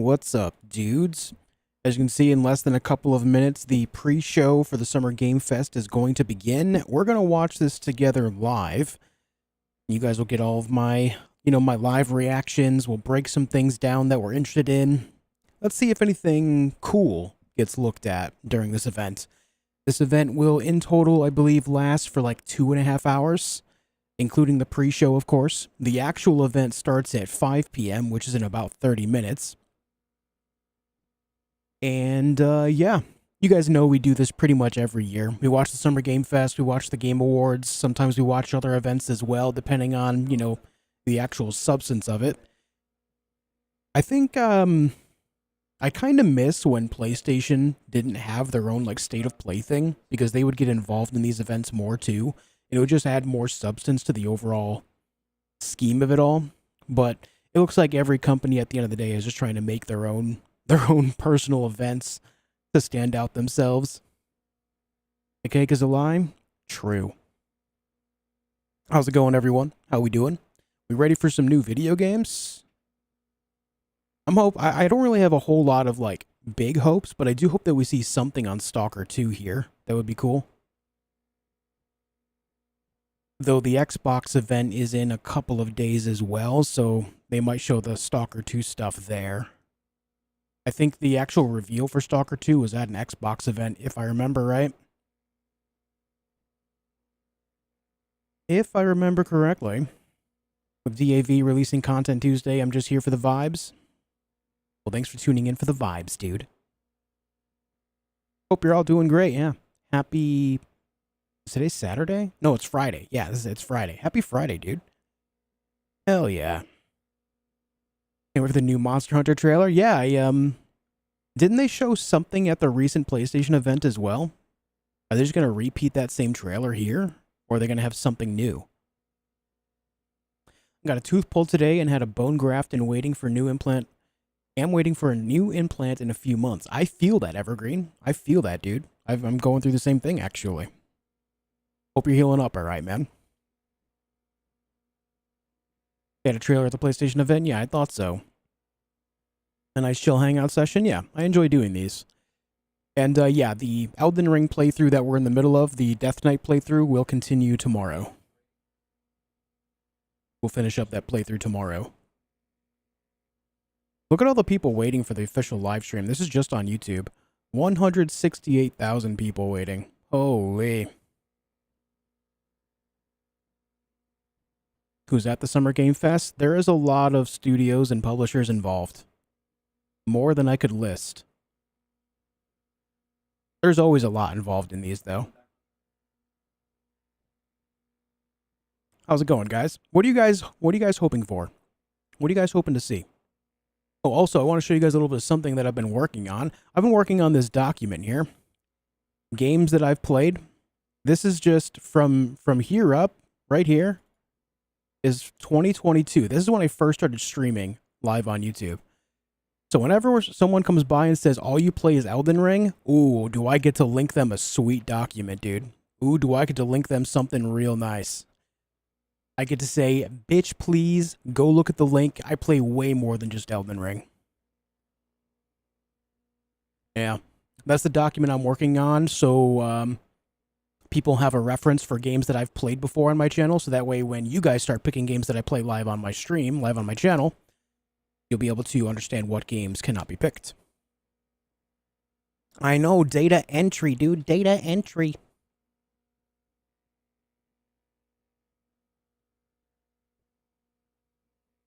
What's up, dudes? As you can see, in less than a couple of minutes, the pre-show for the Summer Game Fest is going to begin. We're going to watch this together live. You guys will get all of my, my live reactions. We'll break some things down that we're interested in. Let's see if anything cool gets looked at during this event. This event will, in total, I believe, last for like 2.5 hours, including the pre-show, of course. The actual event starts at 5 p.m., which is in about 30 minutes. And, yeah, you guys know we do this pretty much every year. We watch the Summer Game Fest, we watch the Game Awards, sometimes we watch other events as well, depending on, the actual substance of it. I think, I kind of miss when PlayStation didn't have their own, state of play thing, because they would get involved in these events more, too. It would just add more substance to the overall scheme of it all. But it looks like every company at the end of the day is just trying to make their own personal events to stand out themselves. The cake is a lie? True. How's it going, everyone? How we doing? We ready for some new video games? I don't really have a whole lot of, big hopes, but I do hope that we see something on Stalker 2 here. That would be cool. Though the Xbox event is in a couple of days as well, so they might show the Stalker 2 stuff there. I think the actual reveal for Stalker 2 was at an Xbox event, if I remember right. If I remember correctly. With DAV releasing content Tuesday, I'm just here for the vibes. Well, thanks for tuning in for the vibes, dude. Hope you're all doing great, yeah. Happy... Is today Saturday? No, it's Friday. Yeah, it's Friday. Happy Friday, dude. Hell yeah. And with the new Monster Hunter trailer, yeah, didn't they show something at the recent PlayStation event as well? Are they just going to repeat that same trailer here? Or are they going to have something new? Got a tooth pulled today and had a bone graft and waiting for a new implant. Am waiting for a new implant in a few months. I feel that, Evergreen. I feel that, dude. I'm going through the same thing, actually. Hope you're healing up all right, man. Had a trailer at the PlayStation event? Yeah, I thought so. A nice chill hangout session? Yeah, I enjoy doing these. And, yeah, the Elden Ring playthrough that we're in the middle of, the Death Knight playthrough, will continue tomorrow. We'll finish up that playthrough tomorrow. Look at all the people waiting for the official live stream. This is just on YouTube. 168,000 people waiting. Holy. Who's at the Summer Game Fest? There is a lot of studios and publishers involved. More than I could list. There's always a lot involved in these, though. How's it going, guys? What are you guys hoping for? What are you guys hoping to see? Oh, also, I want to show you guys a little bit of something that I've been working on. I've been working on this document here. Games that I've played. This is just from here up, right here, is 2022. This is when I first started streaming live on YouTube. So whenever someone comes by and says, all you play is Elden Ring, ooh, do I get to link them a sweet document, dude. Ooh, do I get to link them something real nice. I get to say, bitch, please, go look at the link. I play way more than just Elden Ring. Yeah, that's the document I'm working on, so people have a reference for games that I've played before on my channel, so that way when you guys start picking games that I play live on my stream, live on my channel, you'll be able to understand what games cannot be picked. I know, data entry, dude, data entry.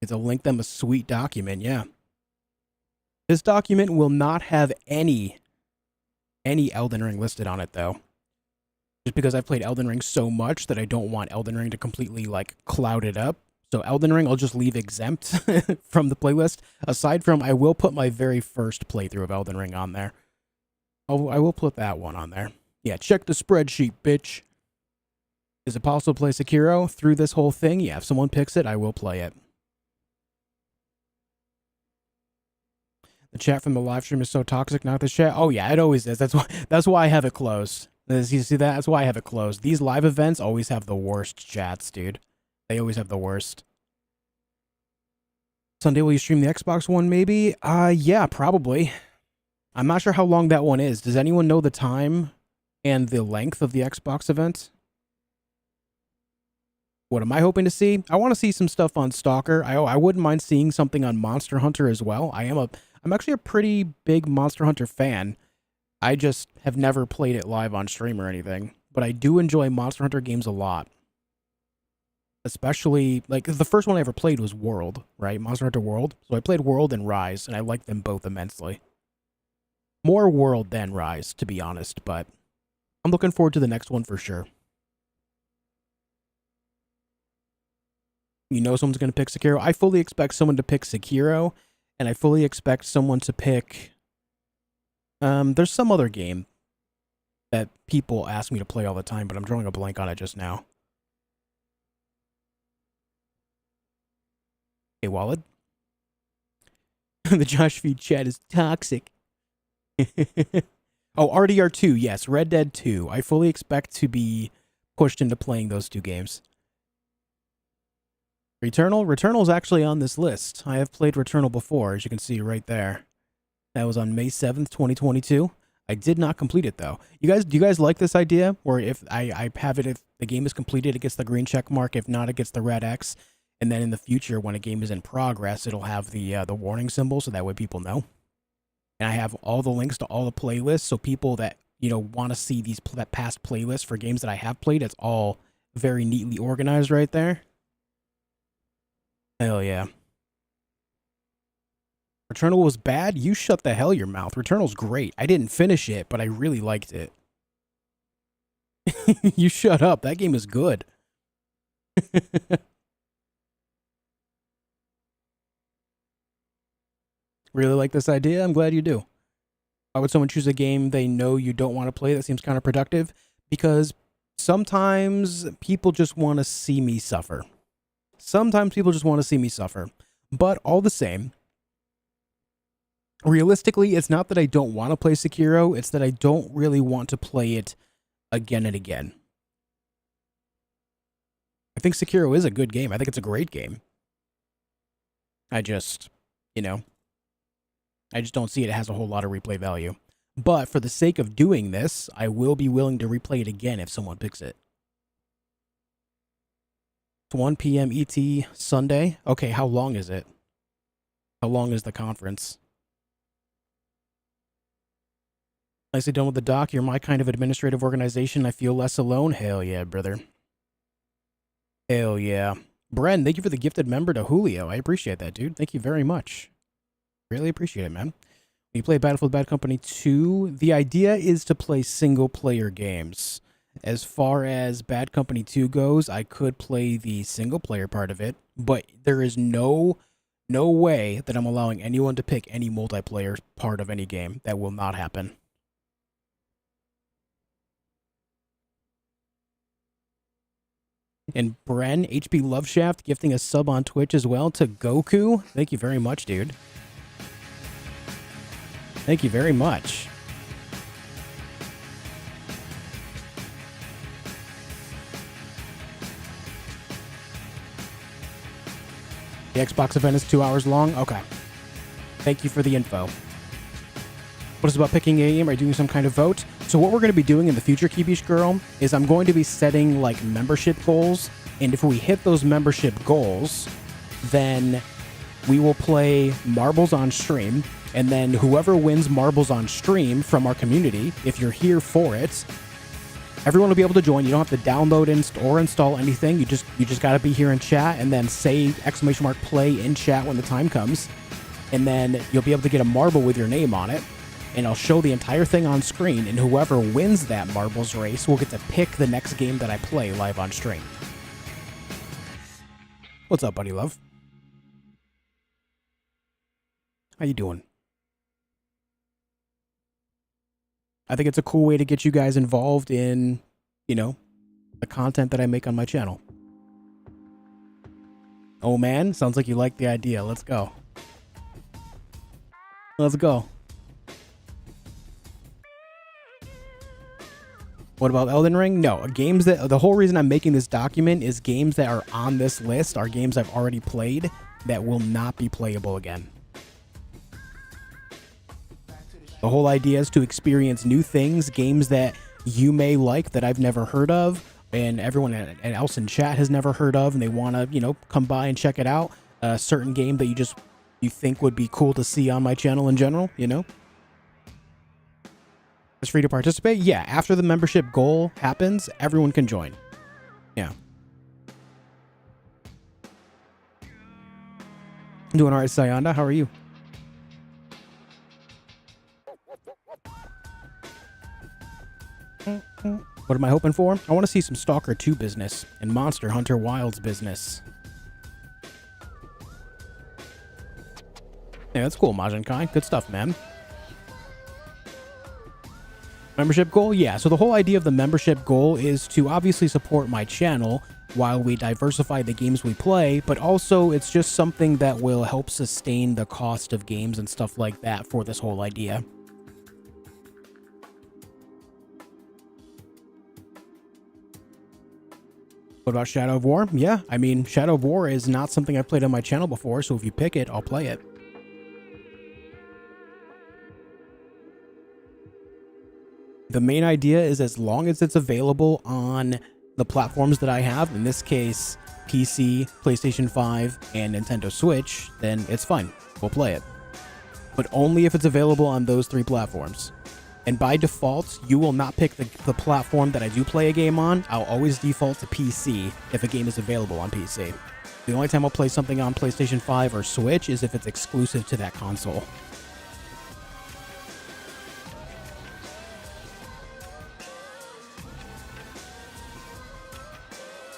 It's a link them a sweet document, yeah. This document will not have any Elden Ring listed on it, though. Just because I've played Elden Ring so much that I don't want Elden Ring to completely, cloud it up. So Elden Ring, I'll just leave exempt from the playlist. Aside from, I will put my very first playthrough of Elden Ring on there. I will put that one on there. Yeah, check the spreadsheet, bitch. Is it possible to play Sekiro through this whole thing? Yeah, if someone picks it, I will play it. The chat from the live stream is so toxic, not the chat. Oh yeah, it always is. That's why I have it closed. You see that? That's why I have it closed. These live events always have the worst chats, dude. They always have the worst. Sunday, will you stream the Xbox one maybe? Yeah, probably. I'm not sure how long that one is. Does anyone know the time and the length of the Xbox event? What am I hoping to see? I want to see some stuff on Stalker. I wouldn't mind seeing something on Monster Hunter as well. I'm actually a pretty big Monster Hunter fan. I just have never played it live on stream or anything, but I do enjoy Monster Hunter games a lot. Especially, like, the first one I ever played was World, right? Monster Hunter World. So I played World and Rise, and I liked them both immensely. More World than Rise, to be honest, but I'm looking forward to the next one for sure. You know someone's going to pick Sekiro. I fully expect someone to pick Sekiro, and I fully expect someone to pick... there's some other game that people ask me to play all the time, but I'm drawing a blank on it just now. Hey, Wallet. The JOSHfeed chat is toxic. Oh, RDR2, yes, Red Dead 2. I fully expect to be pushed into playing those two games. Returnal's actually on this list. I have played Returnal before, as you can see right there. That was on May 7th, 2022. I did not complete it, though. Do you guys like this idea? Where if I have it, if the game is completed, it gets the green check mark. If not, it gets the red X. And then in the future, when a game is in progress, it'll have the warning symbol, so that way people know. And I have all the links to all the playlists, so people that, you know, want to see that past playlists for games that I have played, it's all very neatly organized right there. Hell yeah. Returnal was bad? You shut the hell your mouth. Returnal's great. I didn't finish it, but I really liked it. You shut up. That game is good. Really like this idea? I'm glad you do. Why would someone choose a game they know you don't want to play? That seems counterproductive. Because sometimes people just want to see me suffer. Sometimes people just want to see me suffer. But all the same, realistically, it's not that I don't want to play Sekiro. It's that I don't really want to play it again and again. I think Sekiro is a good game. I think it's a great game. I just, you know, I just don't see it has a whole lot of replay value. But for the sake of doing this, I will be willing to replay it again if someone picks it. It's 1 p.m. ET Sunday. Okay, how long is it? How long is the conference? Nicely done with the doc. You're my kind of administrative organization. I feel less alone. Hell yeah, brother. Hell yeah. Bren, thank you for the gifted member to Julio. I appreciate that, dude. Thank you very much. Really appreciate it, man. When you play Battlefield Bad Company 2, the idea is to play single-player games. As far as Bad Company 2 goes, I could play the single-player part of it, but there is no way that I'm allowing anyone to pick any multiplayer part of any game. That will not happen. And Bren, HP Loveshaft, gifting a sub on Twitch as well to Goku. Thank you very much, dude. Thank you very much. The Xbox event is 2 hours long? Okay. Thank you for the info. What is about picking a game? Are you doing some kind of vote? So what we're going to be doing in the future, Kibish Girl, is I'm going to be setting like membership goals. And if we hit those membership goals, then we will play marbles on stream. And then whoever wins marbles on stream from our community, if you're here for it, everyone will be able to join. You don't have to download or install anything. You just got to be here in chat and then say !play in chat when the time comes. And then you'll be able to get a marble with your name on it. And I'll show the entire thing on screen. And whoever wins that marbles race will get to pick the next game that I play live on stream. What's up, buddy love? How you doing? I think it's a cool way to get you guys involved in, you know, the content that I make on my channel. Oh man, sounds like you like the idea. Let's go. Let's go. What about Elden Ring? No, the whole reason I'm making this document is games that are on this list are games I've already played. that will not be playable again. The whole idea is to experience new things, games that you may like that I've never heard of, and everyone else in chat has never heard of, and they want to, you know, come by and check it out. A certain game that you think would be cool to see on my channel in general, you know? It's free to participate? Yeah, after the membership goal happens, everyone can join. Yeah. Doing all right, Sayanda. How are you? What am I hoping for? I want to see some Stalker 2 business and Monster Hunter Wilds business. Yeah, that's cool, Majin Kai. Good stuff, man. Membership goal? Yeah, so the whole idea of the membership goal is to obviously support my channel while we diversify the games we play, but also it's just something that will help sustain the cost of games and stuff like that for this whole idea. What about Shadow of War? Yeah, I mean, Shadow of War is not something I've played on my channel before, so if you pick it, I'll play it. The main idea is as long as it's available on the platforms that I have, in this case, PC, PlayStation 5, and Nintendo Switch, then it's fine. We'll play it. But only if it's available on those 3 platforms. And by default, you will not pick the platform that I do play a game on. I'll always default to PC if a game is available on PC. The only time I'll play something on PlayStation 5 or Switch is if it's exclusive to that console.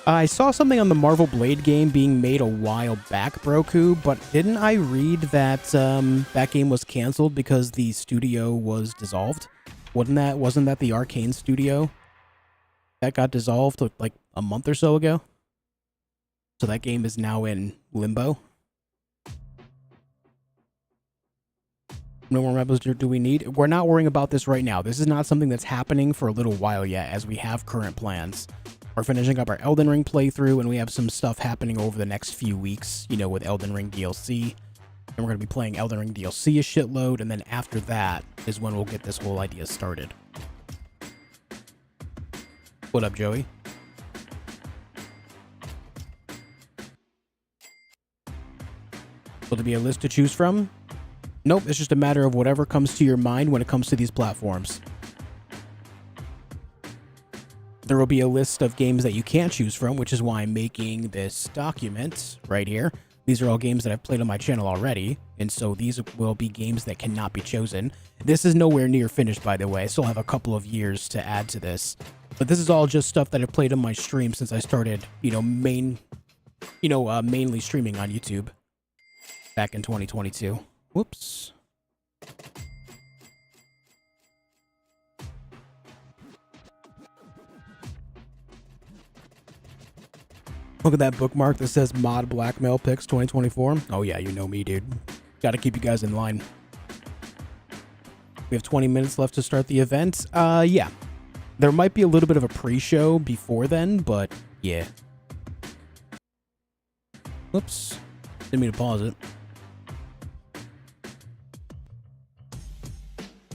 I saw something on the Marvel Blade game being made a while back, Broku, but didn't I read that that game was canceled because the studio was dissolved? Wasn't that the Arcane studio that got dissolved like a month or so ago? So that game is now in limbo. No more rebels do we need? We're not worrying about this right now. This is not something that's happening for a little while yet, as we have current plans. We're finishing up our Elden Ring playthrough, and we have some stuff happening over the next few weeks, you know, with Elden Ring DLC. And we're going to be playing Elden Ring DLC a shitload, and then after that is when we'll get this whole idea started. What up, Joey? Will there be a list to choose from? Nope, it's just a matter of whatever comes to your mind when it comes to these platforms. There will be a list of games that you can't choose from, which is why I'm making this document right here. These are all games that I've played on my channel already, and so these will be games that cannot be chosen. This is nowhere near finished, by the way. I still have a couple of years to add to this. But this is all just stuff that I've played on my stream since I started, mainly streaming on YouTube back in 2022. Whoops. Look at that bookmark that says Mod Blackmail Picks 2024. Oh yeah, you know me, dude. Gotta keep you guys in line. We have 20 minutes left to start the event. Yeah. There might be a little bit of a pre-show before then, but yeah. Whoops. Didn't mean to pause it.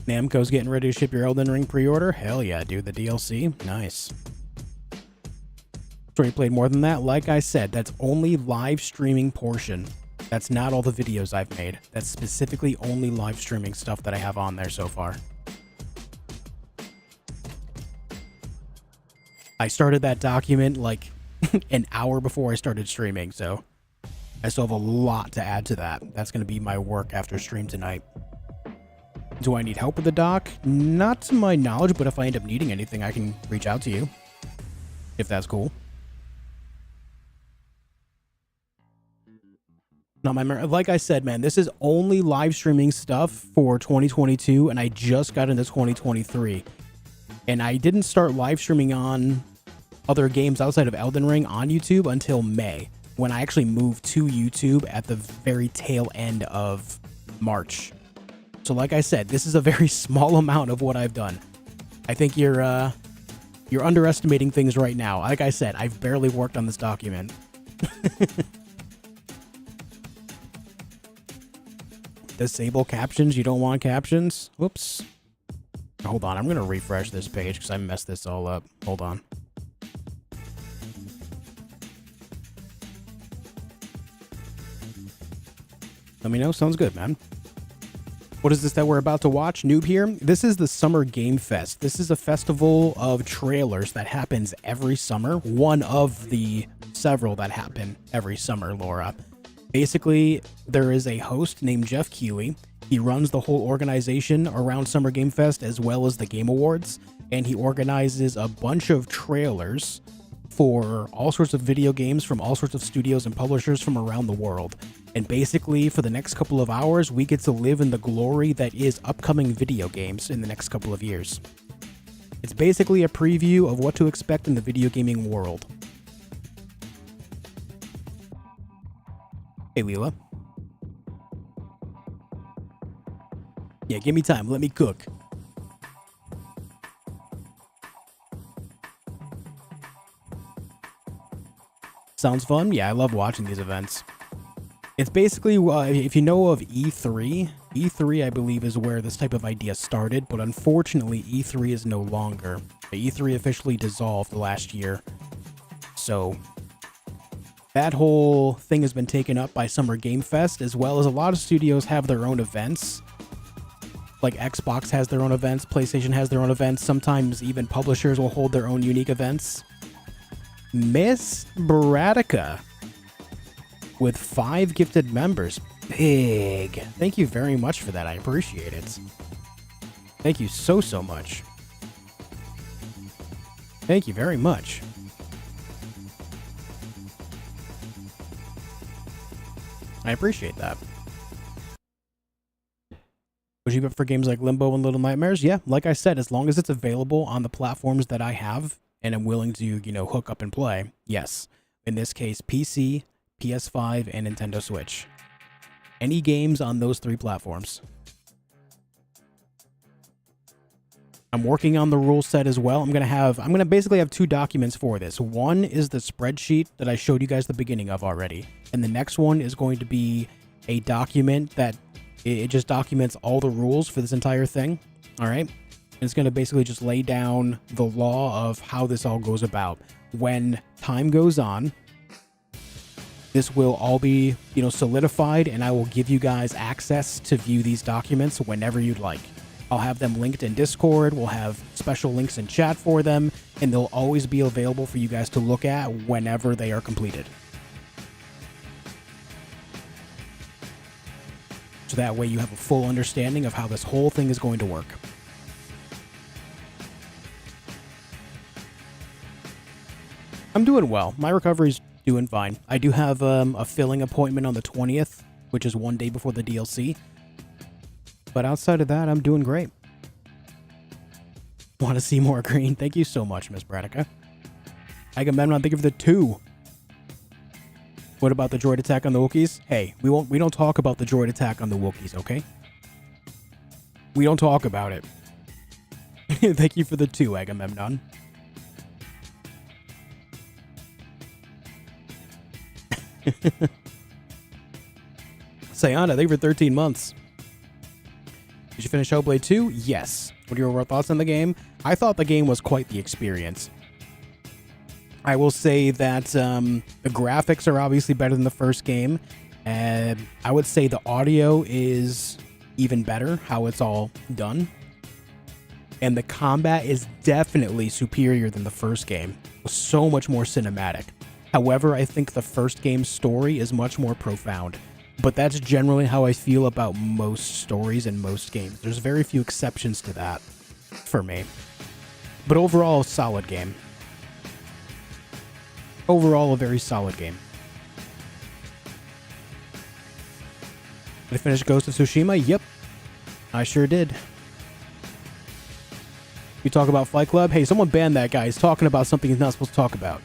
Namco's getting ready to ship your Elden Ring pre-order. Hell yeah, dude. The DLC. Nice. Story played more than that. Like I said, that's only live streaming portion. That's not all the videos I've made. That's specifically only live streaming stuff that I have on there so far. I started that document like an hour before I started streaming, so I still have a lot to add to that. That's going to be my work after stream tonight. Do I need help with the doc? Not to my knowledge, but if I end up needing anything, I can reach out to you. If that's cool. Not my like I said, man, this is only live streaming stuff for 2022, and I just got into 2023. And I didn't start live streaming on other games outside of Elden Ring on YouTube until May, when I actually moved to YouTube at the very tail end of March. So like I said, this is a very small amount of what I've done. I think you're underestimating things right now. Like I said, I've barely worked on this document. Disable captions. You don't want captions? Whoops. Hold on. I'm going to refresh this page because I messed this all up. Hold on. Let me know. Sounds good, man. What is this that we're about to watch? Noob here. This is the Summer Game Fest. This is a festival of trailers that happens every summer. One of the several that happen every summer, Laura. Basically, there is a host named Jeff Keighley. He runs the whole organization around Summer Game Fest as well as the Game Awards. And he organizes a bunch of trailers for all sorts of video games from all sorts of studios and publishers from around the world. And basically, for the next couple of hours, we get to live in the glory that is upcoming video games in the next couple of years. It's basically a preview of what to expect in the video gaming world. Hey, Leela. Yeah, give me time. Let me cook. Sounds fun? Yeah, I love watching these events. It's basically, if you know of E3, I believe is where this type of idea started, but unfortunately E3 is no longer. E3 officially dissolved last year. So that whole thing has been taken up by Summer Game Fest, as well as a lot of studios have their own events. Like Xbox has their own events, PlayStation has their own events, sometimes even publishers will hold their own unique events. Miss Bradica with 5 gifted members. Big. Thank you very much for that. I appreciate it. Thank you so much. Thank you very much. I appreciate that. Would you go for games like Limbo and Little Nightmares? Yeah, like I said, as long as it's available on the platforms that I have and I'm willing to, hook up and play, yes. In this case, PC, PS5, and Nintendo Switch. Any games on those 3 platforms. I'm working on the rule set as well. I'm gonna basically have 2 documents for this. One is the spreadsheet that I showed you guys the beginning of already. And the next one is going to be a document that it just documents all the rules for this entire thing. All right. And it's going to basically just lay down the law of how this all goes about. When time goes on, this will all be, solidified, and I will give you guys access to view these documents whenever you'd like. I'll have them linked in Discord. We'll have special links in chat for them, and they'll always be available for you guys to look at whenever they are completed. So that way you have a full understanding of how this whole thing is going to work. I'm doing well. My recovery's doing fine. I do have a filling appointment on the 20th, which is one day before the DLC. But outside of that, I'm doing great. Want to see more green? Thank you so much, Miss Bradica. Agamemnon, thank you for the 2. What about the droid attack on the Wookiees? Hey, we don't talk about the droid attack on the Wookiees, okay? We don't talk about it. Thank you for the 2, Agamemnon. Sayana, thank you for 13 months. Did you finish Hellblade 2? Yes. What are your overall thoughts on the game? I thought the game was quite the experience. I will say that the graphics are obviously better than the first game. And I would say the audio is even better, how it's all done. And the combat is definitely superior than the first game. So much more cinematic. However, I think the first game's story is much more profound. But that's generally how I feel about most stories in most games. There's very few exceptions to that for me. But overall, solid game. Overall, a very solid game. Did I finish Ghost of Tsushima? Yep. I sure did. You talk about Fight Club? Hey, someone banned that guy. He's talking about something he's not supposed to talk about.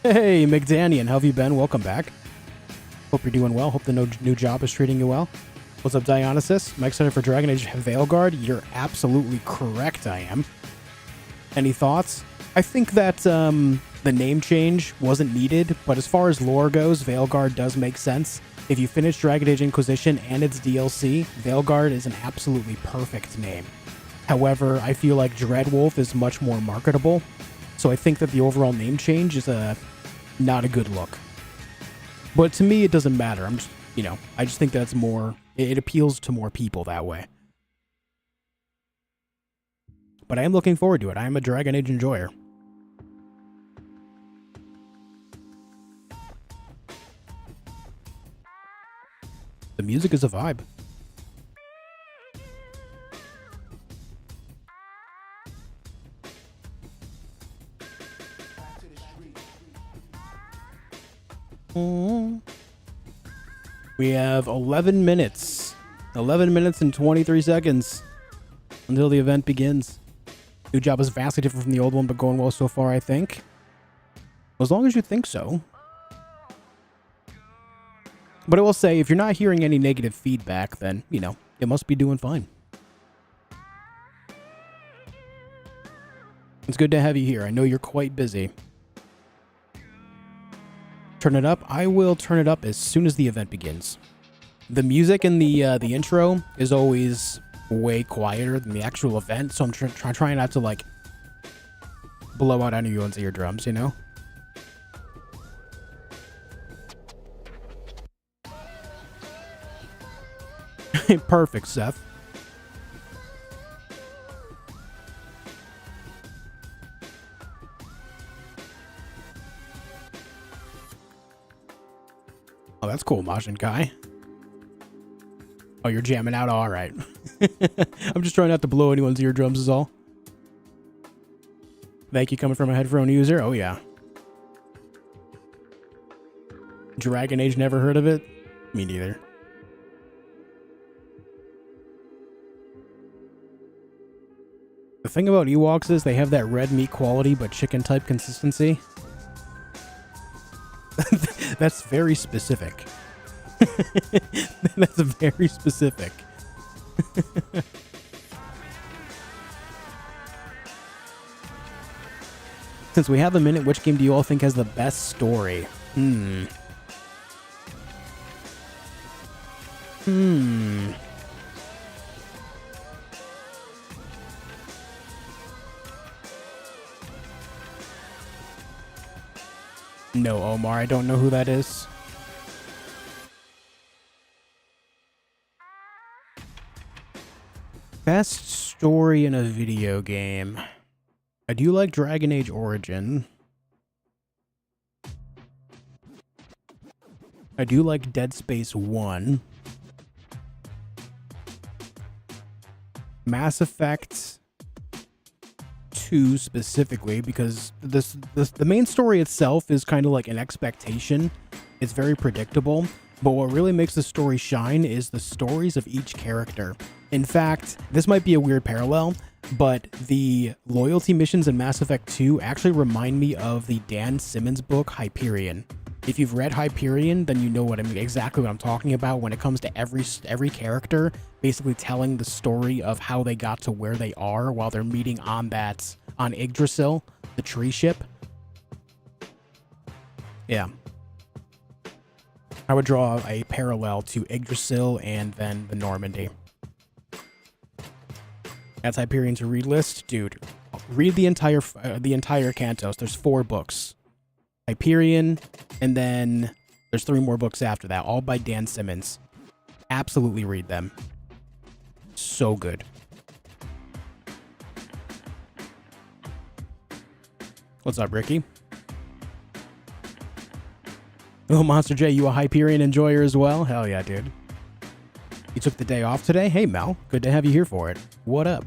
Hey, McDanian, how have you been? Welcome back. Hope you're doing well. Hope the new job is treating you well. What's up, Dionysus? Am I excited for Dragon Age Veilguard? You're absolutely correct, I am. Any thoughts? I think that the The name change wasn't needed, but as far as lore goes, Veilguard does make sense. If you finish Dragon Age Inquisition and its DLC, Veilguard is an absolutely perfect name. However, I feel like Dreadwolf is much more marketable, so I think that the overall name change is not a good look. But to me, it doesn't matter. I'm just, I just think that's more, it appeals to more people that way. But I am looking forward to it. I am a Dragon Age enjoyer. The music is a vibe. We have 11 minutes. 11 minutes and 23 seconds until the event begins. New job is vastly different from the old one, but going well so far, I think. As long as you think so. But I will say, if you're not hearing any negative feedback, then, it must be doing fine. It's good to have you here. I know you're quite busy. Turn it up? I will turn it up as soon as the event begins. The music in the intro is always way quieter than the actual event, so I'm trying not to, blow out anyone's eardrums, Perfect, Seth. Oh, that's cool, Majin Kai. Oh, you're jamming out? All right. I'm just trying not to blow anyone's eardrums is all. Thank you, coming from a headphone user. Oh, yeah. Dragon Age, never heard of it? Me neither. The thing about Ewoks is they have that red meat quality, but chicken type consistency. That's very specific. That's very specific. Since we have a minute, which game do you all think has the best story? No, Omar, I don't know who that is. Best story in a video game. I do like Dragon Age Origin. I do like Dead Space 1. Mass Effect 2 specifically, because the main story itself is kind of like an expectation. It's very predictable, but what really makes the story shine is the stories of each character. In fact, this might be a weird parallel, but the loyalty missions in Mass Effect 2 actually remind me of the Dan Simmons book Hyperion. If you've read Hyperion, then you know exactly what I'm talking about when it comes to every character basically telling the story of how they got to where they are while they're meeting on Yggdrasil, the tree ship. Yeah. I would draw a parallel to Yggdrasil and then the Normandy. That's Hyperion to read list. Dude, read the entire Cantos. There's 4 books. Hyperion, and then there's 3 more books after that, all by Dan Simmons. Absolutely read them. So good. What's up, Ricky? Oh, Monster J, you a Hyperion enjoyer as well? Hell yeah, dude. You took the day off today? Hey, Mel. Good to have you here for it. What up?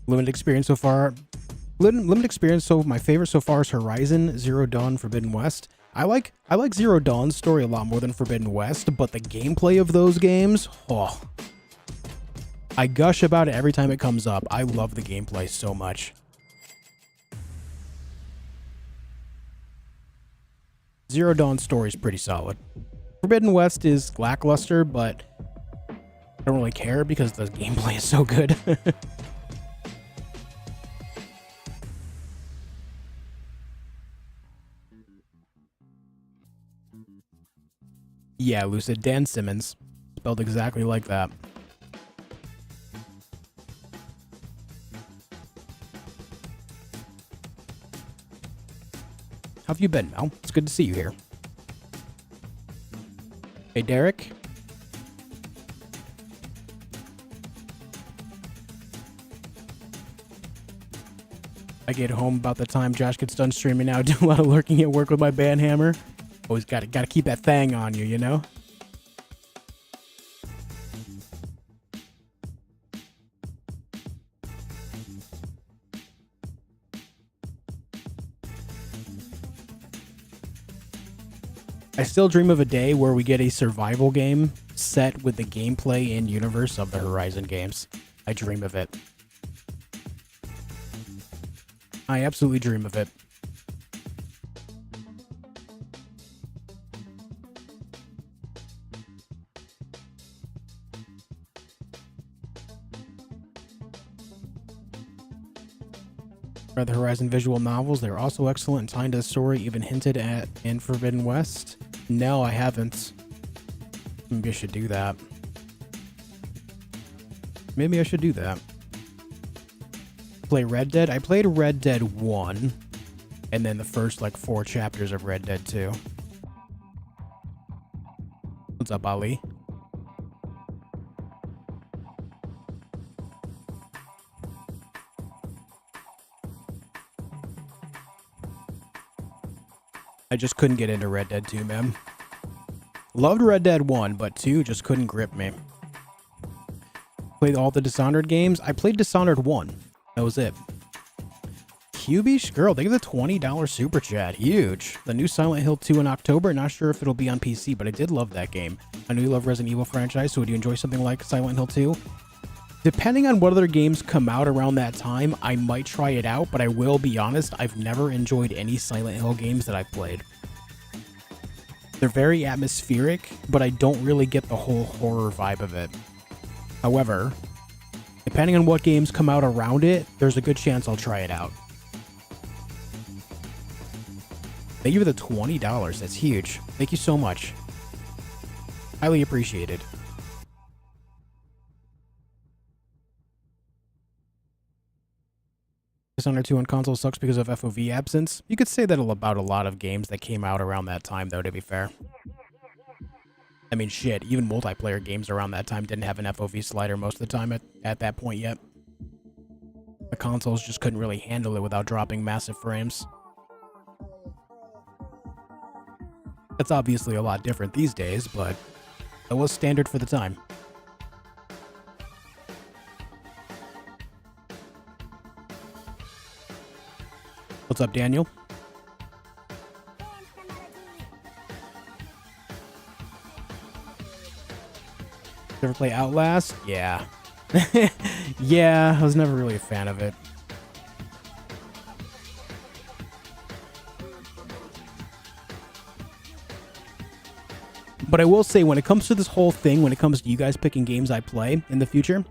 Limited experience so far. Limited experience, so my favorite so far is Horizon Zero Dawn Forbidden West. I like Zero Dawn's story a lot more than Forbidden West, but the gameplay of those games, oh. I gush about it every time it comes up. I love the gameplay so much. Zero Dawn's story is pretty solid. Forbidden West is lackluster, but don't really care because the gameplay is so good. Yeah, Lucid. Dan Simmons. Spelled exactly like that. How have you been, Mel? It's good to see you here. Hey, Derek. I get home about the time Josh gets done streaming now. Do a lot of lurking at work with my band hammer. Always gotta keep that thing on you, you know? I still dream of a day where we get a survival game set with the gameplay and universe of the Horizon games. I dream of it. I absolutely dream of it. Read the Horizon visual novels. They're also excellent and tied to the story, even hinted at in Forbidden West. No, I haven't. Maybe I should do that. Maybe I should do that. Play Red Dead? I played Red Dead 1, and then the first, 4 chapters of Red Dead 2. What's up, Ali? I just couldn't get into Red Dead 2, man. Loved Red Dead 1, but 2 just couldn't grip me. Played all the Dishonored games. I played Dishonored 1. That was it. Cubish Girl, thank you for the $20 super chat. Huge. The new Silent Hill 2 in October. Not sure if it'll be on PC, but I did love that game. I know you love Resident Evil franchise, so would you enjoy something like Silent Hill 2? Depending on what other games come out around that time, I might try it out, but I will be honest, I've never enjoyed any Silent Hill games that I've played. They're very atmospheric, but I don't really get the whole horror vibe of it. However, depending on what games come out around it, there's a good chance I'll try it out. Thank you for the $20. That's huge. Thank you so much. Highly appreciated. Dishonored 2 on console sucks because of FOV absence. You could say that about a lot of games that came out around that time, though, to be fair. I mean, shit, even multiplayer games around that time didn't have an FOV slider most of the time at that point yet. The consoles just couldn't really handle it without dropping massive frames. That's obviously a lot different these days, but it was standard for the time. What's up, Daniel? Ever play Outlast? Yeah. Yeah, I was never really a fan of it. But I will say, when it comes to this whole thing, when it comes to you guys picking games I play in the future,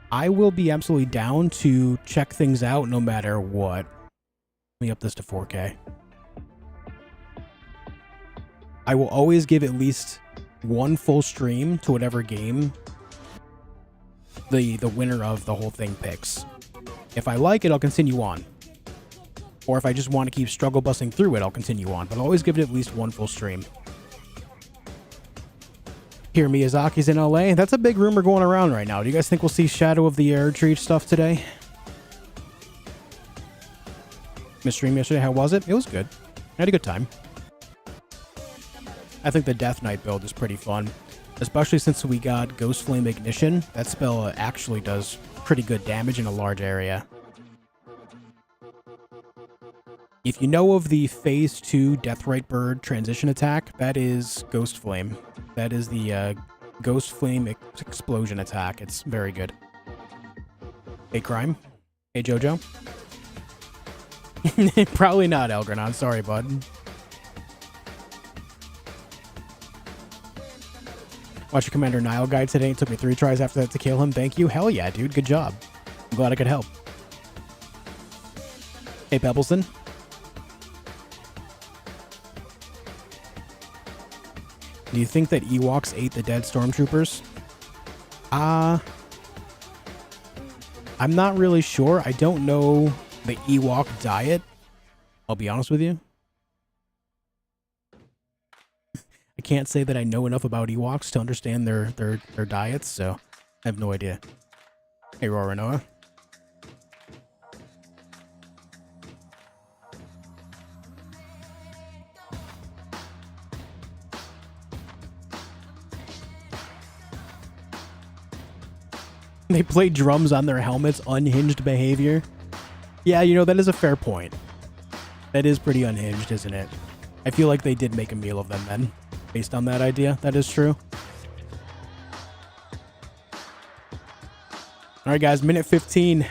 I will be absolutely down to check things out no matter what. Let me up this to 4K. I will always give at least one full stream to whatever game the winner of the whole thing picks. If I like it, I'll continue on. Or if I just want to keep struggle busting through it, I'll continue on. But I'll always give it at least one full stream. Here, Miyazaki's in LA. That's a big rumor going around right now. Do you guys think we'll see Shadow of the Erdtree stuff today? Missed stream yesterday. How was it? It was good. I had a good time. I think the Death Knight build is pretty fun, especially since we got Ghost Flame Ignition. That spell actually does pretty good damage in a large area. If you know of the Phase 2 Deathrite Bird transition attack, that is Ghost Flame. That is the Ghost Flame explosion attack. It's very good. Hey, Crime. Hey, Jojo. Probably not, Elgranon. Sorry, bud. Watch your Commander Nile guide today. It took me 3 tries after that to kill him. Thank you. Hell yeah, dude. Good job. I'm glad I could help. Hey, Pebbleston. Do you think that Ewoks ate the dead stormtroopers? I'm not really sure. I don't know the Ewok diet. I'll be honest with you. I can't say that I know enough about Ewoks to understand their diets, so I have no idea. Hey, Roranoa. They play drums on their helmets, unhinged behavior. Yeah, you know, that is a fair point. That is pretty unhinged, isn't it? I feel like they did make a meal of them then, based on that idea. That is true. All right, guys, minute 15.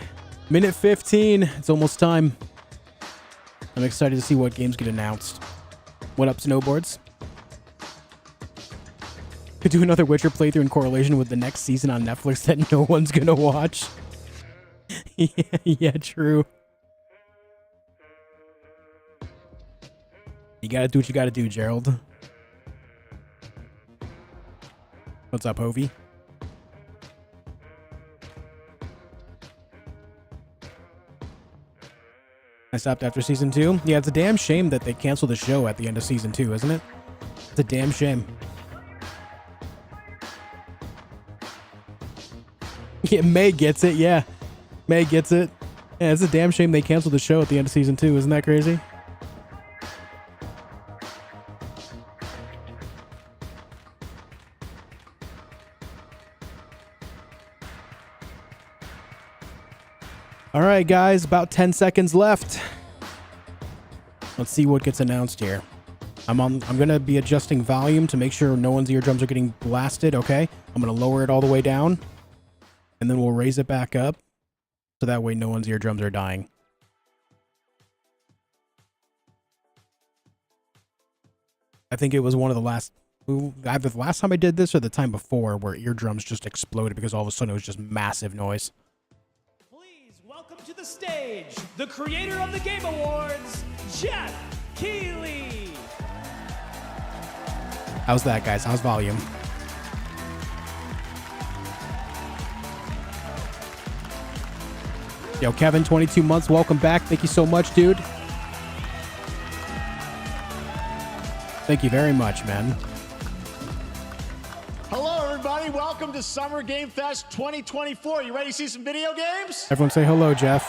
Minute 15. It's almost time. I'm excited to see what games get announced. What up, snowboards? Could do another Witcher playthrough in correlation with the next season on Netflix that no one's gonna watch. Yeah, true. You gotta do what you gotta do, Gerald. What's up, Hovey? I stopped after season 2. Yeah, it's a damn shame that they canceled the show at the end of season 2, isn't it? It's a damn shame. Yeah, May gets it, yeah. May gets it. Yeah, it's a damn shame they canceled the show at the end of season 2. Isn't that crazy? All right, guys, about 10 seconds left. Let's see what gets announced here. I'm gonna be adjusting volume to make sure no one's eardrums are getting blasted, okay? I'm gonna lower it all the way down, and then we'll raise it back up, so that way no one's eardrums are dying. I think it was one of the last, either the last time I did this or the time before, where eardrums just exploded because all of a sudden it was just massive noise. Please welcome to the stage, the creator of the Game Awards, Jeff Keighley. How's that, guys? How's volume? Yo, Kevin, 22 months. Welcome back. Thank you so much, dude. Thank you very much, man. Hello, everybody. Welcome to Summer Game Fest 2024. You ready to see some video games? Everyone say hello, Jeff.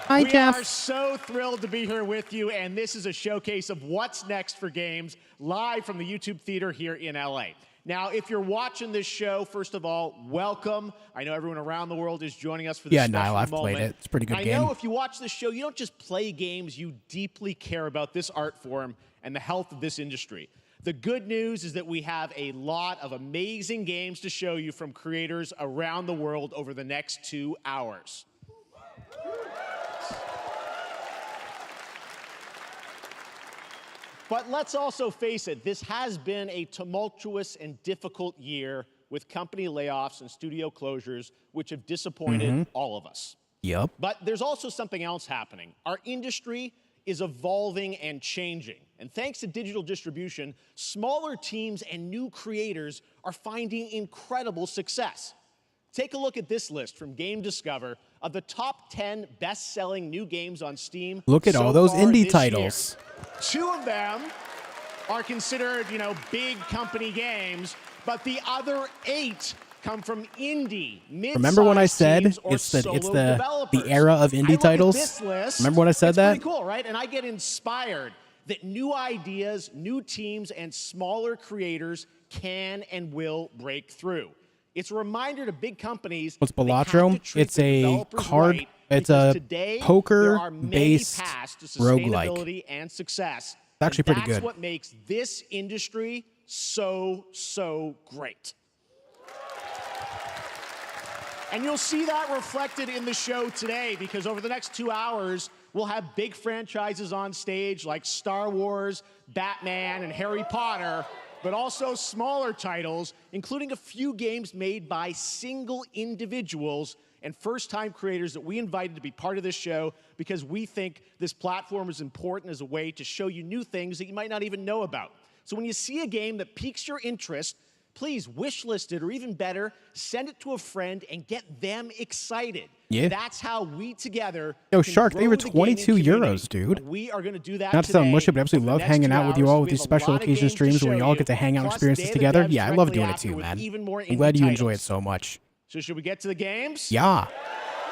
Hi, Jeff. We are so thrilled to be here with you, and this is a showcase of what's next for games live from the YouTube Theater here in LA. Now, if you're watching this show, first of all, welcome. I know everyone around the world is joining us for this special Nile, I've moment. played it. It's a pretty good game. I know if you watch this show, you don't just play games, you deeply care about this art form and the health of this industry. The good news is that we have a lot of amazing games to show you from creators around the world over the next 2 hours. But let's also face it, this has been a tumultuous and difficult year with company layoffs and studio closures, which have disappointed all of us. Yep. But there's also something else happening. Our industry is evolving and changing. And thanks to digital distribution, smaller teams and new creators are finding incredible success. Take a look at this list from Game Discover of the top 10 best-selling new games on Steam. Look at so all those far indie this titles. year. 2 of them are considered, big company games, but the other 8 come from indie, mid-sized Remember when I said teams or it's the developers. era of indie titles? This list, Remember when I said that? It's pretty cool, right? And I get inspired that new ideas, new teams, and smaller creators can and will break through. It's a reminder to big companies. What's Balatro? It's a card. Right, it's a poker-based roguelike and success. It's actually pretty That's good. what makes this industry so great. And you'll see that reflected in the show today, because over the next 2 hours, we'll have big franchises on stage like Star Wars, Batman, and Harry Potter, but also smaller titles, including a few games made by single individuals and first-time creators that we invited to be part of this show because we think this platform is important as a way to show you new things that you might not even know about. So when you see a game that piques your interest, please wishlist it, or even better, send it to a friend and get them excited. Yeah. That's how we together Yo, can Shark, they grow were the 22 gaming community. euros, dude. We are going to do that Not to sound today. mushy, but I absolutely For love the hanging next out with 2 you all hours, with we these have a special lot of occasion games to streams where we show all you, get to hang out plus experiences Day of the together. Devs Yeah, I love directly doing it after too, with man. even more I'm glad indie you enjoy it titles. so much. So should we get to the games? Yeah.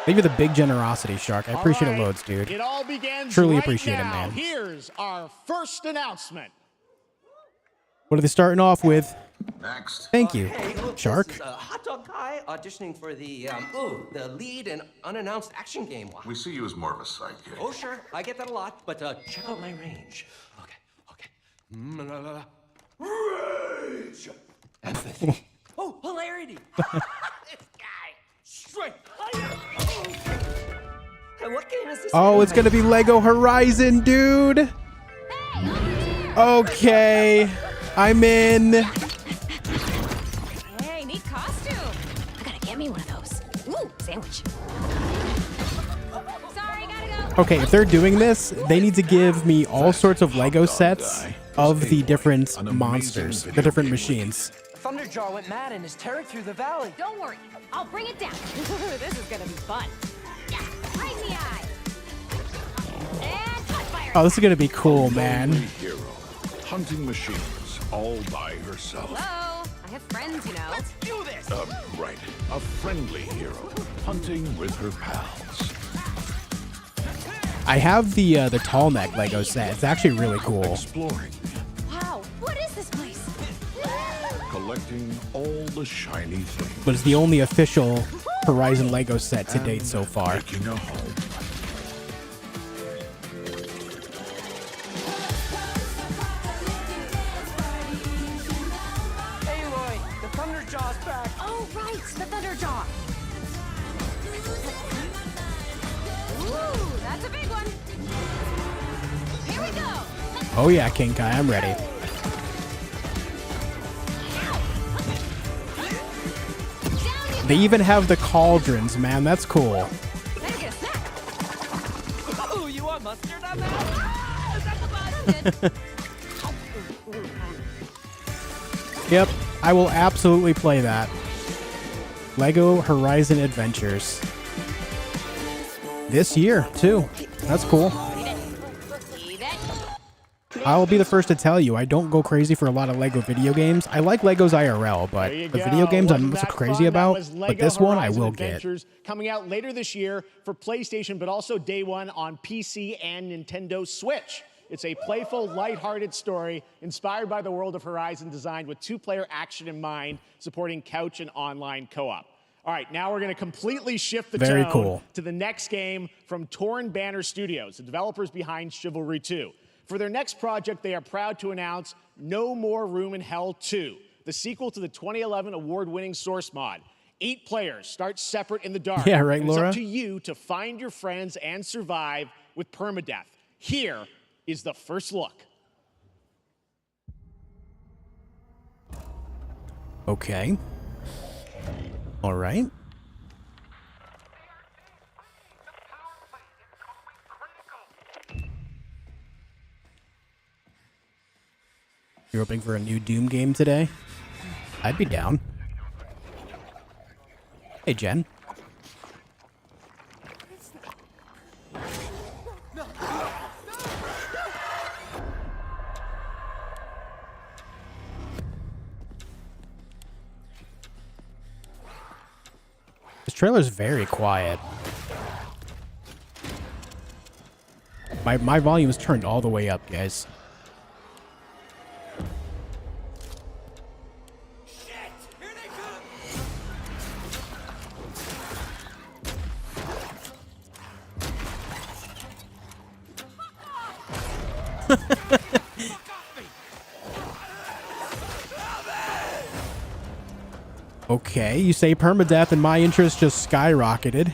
Thank you for the big generosity, Shark. I appreciate it loads, dude. It all begins Truly right appreciate it, now. man. Here's our first announcement. What are they starting off with? Next. Thank you, Hey, look, Shark. This is a hot dog guy auditioning for the lead and unannounced action game. We see you as more of a sidekick. Oh, sure, I get that a lot, but check out my range. Okay. Rage! Empathy. Oh, hilarity! This guy! Straight! And what game is this? Oh, it's gonna be Lego Horizon, dude. Okay, I'm in. Hey, neat costume. I gotta get me one of those. Ooh, sandwich. Sorry, gotta go. Okay, if they're doing this, they need to give me all sorts of Lego sets of the different monsters, the different machines. Thunderjaw went mad and is tearing through the valley. Don't worry, I'll bring it down. This is gonna be fun. Yeah, right in the eye. And cut fire. Oh, this is gonna be cool, man. Hero, hunting machines all by herself. Hello, I have friends, you know. Let's do this! Right. A friendly hero, hunting with her pals. I have the tall neck Lego set. It's actually really cool. Exploring, Wow, what is this place? collecting all the shiny things. But it's the only official Horizon Lego set to date so far. Making a home. Aloy, the Thunderjaw's back. Oh, right, the Thunderjaw. Ooh, that's a big one. Here we go. Oh yeah, King Kai, I'm ready. Down you They even have the cauldrons, man. That's cool. better get a snack. Ooh, you want mustard on that? Ah, is that the bus? Yep, I will absolutely play that. Lego Horizon Adventures. This year, too. That's cool. Eat it. I'll be the first to tell you, I don't go crazy for a lot of Lego video games. I like Legos IRL, but There you the go. video games I'm Wasn't not so that crazy fun? That about. was But Lego this one I Horizon will get. Adventures, coming out later this year for PlayStation, but also day one on PC and Nintendo Switch. It's a playful, lighthearted story inspired by the world of Horizon, designed with 2-player action in mind, supporting couch and online co-op. All right, now we're going to completely shift the Very tone cool. to the next game from Torn Banner Studios, the developers behind Chivalry 2. For their next project, they are proud to announce No More Room in Hell 2, the sequel to the 2011 award-winning Source mod. 8 players start separate in the dark. Yeah, right, and it's Laura? up to you to find your friends and survive with permadeath. Here is the first look. Okay. All right. You're hoping for a new Doom game today? I'd be down. Hey, Jen. This trailer's very quiet. My volume is turned all the way up, guys. Okay, you say permadeath and my interest just skyrocketed.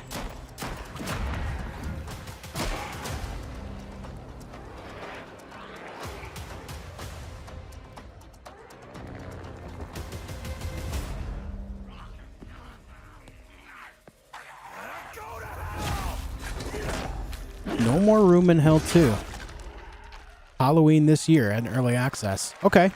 No more room in hell 2. Halloween this year and early access. Okay.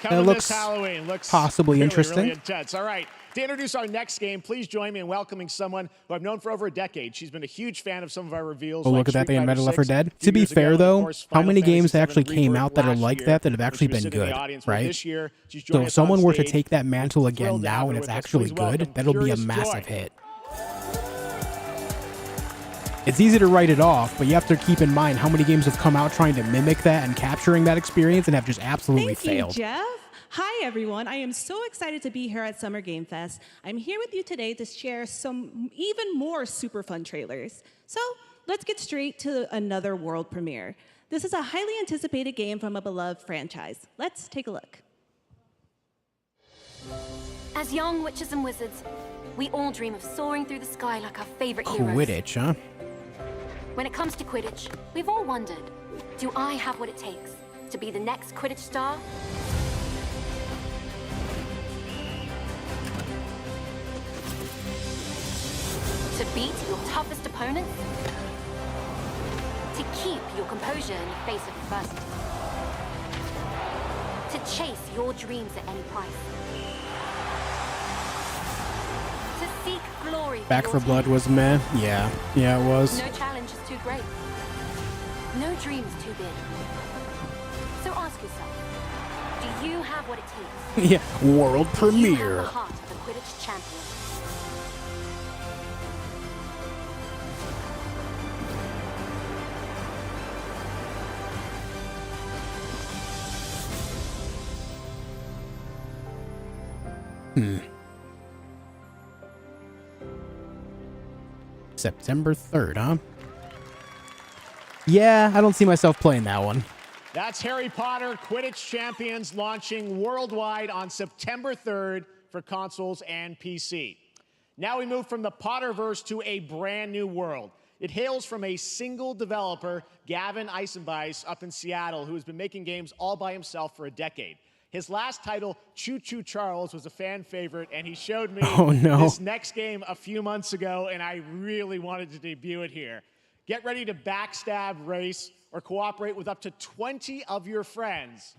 Coming looks this Halloween. Looks possibly really, interesting. Really intense. All right. To introduce our next game, please join me in welcoming someone who I've known for over a decade. She's been a huge fan of some of our reveals. Oh, like look at that. They Street invented Fighter Left 4 6. Dead. A few To be years fair, ago, of though, course, how Final many Fantasy games VII actually came Rebirth out that are last like year, that have which actually we're been sitting in the good, audience for right? this year. She's So joining if us on someone were to stage. take that mantle again Thrilled to have now her and it's with us. actually Please welcome good, that'll be a Curious massive Joy. hit. It's easy to write it off, but you have to keep in mind how many games have come out trying to mimic that and capturing that experience and have just absolutely failed. Thank you, Jeff. Hi, everyone. I am so excited to be here at Summer Game Fest. I'm here with you today to share some even more super fun trailers. So let's get straight to another world premiere. This is a highly anticipated game from a beloved franchise. Let's take a look. As young witches and wizards, we all dream of soaring through the sky like our favorite heroes. Quidditch, huh? When it comes to Quidditch, we've all wondered, do I have what it takes to be the next Quidditch star? To beat your toughest opponents? To keep your composure in the face of adversity? To chase your dreams at any price? To seek glory Back your for Blood team? was meh. Yeah, it was. No challenge is too great. No dream is too big. So ask yourself, do you have what it takes? Yeah, world Do you have premiere. the heart of the Quidditch champion? September 3rd, huh? Yeah, I don't see myself playing that one. That's Harry Potter Quidditch Champions launching worldwide on September 3rd for consoles and PC. Now we move from the Potterverse to a brand new world. It hails from a single developer, Gavin Eisenbeis, up in Seattle, who has been making games all by himself for a decade. His last title, Choo Choo Charles, was a fan favorite, and he showed me this next game a few months ago, and I really wanted to debut it here. Get ready to backstab, race, or cooperate with up to 20 of your friends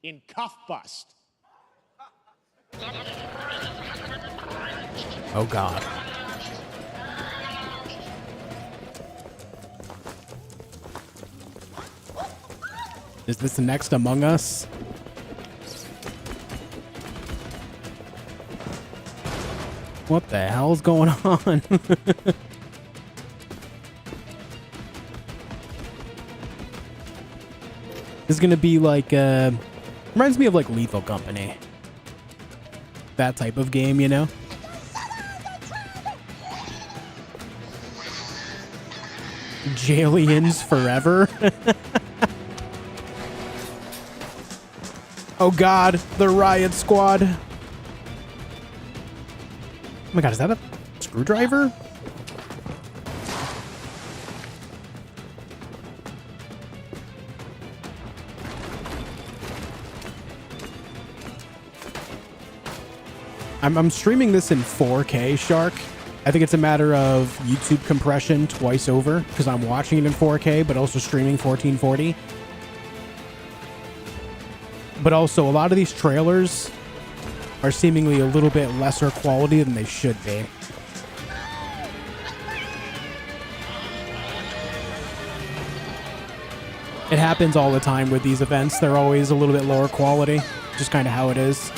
in Cuffbust. Oh, God. Is this the next Among Us? What the hell's going on? This is gonna be like, reminds me of like Lethal Company. That type of game, you know? Jailians forever? Oh God, the Riot Squad. Oh my God, is that a screwdriver? I'm streaming this in 4K, Shark. I think it's a matter of YouTube compression twice over because I'm watching it in 4K, but also streaming 1440. But also, a lot of these trailers are seemingly a little bit lesser quality than they should be. It happens all the time with these events. They're always a little bit lower quality. Just kind of how it is.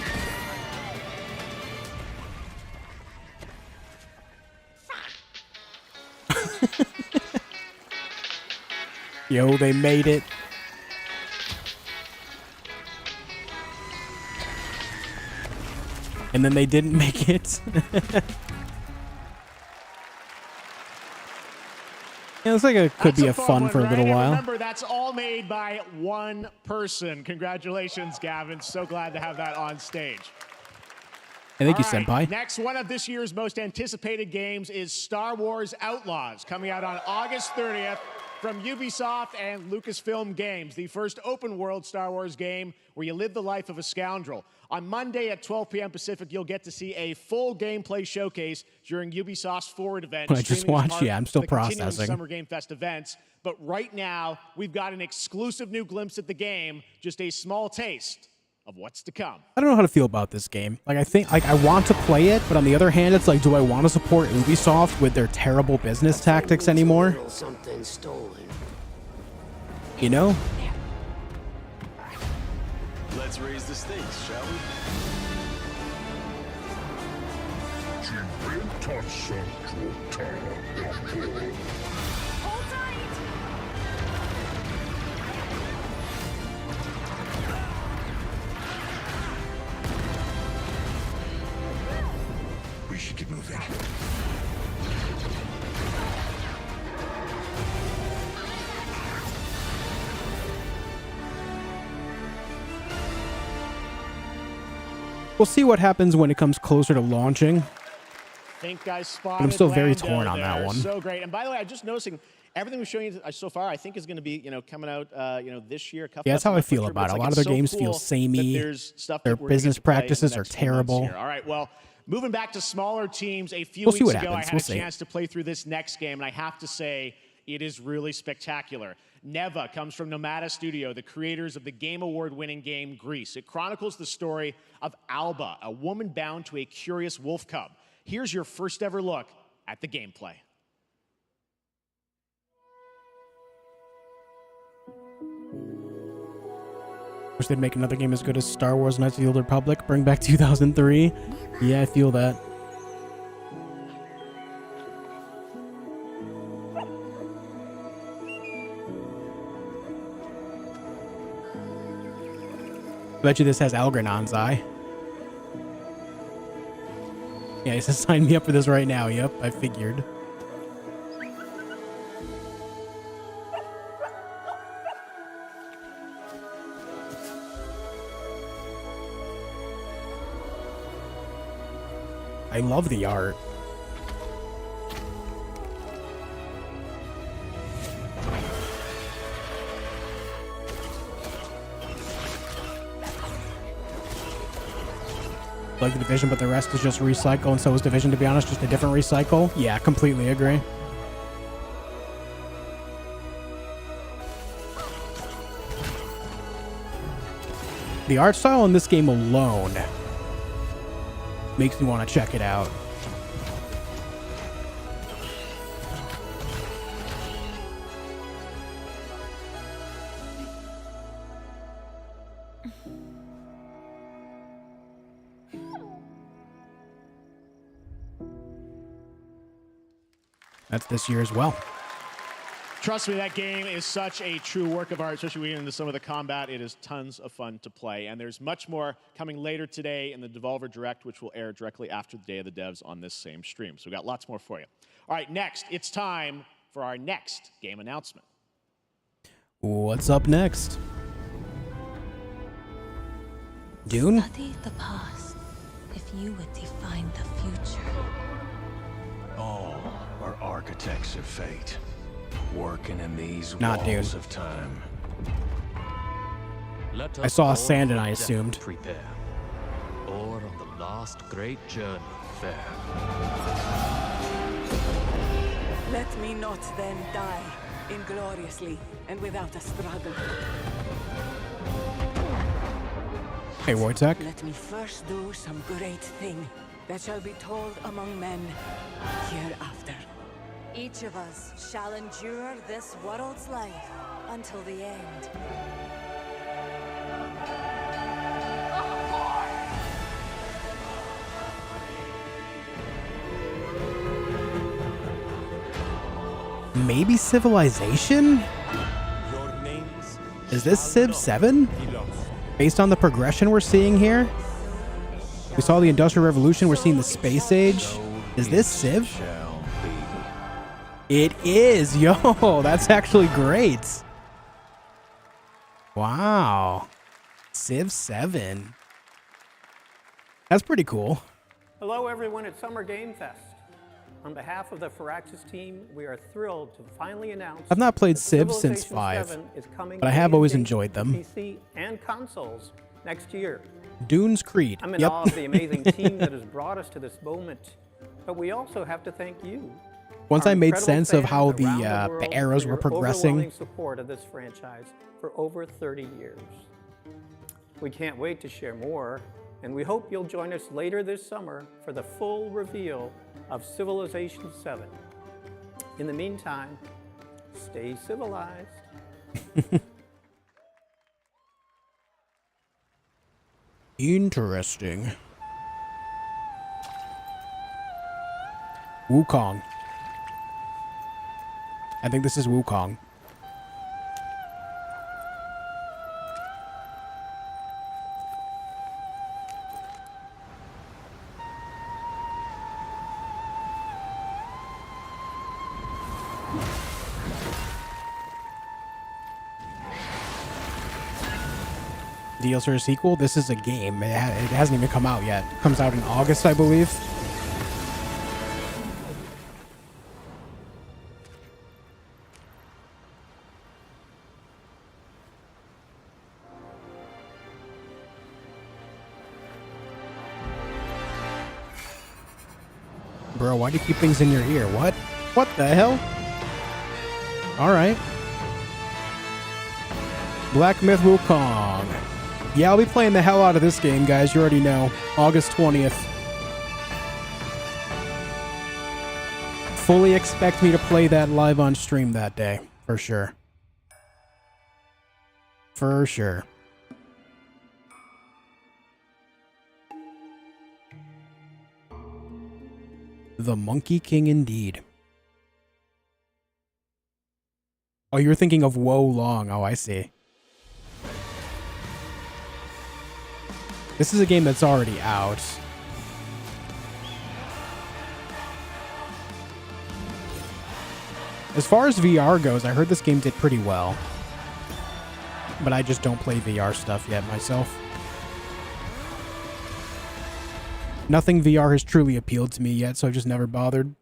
Yo, they made it. And then they didn't make it. Yeah, looks like it could be a fun for a little while. Remember, that's all made by one person. Congratulations, Gavin. So glad to have that on stage. Thank you, All right, Senpai. next, one of this year's most anticipated games is Star Wars Outlaws, coming out on August 30th From Ubisoft and Lucasfilm Games, the first open-world Star Wars game where you live the life of a scoundrel. On Monday at 12 p.m. Pacific, you'll get to see a full gameplay showcase during Ubisoft's Forward event. I just watched, yeah, I'm still processing. Summer Game Fest events. But right now, we've got an exclusive new glimpse at the game, just a small taste of what's to come. I don't know how to feel about this game. Like, I think, like, I want to play it, but on the other hand, it's like, do I want to support Ubisoft with their terrible business tactics anymore? Something stolen. You know? Let's raise the stakes, shall we? Hold tight! We should get moving. We'll see what happens when it comes closer to launching. Think guys spotted. I'm still very Lando torn on that there. one. So great. And by the way, I'm just noticing everything we've shown you so far, I think is going to be, coming out, this year. Yeah, that's how I feel about it. A lot of their games feel samey. Their business practices are terrible. All right, well, moving back to smaller teams, a few We'll see weeks what ago, happens. I had We'll a see. chance to play through this next game, and I have to say, it is really spectacular. Neva comes from Nomada Studio, the creators of the Game Award-winning game Grease. It chronicles the story of Alba, a woman bound to a curious wolf cub. Here's your first ever look at the gameplay. Wish they'd make another game as good as Star Wars Knights of the Old Republic. Bring back 2003. Yeah, I feel that. Bet you this has Algernon's eye. Yeah, he says sign me up for this right now. Yep, I figured. I love the art. Like the Division, but the rest is just recycle, and so is Division, to be honest, just a different recycle. Yeah, completely agree. The art style in this game alone makes me want to check it out. That's this year as well. Trust me, that game is such a true work of art, especially when we get into some of the combat. It is tons of fun to play. And there's much more coming later today in the Devolver Direct, which will air directly after the Day of the Devs on this same stream. So we've got lots more for you. All right, next, it's time for our next game announcement. What's up next? Dune? Study the past if you would define the future. All are architects of fate, working in these Not walls Dune. of time. I saw sand and I assumed. Prepare. Or on the last great journey, fair. Let me not then die ingloriously and without a struggle. Hey, Wojtek. Let me first do some great thing that shall be told among men hereafter. Each of us shall endure this world's life until the end. Maybe Civilization? Is this Civ 7? Based on the progression we're seeing here? We saw the Industrial Revolution, we're seeing the Space Age. Is this Civ? It is! Yo, that's actually great. Wow. Civ 7. That's pretty cool. Hello everyone at Summer Game Fest. On behalf of the Firaxis team, we are thrilled to finally announce I've not played that Civ since Civilization 5, 7 is coming but I have always to enjoyed them. PC and consoles next year. Dune's Creed. I'm in Yep. awe of the amazing team that has brought us to this moment, but we also have to thank you. Once our I made incredible sense of fans how around the world eras for were your progressing. overwhelming support of this franchise for over 30 years. We can't wait to share more, and we hope you'll join us later this summer for the full reveal of Civilization 7. In the meantime, stay civilized. Interesting. Wukong. I think this is Wukong. Deals for a sequel? This is a game. It hasn't even come out yet. It comes out in August, I believe. Bro, why do you keep things in your ear? What? What the hell? Alright. Black Myth Wukong. Yeah, I'll be playing the hell out of this game, guys. You already know. August 20th. Fully expect me to play that live on stream that day. For sure. For sure. The Monkey King indeed. Oh, you're thinking of Wo Long. Oh, I see. This is a game that's already out. As far as VR goes, I heard this game did pretty well. But I just don't play VR stuff yet myself. Nothing VR has truly appealed to me yet, so I've just never bothered.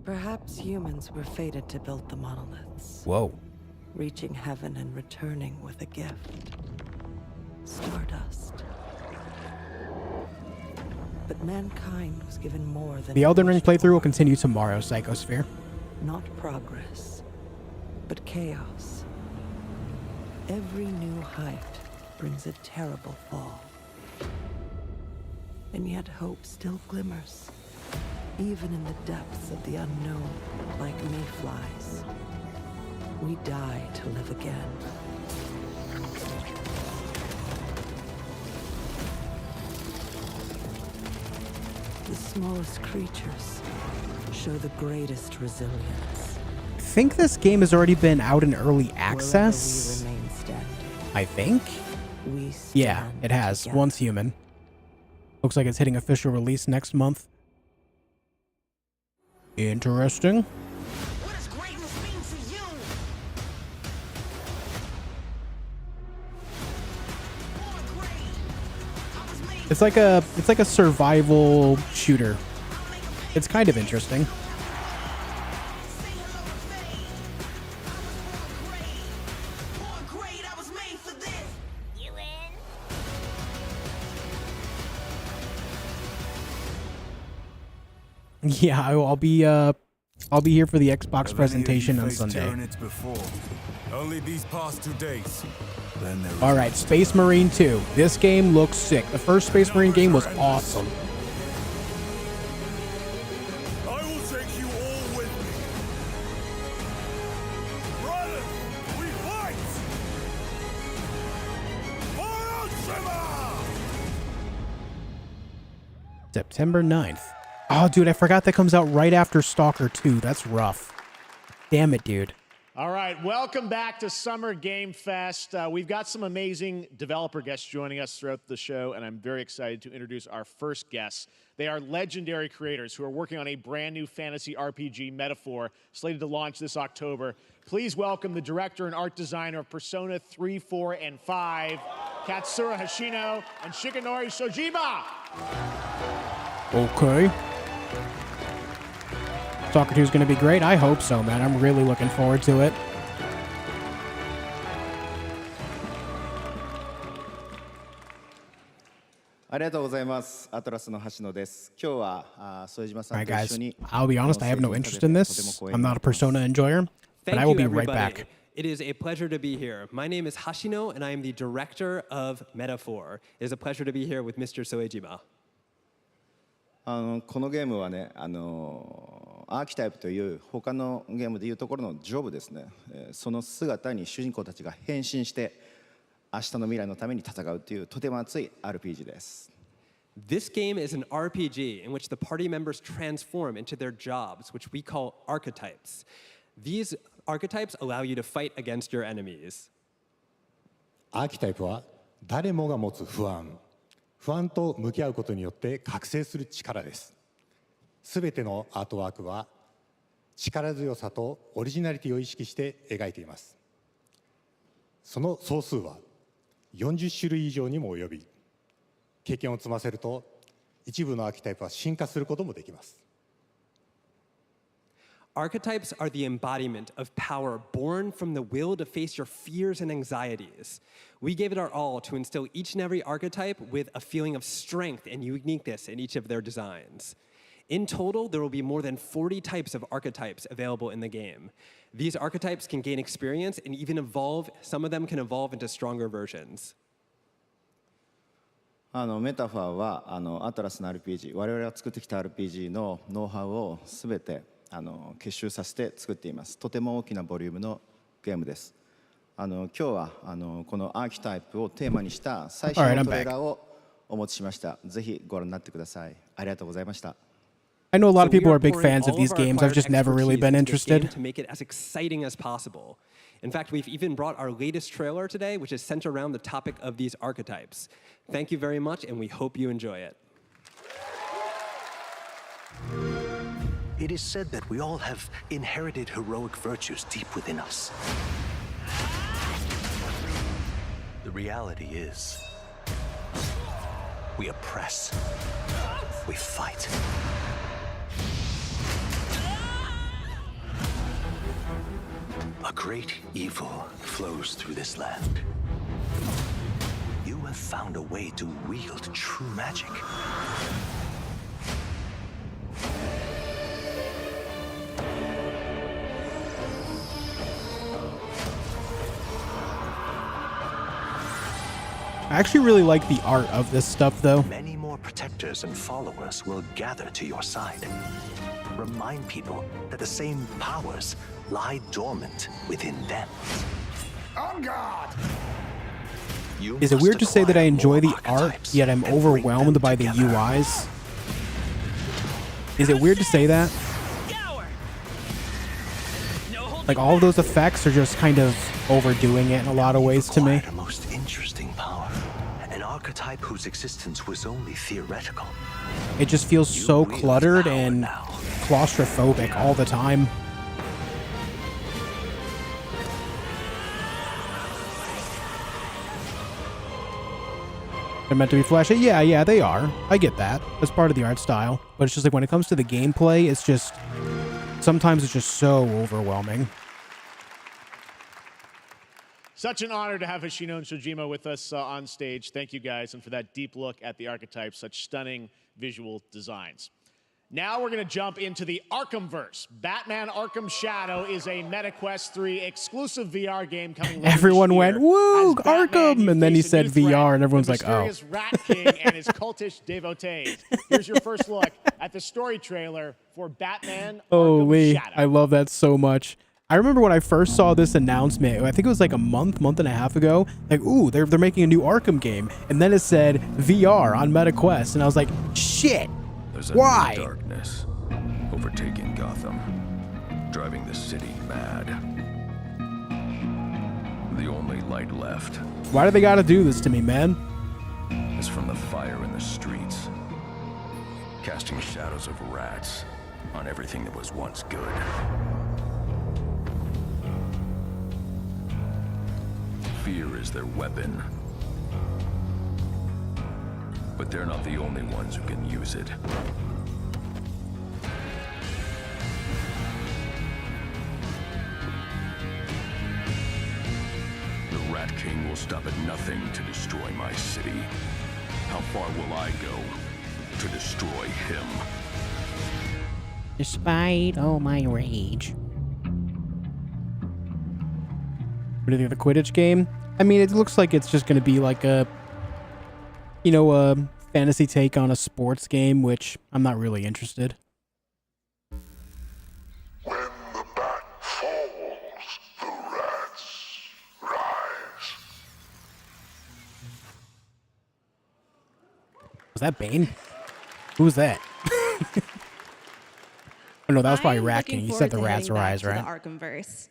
Perhaps humans were fated to build the monoliths. Whoa. Reaching heaven and returning with a gift. Stardust. But mankind was given more than... The Elden Ring playthrough will continue tomorrow, Psychosphere. Not progress, but chaos. Every new height brings a terrible fall. And yet hope still glimmers, even in the depths of the unknown, like mayflies. We die to live again. The smallest creatures show the greatest resilience. I think this game has already been out in early access. We remain standing. I think? We Yeah, it has. together. Once Human. Looks like it's hitting official release next month. Interesting. What does greatness mean to you? It's like a survival shooter. It's kind of interesting. Yeah, I'll be here for the Xbox presentation on Sunday. Only these past 2 days. All right, Space Marine 2. This game looks sick. The first Space Marine game was awesome. I will take you all with me. Brothers, we fight! For Ultima! September 9th. Oh, dude, I forgot that comes out right after Stalker 2. That's rough. Damn it, dude. All right, welcome back to Summer Game Fest. We've got some amazing developer guests joining us throughout the show, and I'm very excited to introduce our first guests. They are legendary creators who are working on a brand new fantasy RPG, Metaphor, slated to launch this October. Please welcome the director and art designer of Persona 3, 4, and 5, Katsura Hoshino and Shikanori Shojima. Okay. Soccer 2 is going to be great. I hope so, man. I'm really looking forward to it. Alright, guys. I'll be honest, I have no interest in this. I'm not a Persona enjoyer, but I will be right back. It is a pleasure to be here. My name is Hashino, and I am the director of Metaphor. It is a pleasure to be here with Mr. Soejima. このゲームはね、アーキタイプという他のゲームでいうところのジョブですね。その姿に主人公たちが変身して明日の未来のために戦うというとても熱い RPG です。This game is an RPG in which the party members transform into their jobs, which we call archetypes. These archetypes allow you to fight against your enemies. アーキタイプは誰もが持つ不安と向き合うことによって覚醒する力です。すべてのアートワークは力強さとオリジナリティを意識して描いています。その総数は40種類以上にも及び、経験を積ませると一部のアーキタイプは進化することもできます。Archetypes are the embodiment of power born from the will to face your fears and anxieties. We gave it our all to instill each and every archetype with a feeling of strength and uniqueness in each of their designs. In total, there will be more than 40 types of archetypes available in the game. These archetypes can gain experience and even evolve. Some of them can evolve into stronger versions. メタファーはアトラスの RPG、我々が作ってきた RPG のノウハウをすべて結集させて作っています。とても大きなボリュームのゲームです。今日はこのアーキタイプをテーマにした最新のトレーラーをお持ちしました。ぜひご覧になってください。ありがとうございました。I know a lot of people are big fans of these games. I've just never really been interested. To make it as exciting as possible. In fact, we've even brought our latest trailer today, which is centered around the topic of these archetypes. Thank you very much, and we hope you enjoy it. It is said that we all have inherited heroic virtues deep within us. The reality is, we oppress, we fight. A great evil flows through this land. You have found a way to wield true magic. I actually really like the art of this stuff, though. Many more protectors and followers will gather to your side. Remind people that the same powers lie dormant within them. On guard! Is it weird to say that I enjoy the art, yet I'm overwhelmed by the UIs? Is it weird to say that? Like, all of those effects are just kind of overdoing it in a lot of ways to me. A most interesting power. An archetype whose existence was only theoretical. It just feels so cluttered and claustrophobic all the time. They're meant to be flashy. Yeah, they are. I get that. That's part of the art style. But it's just like when it comes to the gameplay, it's just... sometimes it's just so overwhelming. Such an honor to have Hoshino and Shojima with us on stage. Thank you guys, and for that deep look at the archetypes, such stunning visual designs. Now we're going to jump into the Arkhamverse. Batman Arkham Shadow is a MetaQuest 3 exclusive VR game coming later Everyone this year. went, woo, Batman, Arkham! And then he said VR, and everyone's like, oh. Mysterious Rat King and his cultish devotees. Here's your first look at the story trailer for Batman Arkham Shadow. I love that so much. I remember when I first saw this announcement, I think it was like a month and a half ago, like, ooh, they're making a new Arkham game. And then it said VR on MetaQuest, and I was like, shit, There's a why? new darkness overtaking Gotham, driving the city mad. the only light left. Why do they gotta do this to me, man? It's from the fire in the streets, casting shadows of rats on everything that was once good. Fear is their weapon. But they're not the only ones who can use it. The Rat King will stop at nothing to destroy my city. How far will I go to destroy him? Despite all my rage. What do you think of the Quidditch game? I mean, it looks like it's just going to be like a, you know, a fantasy take on a sports game, which I'm not really interested. When the bat falls, the rats rise. Was that Bane? Who was that? Oh no, that was probably Rat King. You said the rats rise, right? The Arkhamverse.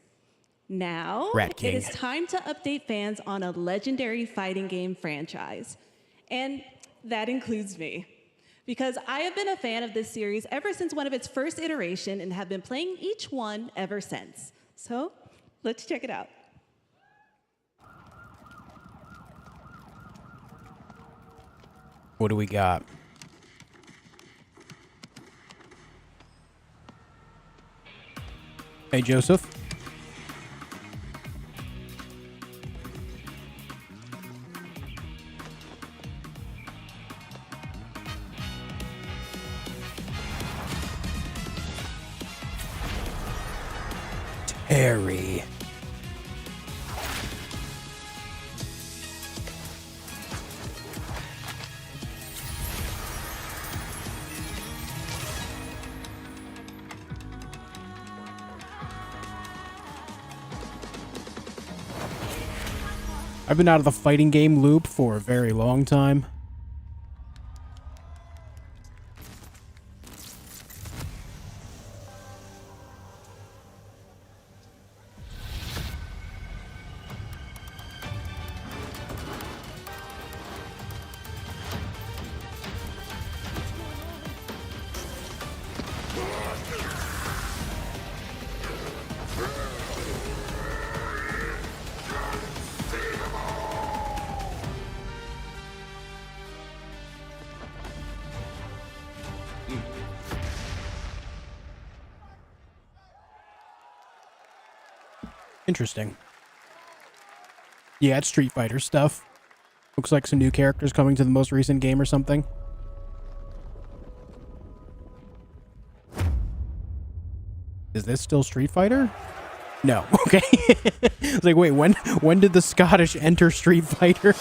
Now, Rat King. It is time to update fans on a legendary fighting game franchise. And that includes me. Because I have been a fan of this series ever since one of its first iteration and have been playing each one ever since. So, let's check it out. What do we got? Hey, Joseph. Terry. I've been out of the fighting game loop for a very long time. Interesting. Yeah, it's Street Fighter stuff. Looks like some new characters coming to the most recent game or something. Is this still Street Fighter? No. Okay. It's like, wait, when did the Scottish enter Street Fighter?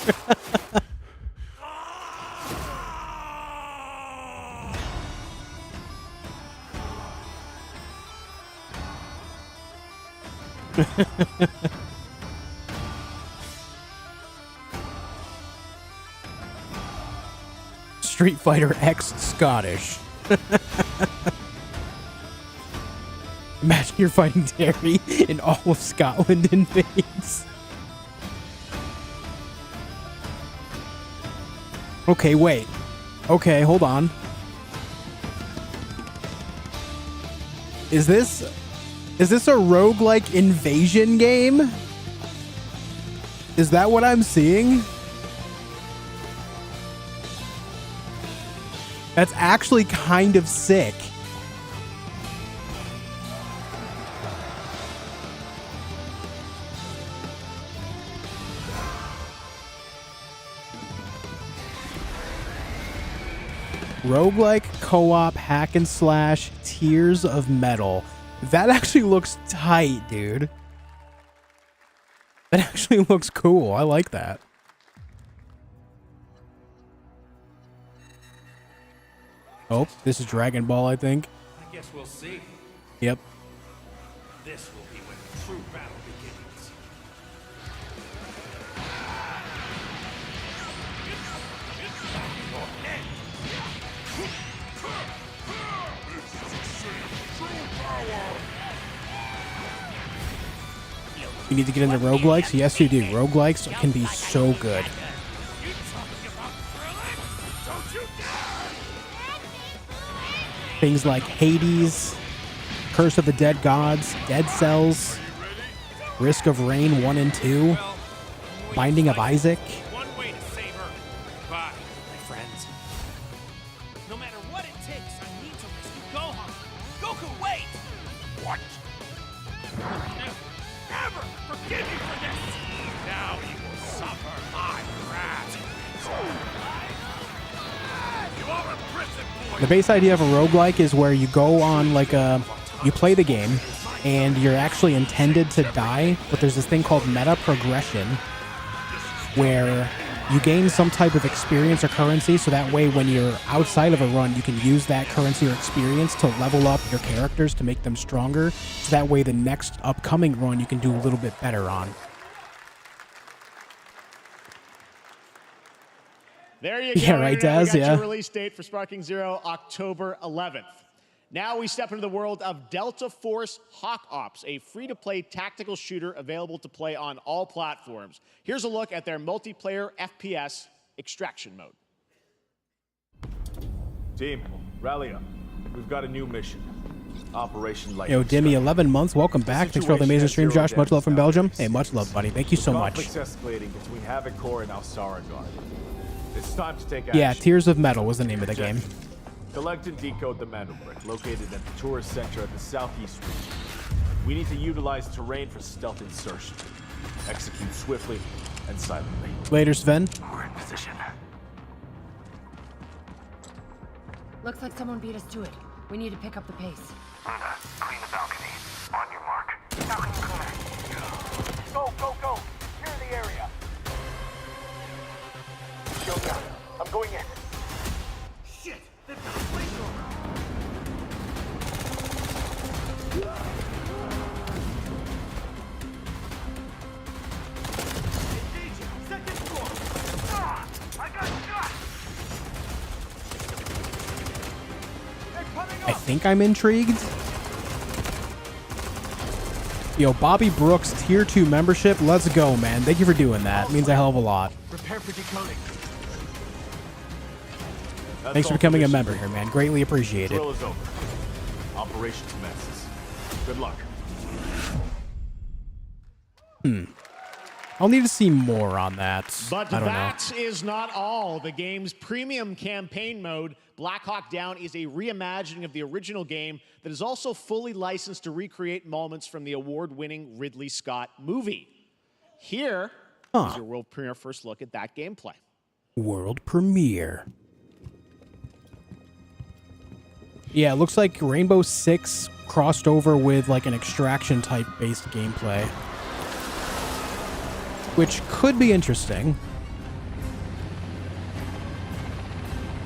Street Fighter X Scottish. Imagine you're fighting Terry and all of Scotland invades. Okay, wait. Okay, hold on. Is this a roguelike invasion game? Is that what I'm seeing? That's actually kind of sick. Roguelike co-op hack and slash Tears of Metal. That actually looks tight, dude. That actually looks cool. I like that. Oh, this is Dragon Ball, I think. I guess we'll see. Yep. This will be when the true battle begins. You need to get into roguelikes? Yes, you do. Roguelikes can be so good. Things like Hades, Curse of the Dead Gods, Dead Cells, Risk of Rain 1 and 2, Binding of Isaac. One way to save her. Goodbye, my friends. No matter what it takes, I need to rescue Gohan. Goku, wait! What? Never forgive you for this! Now you will suffer my wrath. You are a prison boy. The base idea of a roguelike is where you go on like a... You play the game, and you're actually intended to die, but there's this thing called meta progression, where you gain some type of experience or currency, so that way when you're outside of a run, you can use that currency or experience to level up your characters to make them stronger, so that way the next upcoming run you can do a little bit better on. There you go. Yeah, right, Internet. Daz, We got yeah. your release date for Sparking Zero, October 11th. Now we step into the world of Delta Force Hawk Ops, a free-to-play tactical shooter available to play on all platforms. Here's a look at their multiplayer FPS extraction mode. Team, rally up. We've got a new mission. Operation Light. Yo, Dimmy, 11 months. Welcome back. Thanks for all the amazing stream, Josh. Much love from Belgium. Hey, much love, buddy. Thank you so much. Conflict's escalating between Havoc Corps and Alsara Guard. It's time to take action. Yeah, Tears of Metal was the name of the game. Collect and decode the Mechabreak, located at the tourist center of the southeast region. We need to utilize terrain for stealth insertion. Execute swiftly and silently. Later, Sven. We're in position. Looks like someone beat us to it. We need to pick up the pace. Neva, clean the balcony. On your mark. Balcony clear. Go, go, go! Clear the area. Shield down. I'm going in. Shit! They've got a flamethrower. Engaging. Second floor. Ah! I got shot! They're coming I up! think I'm intrigued. Yo, Bobby Brooks, Tier 2 membership. Let's go, man. Thank you for doing that. It means a hell of a lot. Prepare for decoding. Thanks for becoming a member here, man. Greatly appreciated. Drill is over. Operation commences. Good luck. I'll need to see more on that. But I don't know. that is not all. The game's premium campaign mode, Black Hawk Down, is a reimagining of the original game that is also fully licensed to recreate moments from the award-winning Ridley Scott movie. Here is your world premiere first look at that gameplay. World premiere. Yeah, it looks like Rainbow Six crossed over with like an extraction type based gameplay, which could be interesting.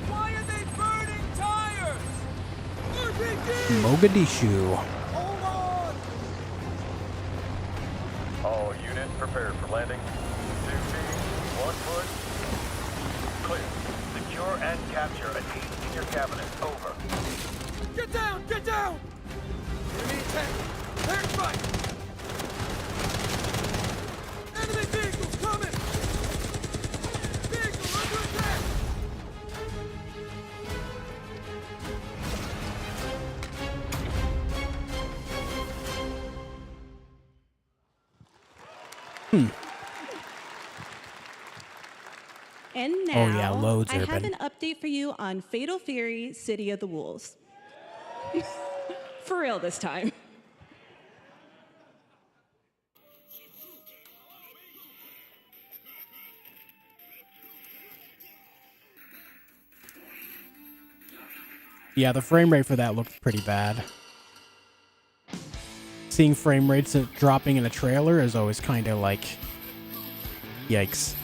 Why are they burning tires? RPG! Mogadishu. Hold on! All units prepared for landing. 2 teams, 1 foot. Clear. Secure and capture a team in your cabinet. Over. Get down! Get down! Enemy attack! Air strike! Enemy vehicles coming! Vehicle under attack! And now, Oh, yeah, loads, I have Urban. an update for you on Fatal Fury: City of the Wolves. For real this time. Yeah, the frame rate for that looked pretty bad. Seeing frame rates dropping in a trailer is always kind of like, yikes.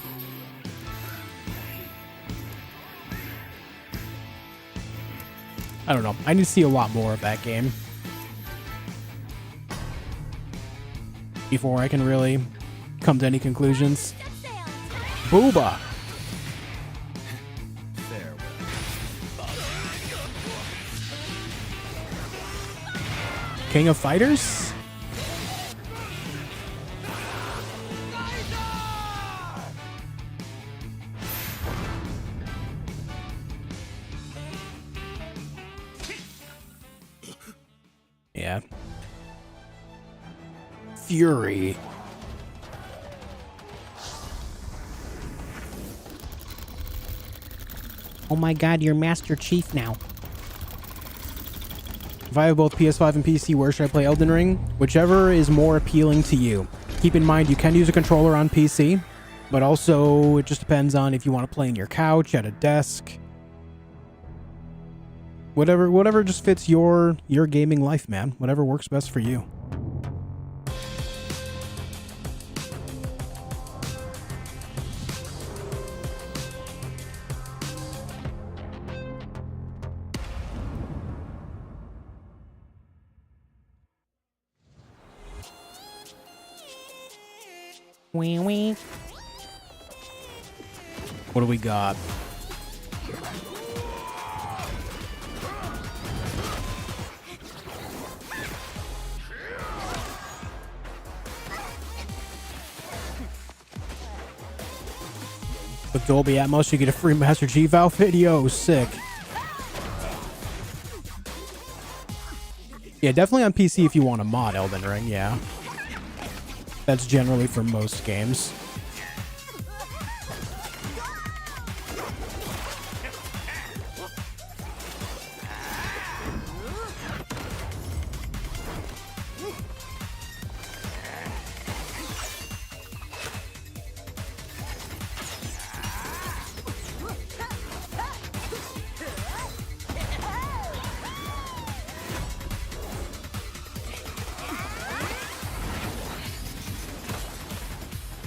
I don't know. I need to see a lot more of that game before I can really come to any conclusions. Booba! King of Fighters? yeah. Fury. Oh my god, you're Master Chief now. If I have both PS5 and PC, where should I play Elden Ring? Whichever is more appealing to you. Keep in mind, you can use a controller on PC, but also it just depends on if you want to play on your couch, at a desk. Whatever just fits your gaming life, man. Whatever works best for you. Wee wee. What do we got? With Dolby Atmos, you get a free Master Chief outfit. Yo, sick. Yeah, definitely on PC if you want to mod Elden Ring, yeah. That's generally for most games.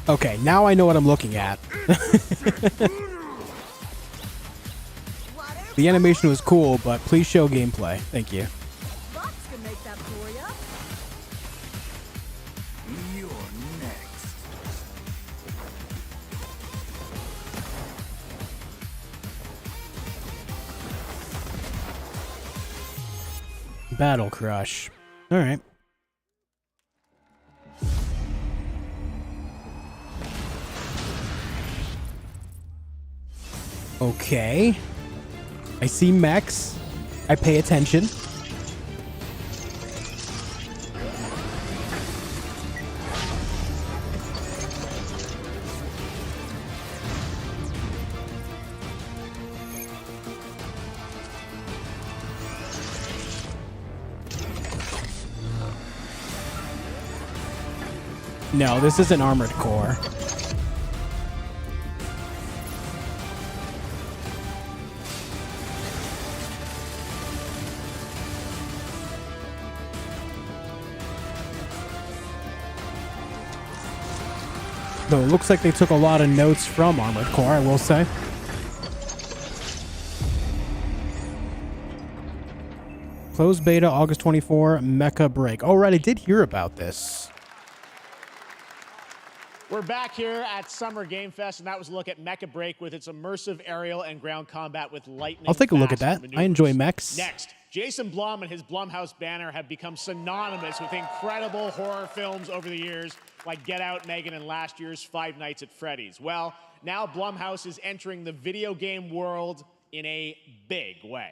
Okay, now I know what I'm looking at. The animation was cool, but please show gameplay. Thank you. You're next. Battle Crush. All right. Okay. I see mechs. I pay attention. No, this isn't Armored Core. Though it looks like they took a lot of notes from Armored Core, I will say. Closed beta, August 24, Mechabreak. Oh, right, I did hear about this. We're back here at Summer Game Fest, and that was a look at Mechabreak with its immersive aerial and ground combat with lightning. I'll take a look at fast that. maneuvers. I enjoy mechs. Next, Jason Blum and his Blumhouse banner have become synonymous with incredible horror films over the years, like Get Out, Megan, and last year's Five Nights at Freddy's. Well, now Blumhouse is entering the video game world in a big way.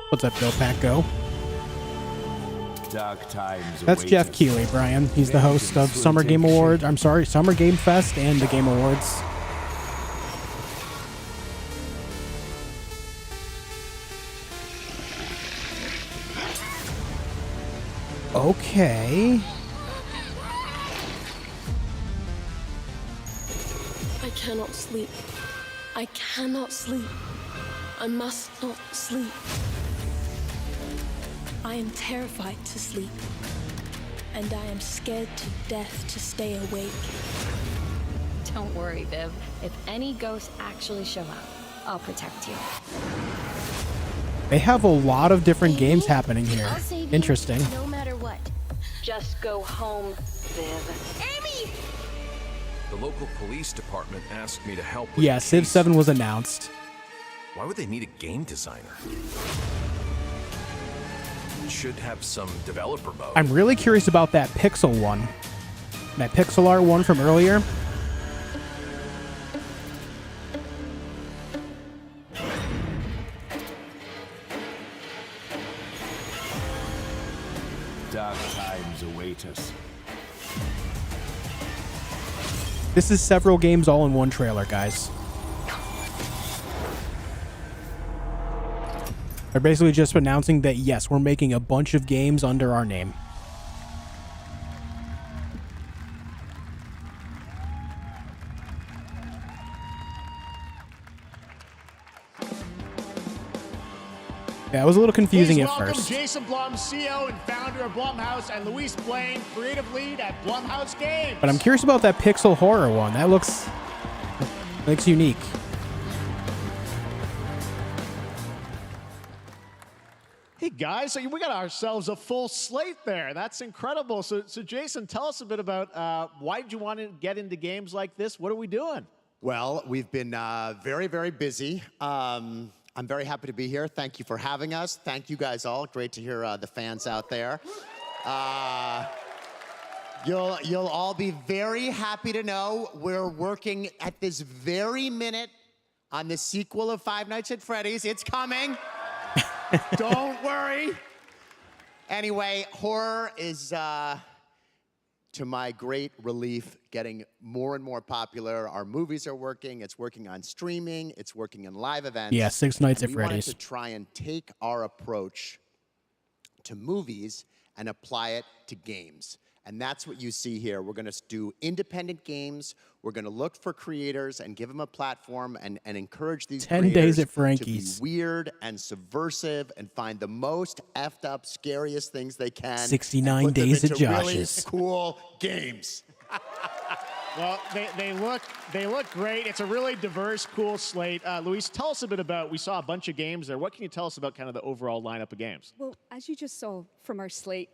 What's up, Bill Paco? Dark times. That's await Jeff us. Keighley, Brian. He's the host of Summer Game Awards. I'm sorry, Summer Game Fest and the Game Awards. Okay. I cannot sleep. I cannot sleep. I must not sleep. I am terrified to sleep, and I am scared to death to stay awake. Don't worry, Viv. If any ghosts actually show up, I'll protect you. They have a lot of different games happening here. I'll save you Interesting. no matter what. Just go home, Viv. Amy! The local police department asked me to help with Yeah, the Civ case. 7 was announced. Why would they need a game designer? Should have some developer mode. I'm really curious about that pixel one. That pixel art one from earlier. Dark times await us. This is several games all in one trailer, guys. They're basically just announcing that, yes, we're making a bunch of games under our name. Yeah, it was a little confusing at first. Jason Blum, CEO and founder of Blumhouse, and Luis Blaine, creative lead at Blumhouse Games. But I'm curious about that pixel horror one. That looks unique. Hey guys, so we got ourselves a full slate there. That's incredible. So Jason, tell us a bit about why did you want to get into games like this? What are we doing? Well, we've been very, very busy. I'm very happy to be here. Thank you for having us. Thank you guys all. Great to hear the fans out there. You'll all be very happy to know we're working at this very minute on the sequel of Five Nights at Freddy's. It's coming. Don't worry. Anyway, horror is, to my great relief, getting more and more popular. Our movies are working. It's working on streaming. It's working in live events. Yeah, Six Nights at We Freddy's. wanted to try and take our approach to movies and apply it to games. And that's what you see here. We're going to do independent games. We're going to look for creators and give them a platform and encourage these 10 creators Days at to Frankie's. be weird and subversive and find the most effed up, scariest things they can. 69 and put them Days at into really Josh's. cool games. Well, they look great. It's a really diverse, cool slate. Luis, tell us a bit about, we saw a bunch of games there. What can you tell us about kind of the overall lineup of games? Well, as you just saw from our slate,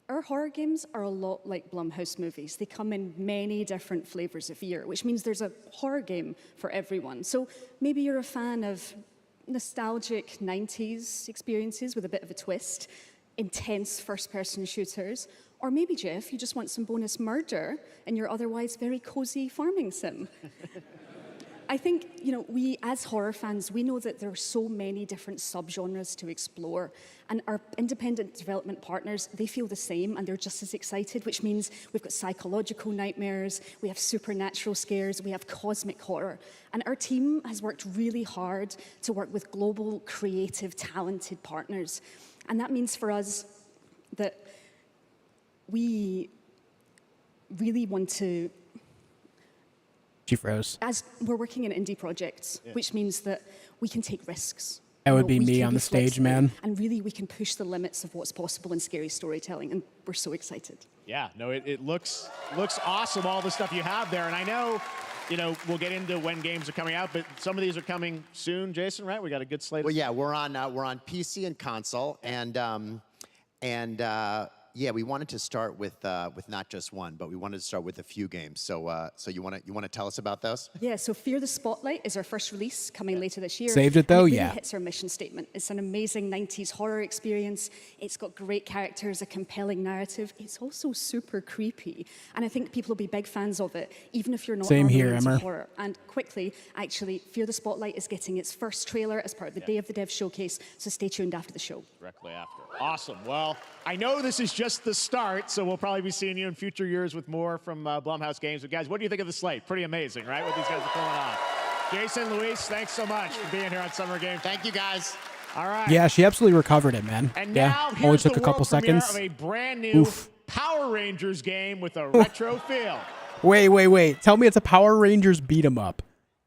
our horror games are a lot like Blumhouse movies. They come in many different flavors of year, which means there's a horror game for everyone. So maybe you're a fan of nostalgic 90s experiences with a bit of a twist, intense first-person shooters, or maybe, Jeff, you just want some bonus murder in your otherwise very cozy farming sim. I think, we as horror fans, we know that there are so many different subgenres to explore, and our independent development partners, they feel the same, and they're just as excited, which means we've got psychological nightmares, we have supernatural scares, we have cosmic horror, and our team has worked really hard to work with global, creative, talented partners, and that means for us that we really want to. She froze. As we're working in indie projects, which means that we can take risks. That would be we me can on be the stage, flexible, man. And really, we can push the limits of what's possible in scary storytelling, and we're so excited. Yeah, no, it looks awesome, all the stuff you have there. And I know, we'll get into when games are coming out, but some of these are coming soon, Jason, right? We got a good slate. Well, yeah, we're on PC and console, and yeah, we wanted to start with not just one, but we wanted to start with a few games. So you want to tell us about those? Yeah, so Fear the Spotlight is our first release coming later this year. Saved it though, and it really yeah. hits our mission statement. It's an amazing 90s horror experience. It's got great characters, a compelling narrative. It's also super creepy, and I think people will be big fans of it, even if you're not Same normally here, into Emmer. horror. And quickly, actually, Fear the Spotlight is getting its first trailer as part of the Day of the Dev showcase. So stay tuned after the show. Directly after. Awesome. Well, I know this is just the start, so we'll probably be seeing you in future years with more from Blumhouse Games. But guys, what do you think of the slate? Pretty amazing, right? What these guys are pulling on. Jason, Luis, thanks so much for being here on Summer Game. Thank you, guys. All right. Yeah, she absolutely recovered it, man. And yeah, now only here's took the a couple world premiere seconds. of a brand new Oof. Power Rangers game with a retro feel. Wait. Tell me it's a Power Rangers beat 'em up.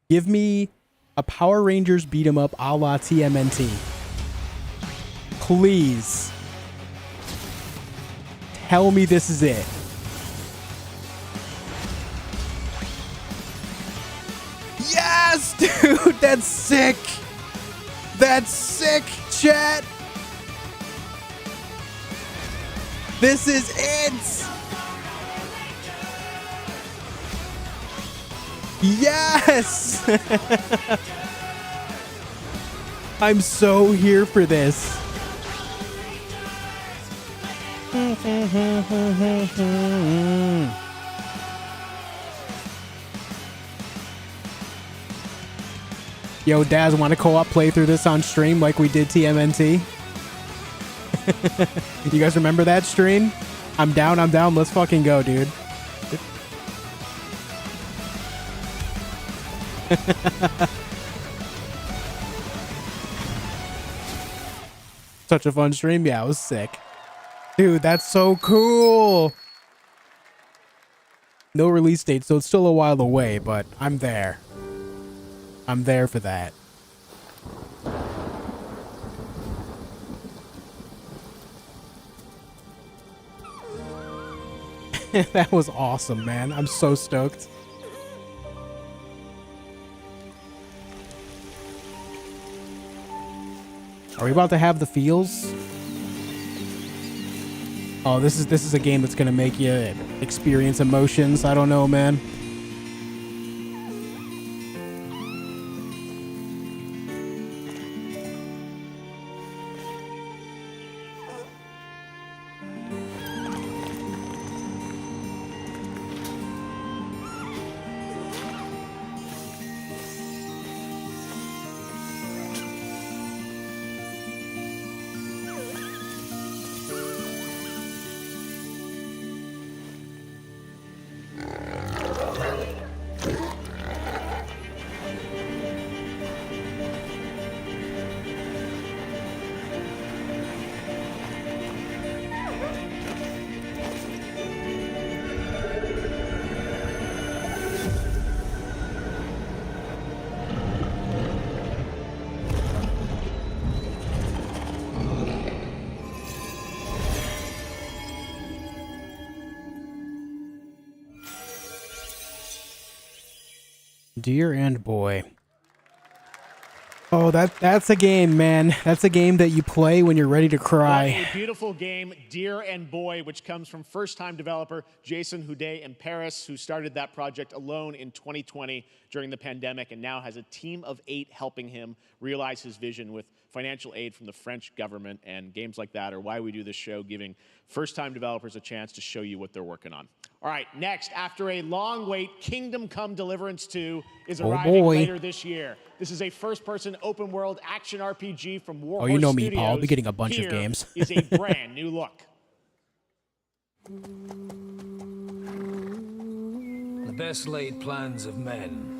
Give me a Power Rangers beat 'em up a la TMNT. Please. Tell me this is it. Yes, dude, that's sick. That's sick, chat. This is it. Yes. I'm so here for this. Yo, Daz, want to co-op play through this on stream like we did TMNT? You guys remember that stream? I'm down, I'm down. Let's fucking go, dude. Such a fun stream. Yeah, it was sick. Dude, that's so cool. No release date, so it's still a while away, but I'm there. I'm there for that. That was awesome, man. I'm so stoked. Are we about to have the feels? Oh, this is a game that's gonna make you experience emotions. I don't know, man. Dear and Boy. Oh, that's a game, man. That's a game that you play when you're ready to cry. What a beautiful game, Dear and Boy, which comes from first-time developer Jason Houdet in Paris, who started that project alone in 2020 during the pandemic and now has a team of 8 helping him realize his vision with financial aid from the French government. And games like that are why we do this show, giving first-time developers a chance to show you what they're working on. All right, next, after a long wait, Kingdom Come Deliverance 2 is arriving later this year. This is a first-person open-world action RPG from Warhorse Oh, you know me, Studios. Paul. I'll be getting a bunch of Here games. is a brand new look. The best laid plans of men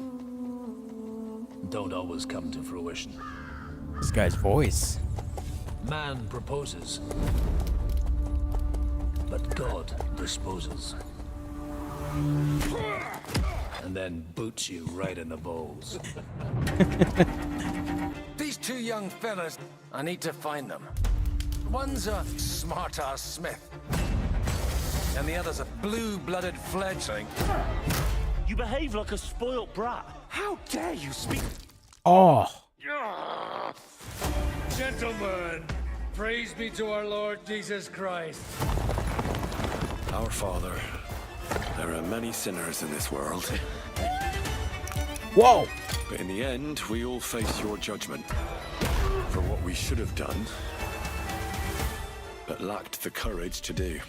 don't always come to fruition. This guy's voice. Man proposes, but God disposes. And then boots you right in the balls. These 2 young fellas, I need to find them. One's a smart-ass smith, and the other's a blue-blooded fledgling. You behave like a spoilt brat. How dare you speak? Oh. Gentlemen, praise be to our Lord Jesus Christ. Our Father, there are many sinners in this world. Whoa! But in the end, we all face your judgment for what we should have done, but lacked the courage to do.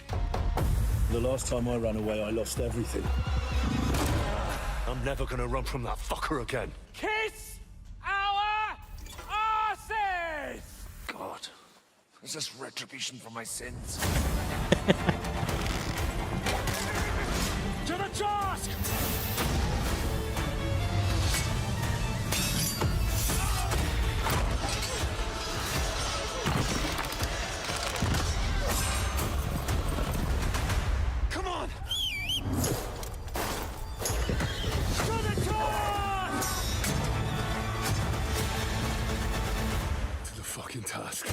The last time I ran away, I lost everything. I'm never gonna run from that fucker again. Kiss our asses! God, is this retribution for my sins? To the task! Come on! To the task! To the fucking task.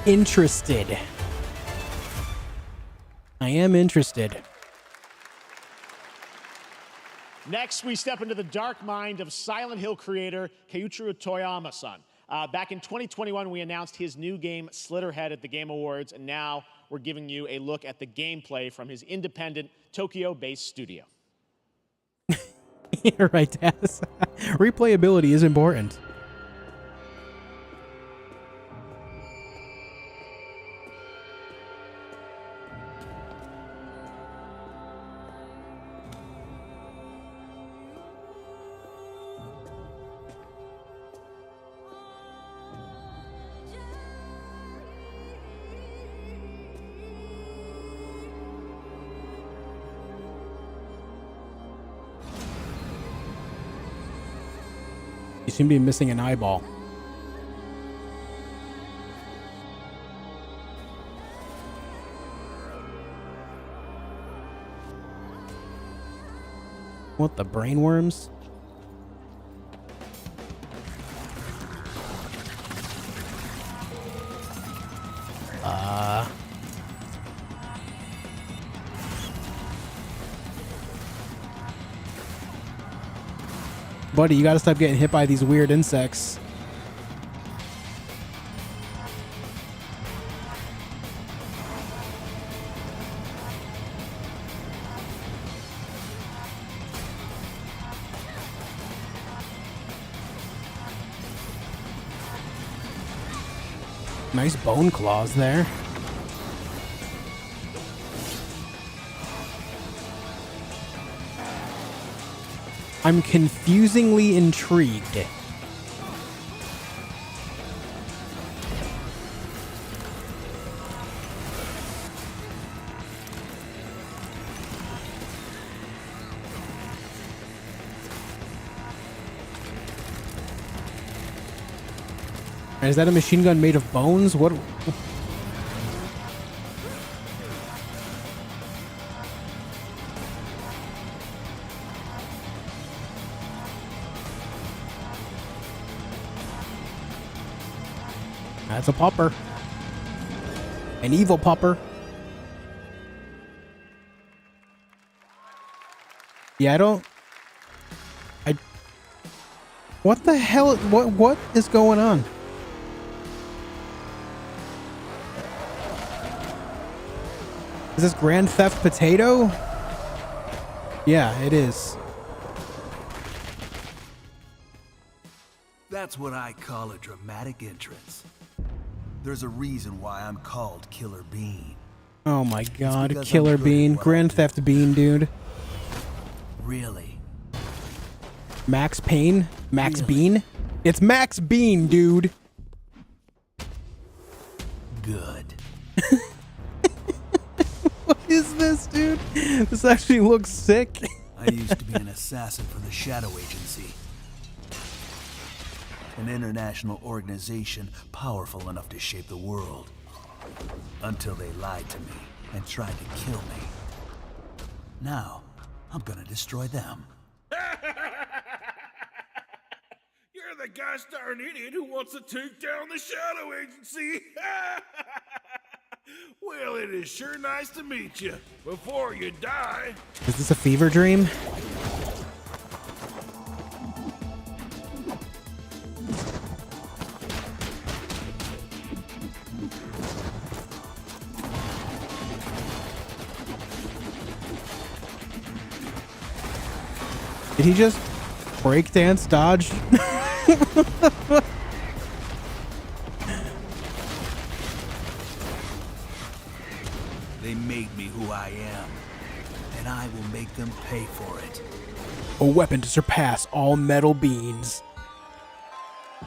Interested. I am interested. Next, we step into the dark mind of Silent Hill creator Keiichiro Toyama-san. Back in 2021, we announced his new game, Slitterhead, at the Game Awards, and now we're giving you a look at the gameplay from his independent, Tokyo-based studio. You're right, Taz. Replayability is important. You seem to be missing an eyeball. What, the brainworms? Buddy, you gotta stop getting hit by these weird insects. Nice bone claws there. I'm confusingly intrigued. Is that a machine gun made of bones? What? That's a popper. An evil popper. Yeah, what the hell? What is going on? Is this Grand Theft Potato? Yeah, it is. That's what I call a dramatic entrance. There's a reason why I'm called Killer Bean. Oh my god, Killer Bean. Grand Theft Bean, dude. Really? Max Payne? Max Bean? It's Max Bean, dude. Good. What is this, dude? This actually looks sick. I used to be an assassin for the Shadow Agency. An international organization powerful enough to shape the world. Until they lied to me and tried to kill me. Now, I'm gonna destroy them. You're the gosh darn idiot who wants to take down the Shadow Agency. Well, it is sure nice to meet you. Before you die. Is this a fever dream? Did he just breakdance dodge? They made me who I am, and I will make them pay for it. A weapon to surpass all metal beans.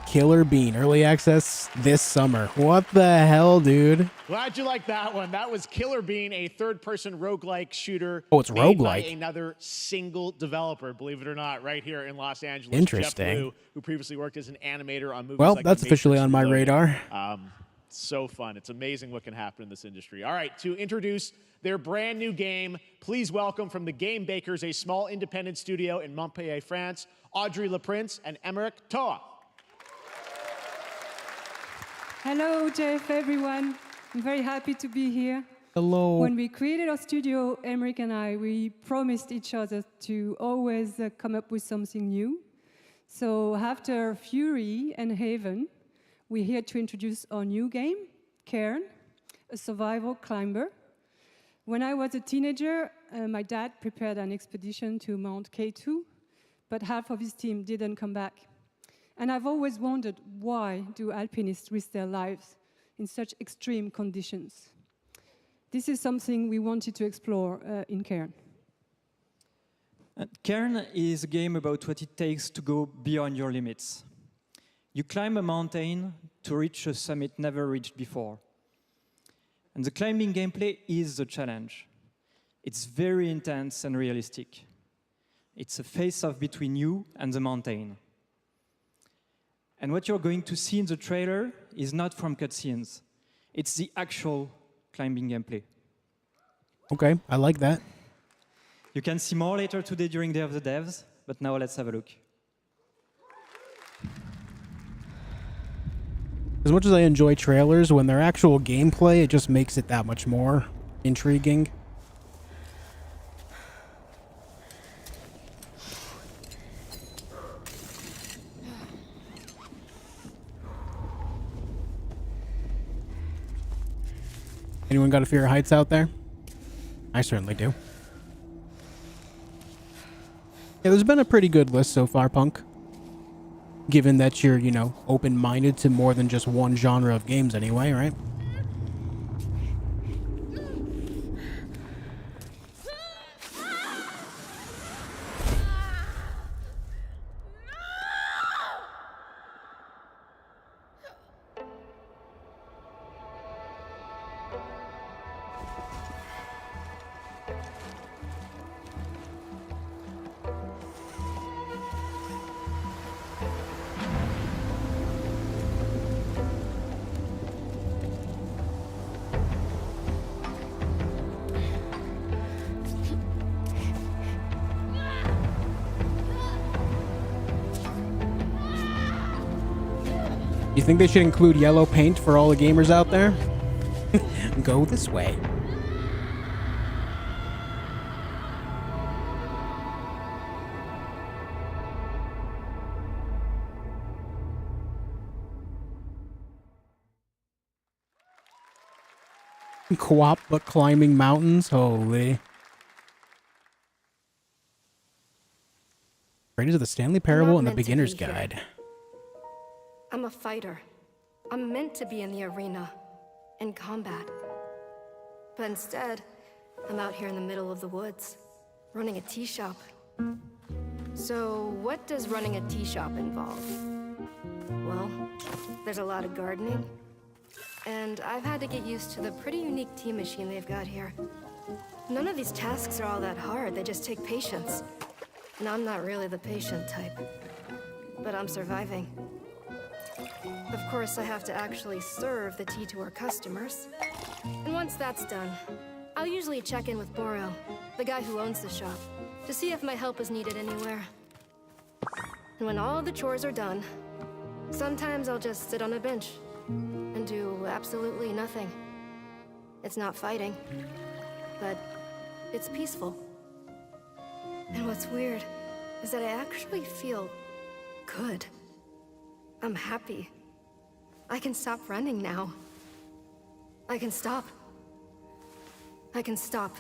Killer Bean, early access this summer. What the hell, dude? Glad you like that one. That was Killer Bean, a third-person roguelike shooter. Oh, it's made roguelike. by another single developer, believe it or not, right here in Los Angeles. Interesting. Jeff Blue, who previously worked as an animator on movies Well, like that's The officially Matrix on my Reloaded. radar. So fun. It's amazing what can happen in this industry. All right, to introduce their brand new game, please welcome from the Game Bakers, a small independent studio in Montpellier, France, Audrey Laprince and Emmerich Toa. Hello, Jeff, everyone. I'm very happy to be here. Hello. When we created our studio, Emmerich and I, we promised each other to always come up with something new. So after Fury and Haven, we're here to introduce our new game, Cairn, a survival climber. When I was a teenager, my dad prepared an expedition to Mount K2, but half of his team didn't come back. And I've always wondered, why do alpinists risk their lives in such extreme conditions? This is something we wanted to explore in Cairn. Cairn is a game about what it takes to go beyond your limits. You climb a mountain to reach a summit never reached before. And the climbing gameplay is the challenge. It's very intense and realistic. It's a face-off between you and the mountain. And what you're going to see in the trailer is not from cutscenes. It's the actual climbing gameplay. Okay, I like that. You can see more later today during Day of the Devs, but now let's have a look. As much as I enjoy trailers, when they're actual gameplay, it just makes it that much more intriguing. Anyone got a fear of heights out there? I certainly do. Yeah, there's been a pretty good list so far, Punk. Given that you're, you know, open-minded to more than just one genre of games anyway, right? You think they should include yellow paint for all the gamers out there? Go this way. Co-op but climbing mountains? Holy. Right into the Stanley Parable and the Beginner's Guide. I'm a fighter. I'm meant to be in the arena, in combat. But instead, I'm out here in the middle of the woods, running a tea shop. So what does running a tea shop involve? Well, there's a lot of gardening, and I've had to get used to the pretty unique tea machine they've got here. None of these tasks are all that hard, they just take patience. And I'm not really the patient type, but I'm surviving. Of course, I have to actually serve the tea to our customers. And once that's done, I'll usually check in with Boro, the guy who owns the shop, to see if my help is needed anywhere. And when all the chores are done, sometimes I'll just sit on a bench and do absolutely nothing. It's not fighting, but it's peaceful. And what's weird is that I actually feel good. I'm happy. I can stop running now. I can stop. I can stop.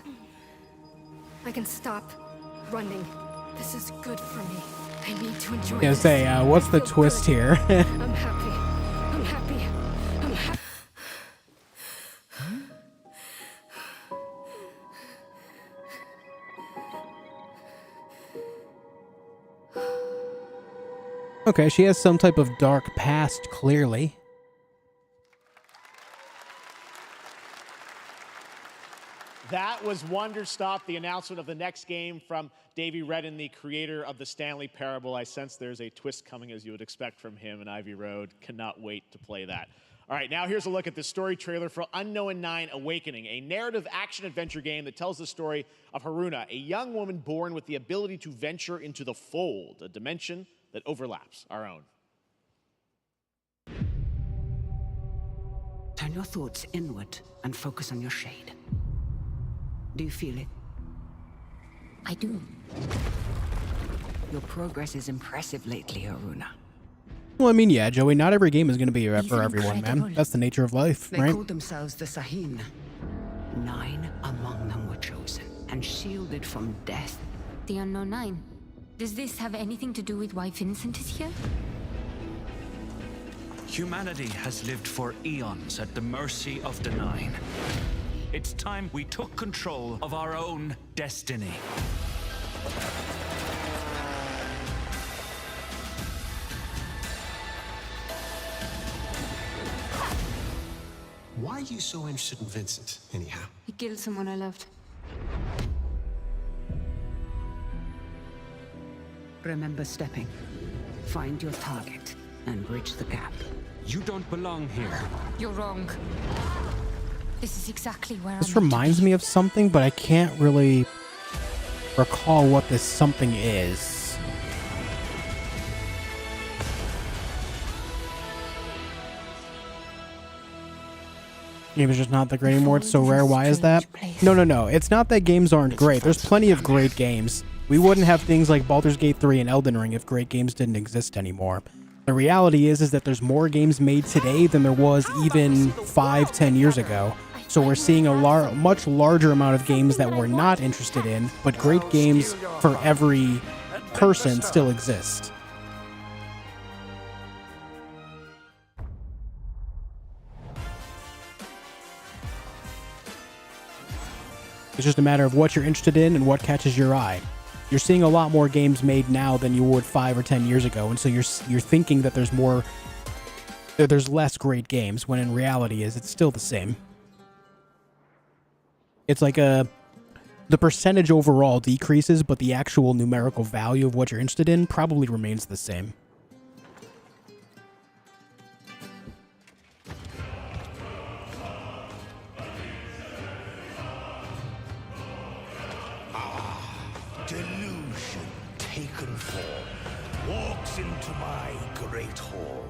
I can stop running. This is good for me. I need to enjoy Yeah, this. say, what's the twist here? I'm happy. I'm happy. I'm happy. Okay, she has some type of dark past, clearly. That was Wonderstop, the announcement of the next game from Davey Redden, the creator of the Stanley Parable. I sense there's a twist coming, as you would expect from him in Ivy Road. Cannot wait to play that. All right, now here's a look at the story trailer for Unknown 9 Awakening, a narrative action-adventure game that tells the story of Haruna, a young woman born with the ability to venture into the fold, a dimension that overlaps our own. Turn your thoughts inward and focus on your shade. Do you feel it? I do. Your progress is impressive lately, Haruna. Well, I mean, yeah, Joey, not every game is going to be for everyone, man. That's the nature of life, They right? called themselves the Sahin. 9 among them were chosen and shielded from death. The Unknown 9. Does this have anything to do with why Vincent is here? Humanity has lived for eons at the mercy of the Nine. It's time we took control of our own destiny. Why are you so interested in Vincent, anyhow? He killed someone I loved. Remember stepping. Find your target and bridge the gap. You don't belong here. You're wrong. This is exactly where This reminds me of something, but I can't really recall what this something is. Game is just not that great anymore. It's so rare. Why is that? No. It's not that games aren't great. There's plenty of great games. We wouldn't have things like Baldur's Gate 3 and Elden Ring if great games didn't exist anymore. The reality is that there's more games made today than there was even 5-10 years ago. So we're seeing a much larger amount of games that we're not interested in, but great games for every person still exist. It's just a matter of what you're interested in and what catches your eye. You're seeing a lot more games made now than you would 5 or 10 years ago, and so you're thinking that there's less great games, when in reality it's still the same. It's like the percentage overall decreases, but the actual numerical value of what you're interested in probably remains the same. Delusion taken form walks into my great hall.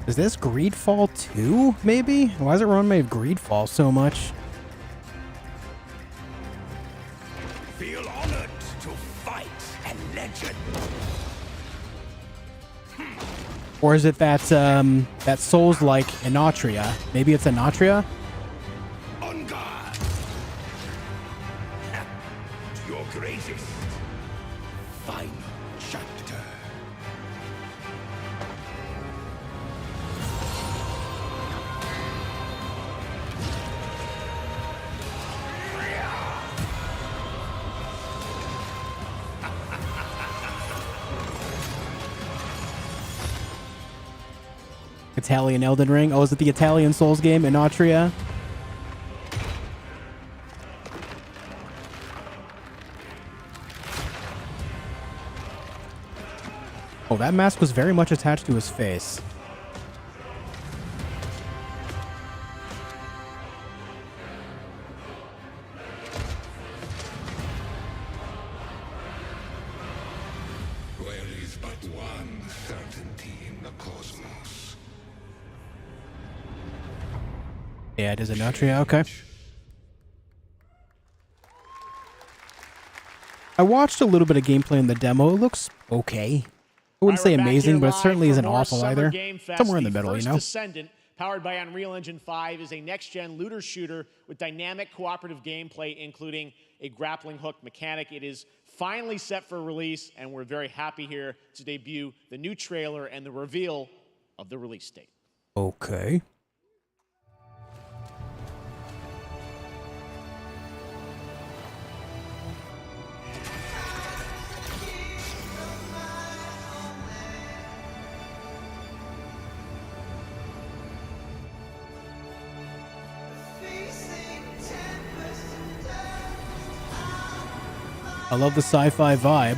Is this Greedfall 2, maybe? Why does it remind me of Greedfall so much? Feel honored to fight a legend. Or is it that Souls-like Inatria? Maybe it's Inatria? On guard. To your greatest final chapter. Italian Elden Ring. Oh, is it the Italian Souls game, Inatria? Oh, that mask was very much attached to his face. There is but one certainty in the cosmos. Yeah, it is Inatria. Okay. I watched a little bit of gameplay in the demo. It looks okay. I wouldn't say amazing, but it certainly isn't awful either. Somewhere in the middle, you know? First Descendant, powered by Unreal Engine 5, is a next-gen looter shooter with dynamic cooperative gameplay, including a grappling hook mechanic. It is finally set for release, and we're very happy here to debut the new trailer and the reveal of the release date. Okay. I love the sci-fi vibe.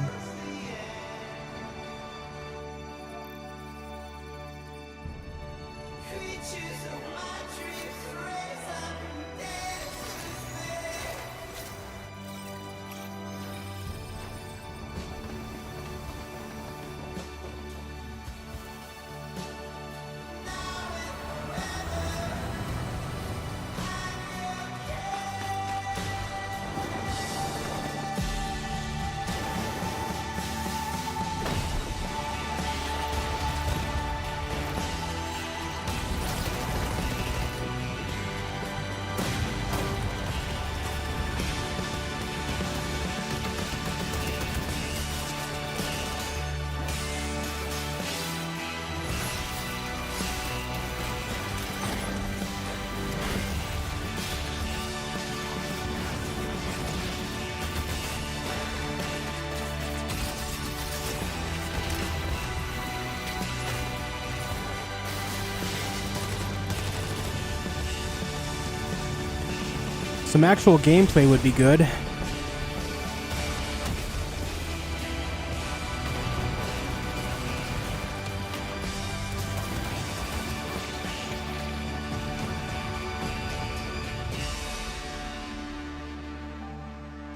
Some actual gameplay would be good. I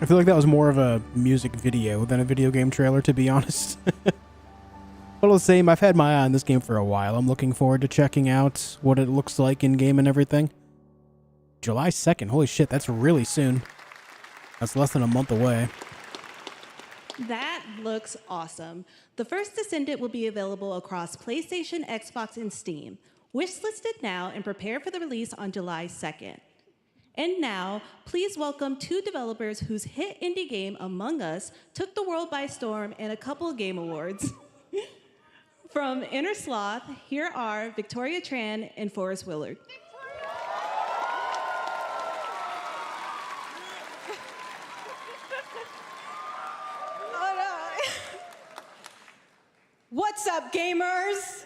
feel like that was more of a music video than a video game trailer, to be honest. But all the same, I've had my eye on this game for a while. I'm looking forward to checking out what it looks like in game and everything. July 2nd. Holy shit, that's really soon. That's less than a month away. That looks awesome. The First Descendant will be available across PlayStation, Xbox, and Steam. Wishlisted now and prepare for the release on July 2nd. And now, please welcome two developers whose hit indie game, Among Us, took the world by storm in a couple of game awards. From Inner Sloth, here are Victoria Tran and Forrest Willard. What's up, gamers?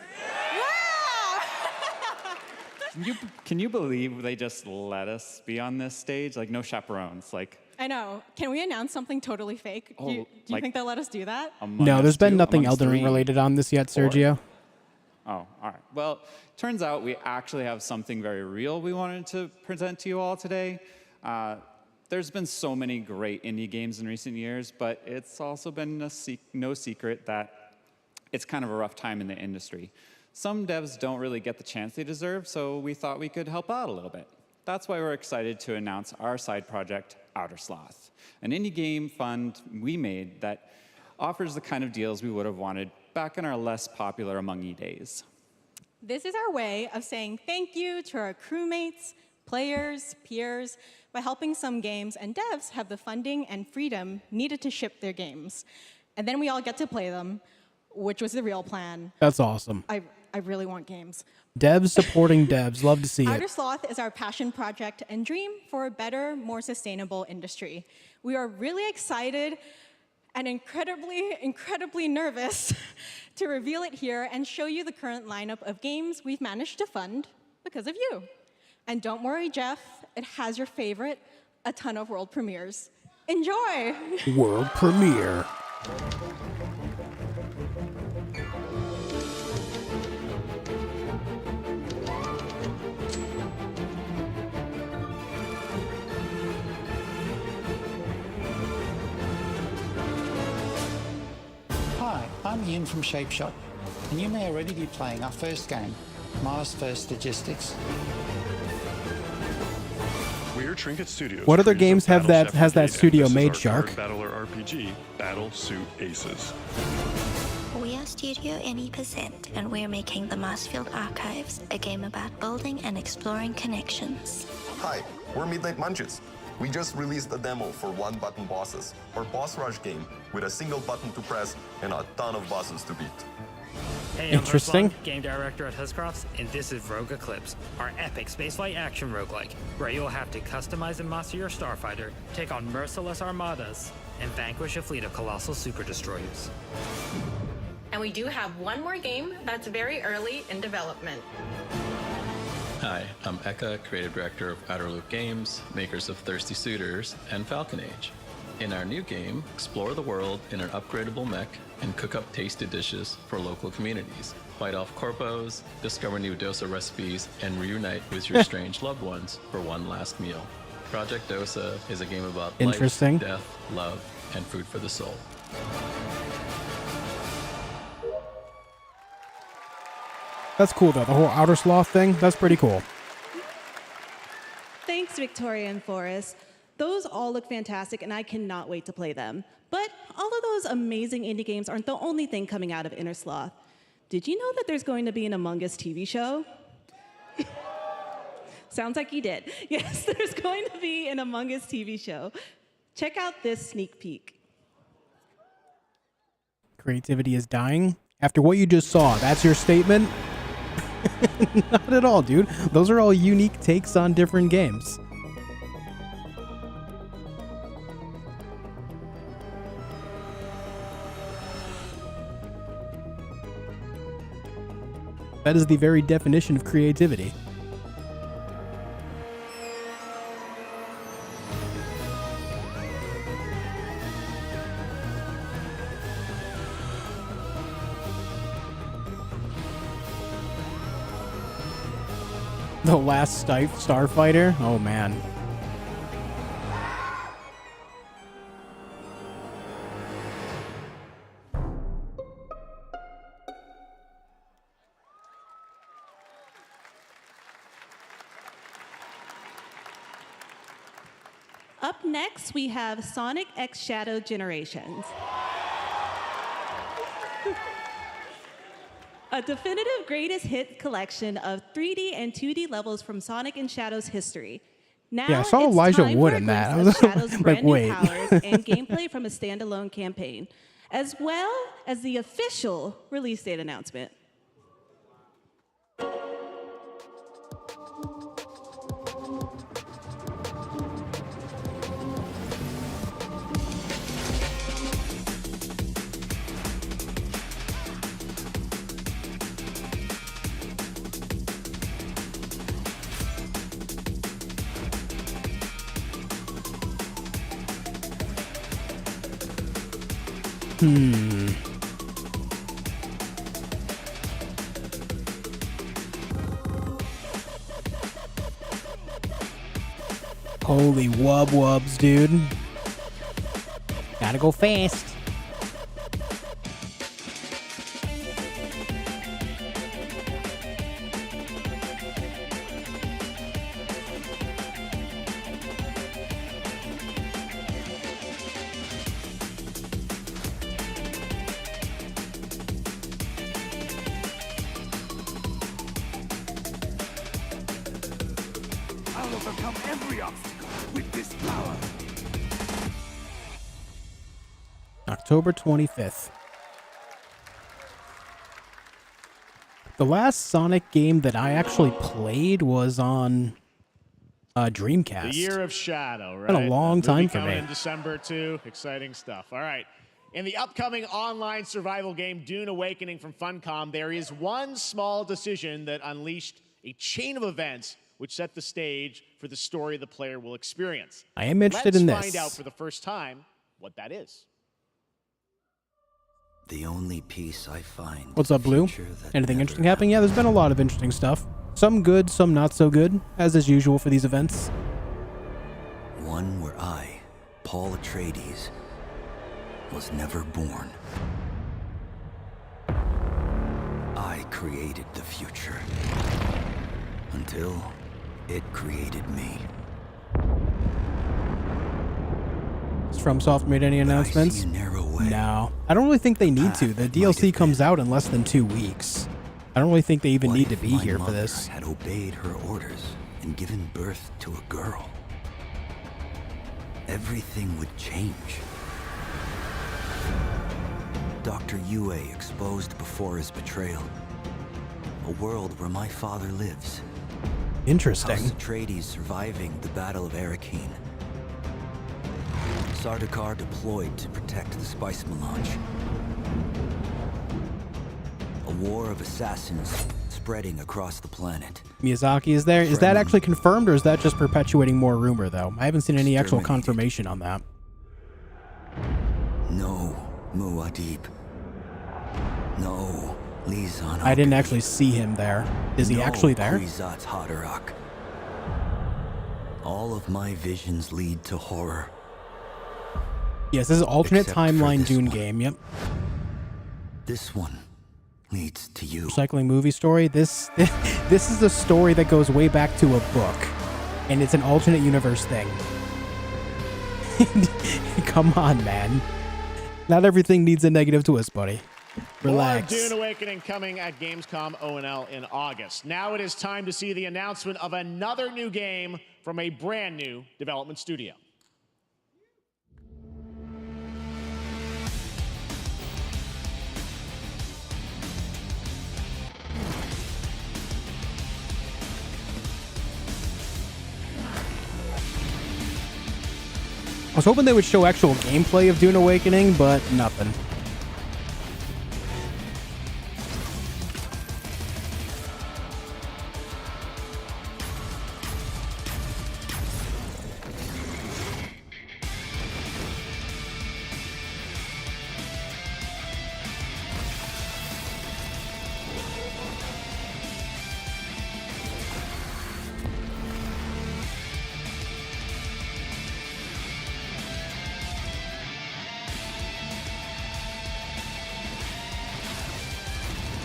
Can you believe they just let us be on this stage? Like, no chaperones. Like, I know. Can we announce something totally fake? Do you like think they'll let us do that? No, there's been nothing Elden Ring related on this yet, Sergio. Oh, all right. Well, turns out we actually have something very real we wanted to present to you all today. There's been so many great indie games in recent years, but it's also been no secret that it's kind of a rough time in the industry. Some devs don't really get the chance they deserve, so we thought we could help out a little bit. That's why we're excited to announce our side project, Outer Sloth, an indie game fund we made that offers the kind of deals we would have wanted back in our less popular Among Ye days. This is our way of saying thank you to our crewmates, players, peers, by helping some games and devs have the funding and freedom needed to ship their games. And then we all get to play them, which was the real plan. That's awesome. I really want games. Devs supporting devs. Love to see Outer it. Sloth is our passion project and dream for a better, more sustainable industry. We are really excited and incredibly nervous to reveal it here and show you the current lineup of games we've managed to fund because of you. And don't worry, Jeff, it has your favorite, a ton of world premieres. Enjoy! World premiere. Hi, I'm Ian from Shapeshot, and you may already be playing our first game, Mars First Logistics. We're Trinket Studios. What other games have that has that studio made, Shark? Shark? Battler RPG, Battle Suit Aces. We are Studio Any%, and we're making the Marsfield Archives, a game about building and exploring connections. Hi, we're Midnight Munches. We just released a demo for one-button bosses, our boss rush game with a single button to press and a ton of bosses to beat. Hey, I'm Ruslan, game director at Huscrofts, and this is Rogue Eclipse, our epic spaceflight action roguelike, where you'll have to customize and master your starfighter, take on merciless armadas, and vanquish a fleet of colossal super destroyers. And we do have one more game that's very early in development. Hi, I'm Eka, creative director of Outerloop Games, makers of Thirsty Suitors and Falcon Age. In our new game, explore the world in an upgradable mech and cook up tasty dishes for local communities. Fight off corpos, discover new dosa recipes, and reunite with your strange loved ones for one last meal. Project Dosa is a game about life, death, love, and food for the soul. That's cool, though. The whole Outer Sloth thing, that's pretty cool. Thanks, Victoria and Forrest. Those all look fantastic, and I cannot wait to play them. But all of those amazing indie games aren't the only thing coming out of Inner Sloth. Did you know that there's going to be an Among Us TV show? Sounds like you did. Yes, there's going to be an Among Us TV show. Check out this sneak peek. Creativity is dying? After what you just saw, that's your statement? Not at all, dude. Those are all unique takes on different games. That is the very definition of creativity. The Last Starfighter? Oh, man. Up next, we have Sonic X Shadow Generations. A definitive greatest hit collection of 3D and 2D levels from Sonic and Shadow's history. Now Yeah, I saw it's Elijah time Wood for a in that. I glimpse was of Shadow's like, brand new wait. powers and gameplay from a standalone campaign, as well as the official release date announcement. Holy wubs, dude. Gotta go fast. I'll overcome every obstacle with this power. October 25th. The last Sonic game that I actually played was on Dreamcast. The Year of Shadow, right? Been a long time for coming me. in December too. Exciting stuff. All right. In the upcoming online survival game Dune Awakening from Funcom, there is one small decision that unleashed a chain of events which set the stage for the story the player will experience. I am interested in Let's this. find out for the first time what that is. The only peace I find. What's up, Blue? Anything interesting happening? Yeah, there's been a lot of interesting stuff. Some good, some not so good, as is usual for these events. One where I, Paul Atreides, was never born. I created the future. Until it created me. Has FromSoft made any announcements? No. I don't really think they need to. The DLC comes out in less than 2 weeks. I don't really think they even need to be here for this. Had obeyed her orders and given birth to a girl. Everything would change. Dr. Yue exposed before his betrayal. A world where my father lives. Interesting. House Atreides surviving the Battle of Arrakeen. Sardaukar deployed to protect the spice melange. A war of assassins spreading across the planet. Miyazaki is there. Is that actually confirmed, or is that just perpetuating more rumor, though? I haven't seen any actual confirmation on that. No, Muad'Dib. No, Lizan. I didn't actually see him there. Is he actually there? Kwisatz Haderach. All of my visions lead to horror. Yes, this is alternate Except for timeline this Dune one. game. Yep. This one leads to you. Recycling movie story. This is a story that goes way back to a book, and it's an alternate universe thing. Come on, man. Not everything needs a negative twist, buddy. Relax. More Dune Awakening coming at Gamescom O&L in August. Now it is time to see the announcement of another new game from a brand new development studio. I was hoping they would show actual gameplay of Dune Awakening, but nothing.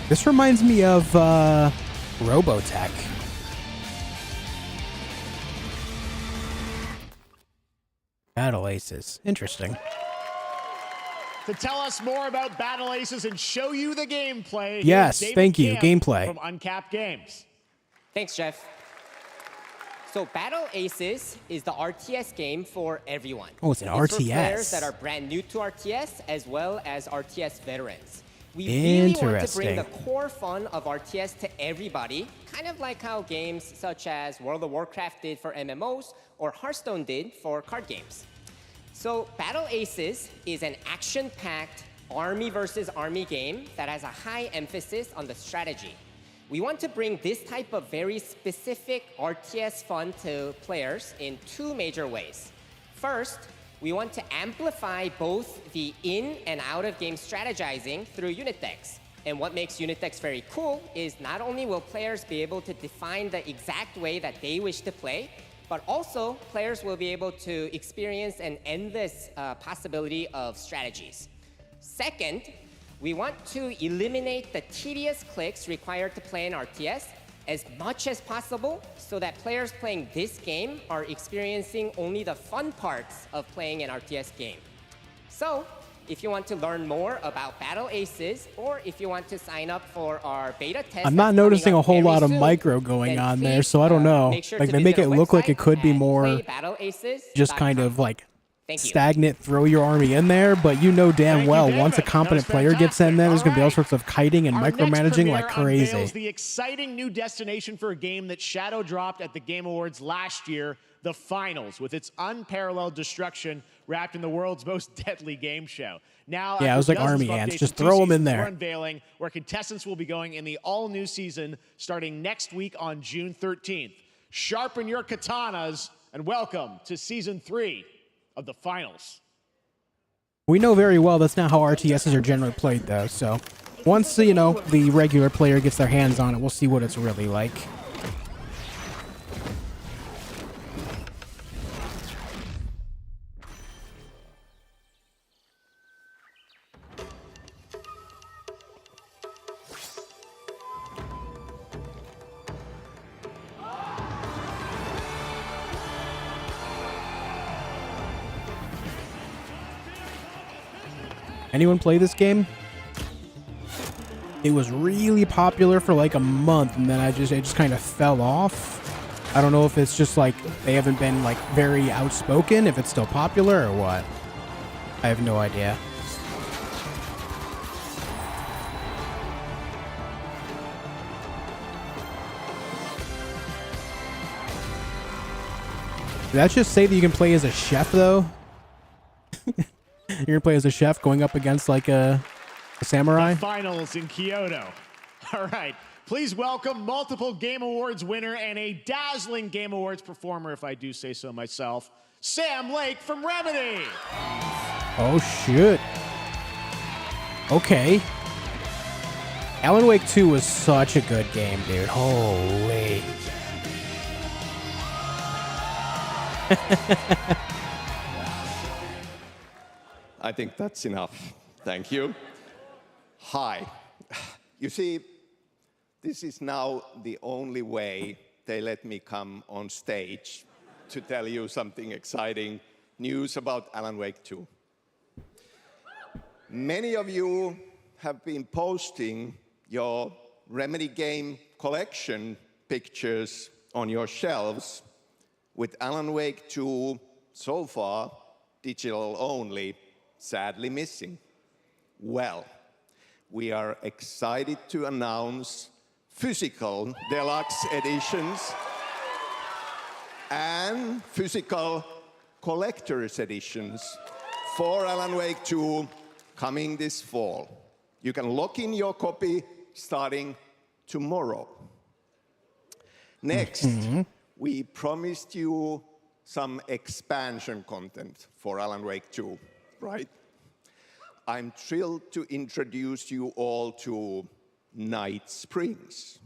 This reminds me of Robotech. Battle Aces. Interesting. To tell us more about Battle Aces and show you the gameplay, Yes, here's David thank you. Camp Gameplay. from Uncapped Games. Thanks, Jeff. So Battle Aces is the RTS game for everyone. Oh, it's an For RTS. players that are brand new to RTS as well as RTS veterans. We really want to bring the core fun of RTS to everybody, kind of like how games such as World of Warcraft did for MMOs or Hearthstone did for card games. So Battle Aces is an action-packed army versus army game that has a high emphasis on the strategy. We want to bring this type of very specific RTS fun to players in two major ways. First, we want to amplify both the in and out of game strategizing through unit decks. And what makes unit decks very cool is not only will players be able to define the exact way that they wish to play, but also players will be able to experience an endless possibility of strategies. Second, we want to eliminate the tedious clicks required to play an RTS as much as possible so that players playing this game are experiencing only the fun parts of playing an RTS game. So, if you want to learn more about Battle Aces, or if you want to sign up for our beta test, I'm not noticing a whole lot of micro going on there, so I don't know. Like, they make it look like it could be more just kind of like stagnant, throw your army in there, but you know damn well once a competent player gets in there, there's going to be all sorts of kiting and micromanaging like crazy. The exciting new destination for a game that shadow dropped at the Game Awards last year, the finals, with its unparalleled destruction wrapped in the world's most deadly game show. Now, yeah, it was like army ants. Just throw them in there. We're unveiling where contestants will be going in the all-new season starting next week on June 13th. Sharpen your katanas and welcome to Season 3 of the finals. We know very well that's not how RTSs are generally played, though, so once, you know, the regular player gets their hands on it, we'll see what it's really like. Anyone play this game? It was really popular for like a month, and then it just kind of fell off. I don't know if it's just like they haven't been like very outspoken, if it's still popular or what. I have no idea. Did that just say that you can play as a chef though? You're gonna play as a chef going up against like a samurai? The finals in Kyoto. All right. Please welcome multiple Game Awards winner and a dazzling Game Awards performer, if I do say so myself, Sam Lake from Remedy. Oh, shit. Okay. Alan Wake 2 was such a good game, dude. Holy. I think that's enough. Thank you. Hi. You see, this is now the only way they let me come on stage to tell you something exciting news about Alan Wake 2. Many of you have been posting your Remedy game collection pictures on your shelves with Alan Wake 2 so far digital only, sadly missing. Well, we are excited to announce physical deluxe editions and physical collector's editions for Alan Wake 2 coming this fall. You can lock in your copy starting tomorrow. Next, we promised you some expansion content for Alan Wake 2, right? I'm thrilled to introduce you all to Night Springs.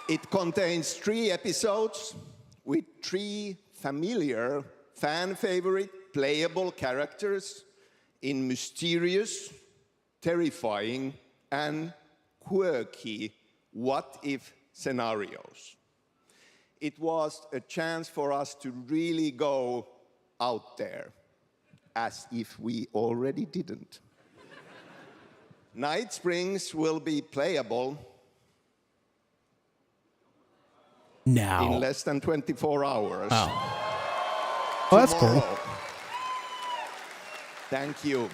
It contains 3 episodes with 3 familiar, fan-favorite, playable characters in mysterious, terrifying, and quirky what-if scenarios. It was a chance for us to really go out there, as if we already didn't. Night Springs will be playable now in less than 24 hours. Oh, that's cool. Tomorrow. Thank you.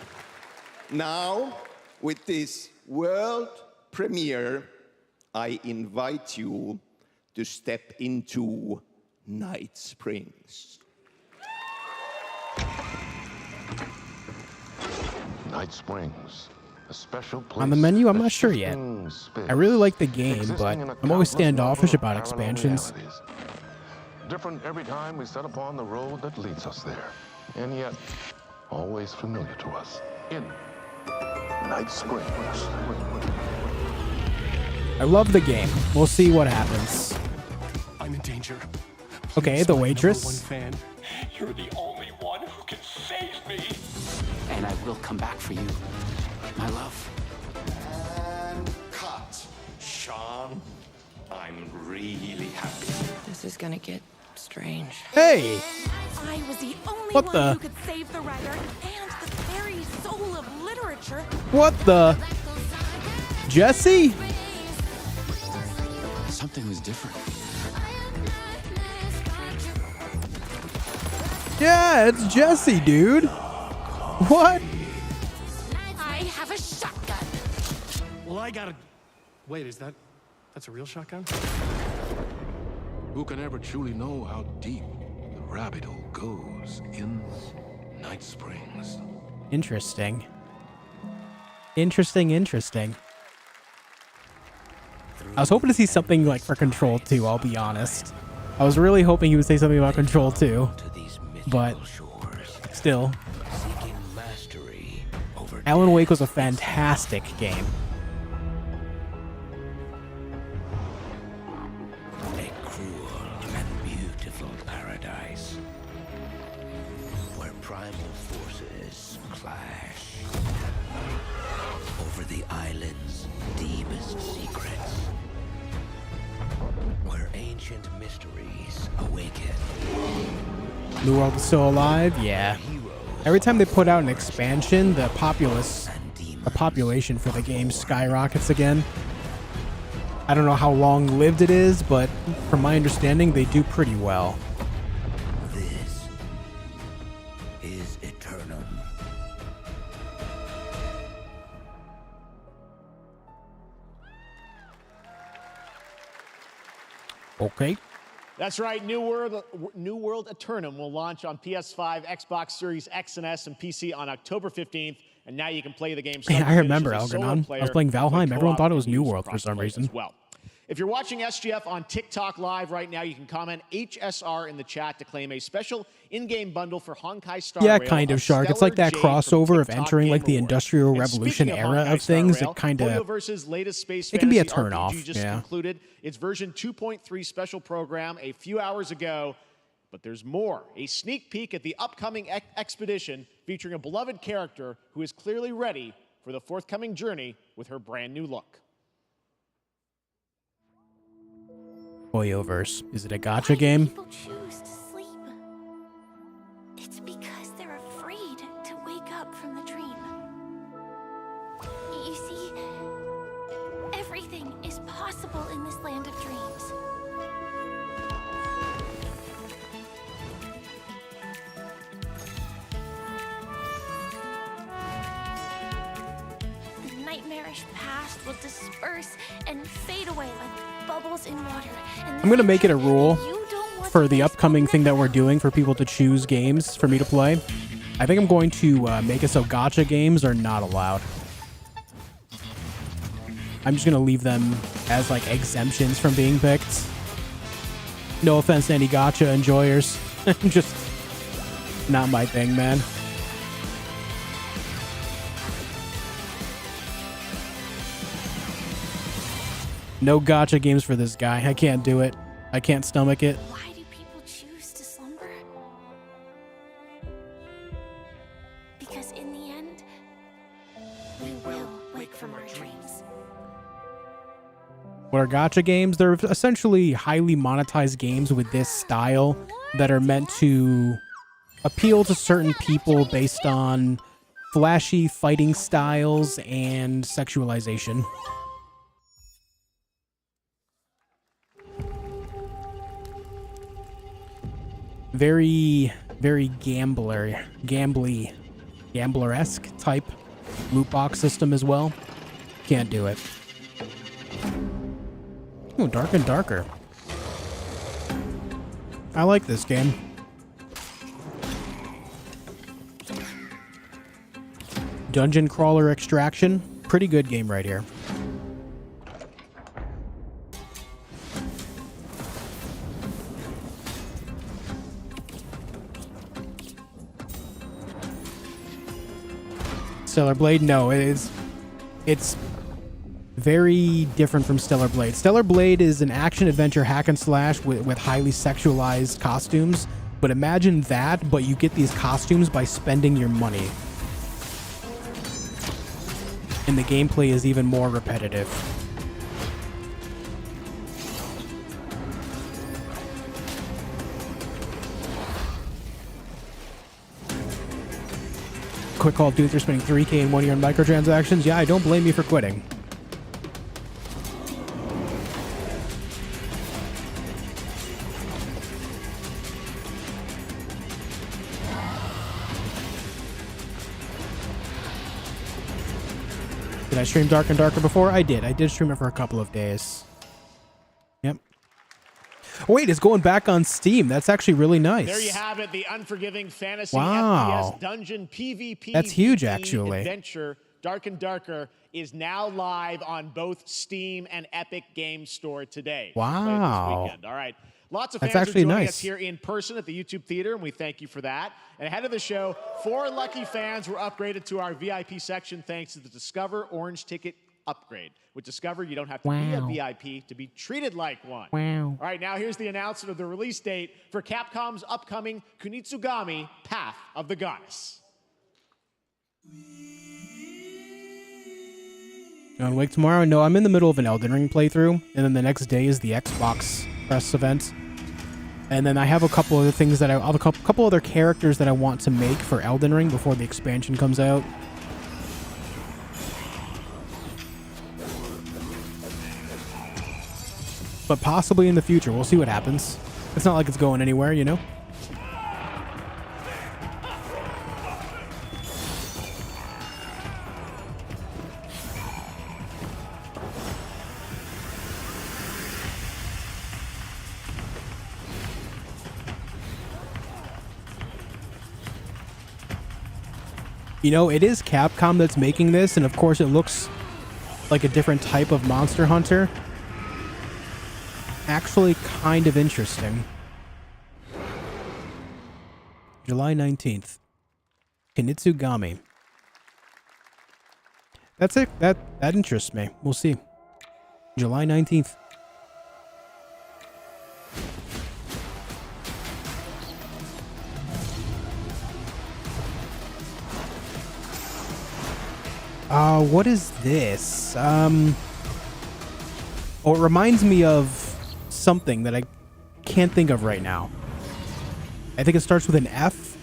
Now, with this world premiere, I invite you to step into Night Springs. Night Springs, a special place. On the menu, I'm not sure yet. I really like the game, but I'm always standoffish about expansions. Different every time we set upon the road that leads us there, and yet always familiar to us. In Night Springs. I love the game. We'll see what happens. I'm in danger. Okay, the waitress. One fan. You're the only one who can save me. And I will come back for you, my love. And cut. Sean, I'm really happy. This is gonna get strange. Hey! I was the only What one the? who could save the writer and the very soul of literature. What the? Jesse? Something was different. Yeah, it's Jesse, dude. What? I have a shotgun. Well, I gotta... Wait, that's a real shotgun? Who can ever truly know how deep the rabbit hole goes in Night Springs? Interesting. Interesting. I was hoping to see something like for Control 2, I'll be honest. I was really hoping he would say something about Control 2. But still. Alan Wake was a fantastic game. A cruel and beautiful paradise where primal forces clash over the island's deepest secrets, where ancient mysteries awaken. New World is still alive? Yeah. Every time they put out an expansion, the population for the game skyrockets again. I don't know how long-lived it is, but from my understanding, they do pretty well. This is Eternum. Okay. That's right. New World Eternum will launch on PS5, Xbox Series X and S, and PC on October 15th. And now you can play the game. Man, I remember Algernon. I was playing Valheim. Everyone thought it was New World for some reason. Well, if you're watching SGF on TikTok Live right now, you can comment HSR in the chat to claim a special in-game bundle for Honkai Star Rail. Yeah, kind of, Shark. It's like that crossover of entering like the Industrial Revolution era of things. It kind of, it can be a turnoff. Just yeah. concluded its version 2.3 special program a few hours ago. But there's more. A sneak peek at the upcoming expedition featuring a beloved character who is clearly ready for the forthcoming journey with her brand new look. Boyoverse. Is it a gacha game? People choose to sleep. It's because they're afraid to wake up from the dream. You see, everything is possible in this land of dreams. The nightmarish past will disperse and fade away like bubbles in water. And I'm going to make it a rule for the upcoming thing that we're doing for people to choose games for me to play. I think I'm going to make it so gacha games are not allowed. I'm just going to leave them as like exemptions from being picked. No offense to any gacha enjoyers. Just not my thing, man. No gacha games for this guy. I can't do it. I can't stomach it. Why do people choose to slumber? Because in the end, we will from our dreams. What are gacha games? They're essentially highly monetized games with this style that are meant to appeal to certain people based on flashy fighting styles and sexualization. Very gambler-esque type loot box system as well. Can't do it. Oh, Dark and Darker. I like this game. Dungeon Crawler Extraction. Pretty good game right here. Stellar Blade? No, it's very different from Stellar Blade. Stellar Blade is an action-adventure hack-and-slash with highly sexualized costumes. But imagine that, but you get these costumes by spending your money. And the gameplay is even more repetitive. Quick call, dudes are spending $3K in 1 year on microtransactions. Yeah, I don't blame you for quitting. Did I stream Dark and Darker before? I did. I did stream it for a couple of days. Yep. Oh, wait, it's going back on Steam. That's actually really nice. There you have it, the unforgiving fantasy Wow. FPS dungeon PvP. That's huge, actually. Adventure Dark and Darker is now live on both Steam and Epic Games Store today. Wow. Played this weekend. All right. Lots of That's fans are actually joining nice. us here in person at the YouTube Theater, and we thank you for that. And ahead of the show, 4 lucky fans were upgraded to our VIP section thanks to the Discover Orange Ticket upgrade. With Discover, you don't have to be a VIP to be treated like one. Wow. All right, now here's the announcement of the release date for Capcom's upcoming Kunitsugami Path of the Goddess. John Wick tomorrow? No, I'm in the middle of an Elden Ring playthrough, and then the next day is the Xbox press event. And then I have a couple other things that a couple other characters that I want to make for Elden Ring before the expansion comes out. But possibly in the future. We'll see what happens. It's not like it's going anywhere, you know? You know, it is Capcom that's making this, and of course it looks like a different type of Monster Hunter. Actually kind of interesting. July 19th. Kunitsugami. That's it. That interests me. We'll see. July 19th. What is this? Oh, it reminds me of something that I can't think of right now. I think it starts with an F.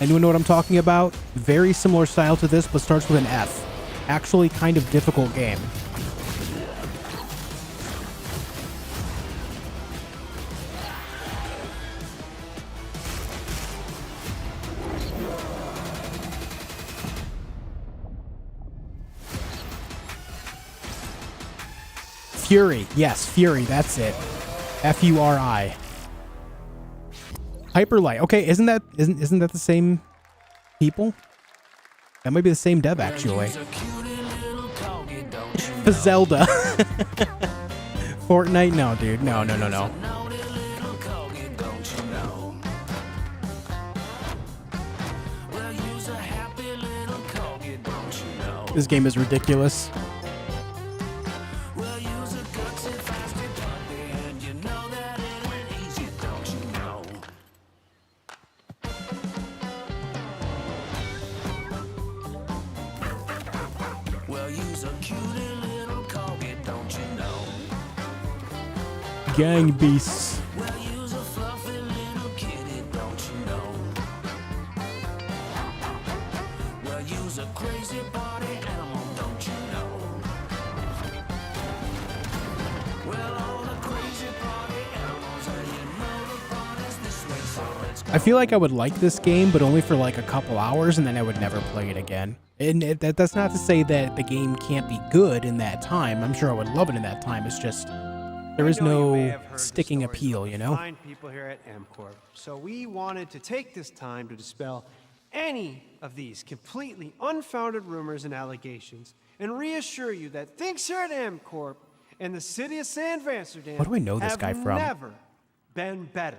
Anyone know what I'm talking about? Very similar style to this, but starts with an F. Actually kind of difficult game. Fury. Yes, Fury. That's it. F-U-R-I. Hyperlight. Okay, isn't that the same people? That might be the same dev, actually. Zelda. Fortnite? No, dude. No. This game is ridiculous. Well, you's a cutie little corgi, don't you know? Gang beasts. Well, you's a fluffy little kitty, don't you know? Well, you's a crazy party animal, don't you know? Well, all the crazy party animals, and you know the party's this way, so let's go. I feel like I would like this game, but only for like a couple hours, and then I would never play it again. And that's not to say that the game can't be good in that time. I'm sure I would love it in that time. It's just there is no sticking appeal, you know? Fine people here at MCorp. So we wanted to take this time to dispel any of these completely unfounded rumors and allegations and reassure you that things here at MCorp and the city of San Vansterdam What do I know this guy from? have never been better.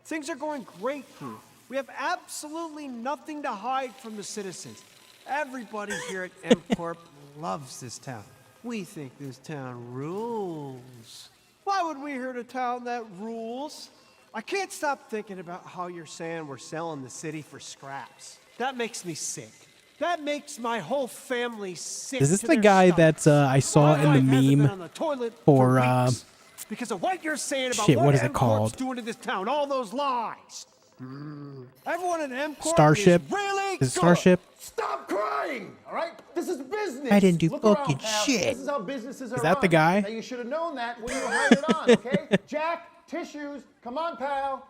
Things are going great here. We have absolutely nothing to hide from the citizens. Everybody here at MCorp loves this town. We think this town rules. Why would we hurt a town that rules? I can't stop thinking about how you're saying we're selling the city for scraps. That makes me sick. That makes my whole family sick. Is this to the their guy stomachs. that I saw My in wife the hasn't been meme on the toilet for weeks because of what you're saying about shit, what what is it MCorp's called? doing to this town, all those lies. Everyone at MCorp Starship? is really Is it good. Starship? Stop crying, all right? This is business. I didn't do Look fucking around, pal. shit. This is how businesses are Is that the run. guy? Now, you should have known that when you were hired on, okay? Jack, tissues. Come on, pal.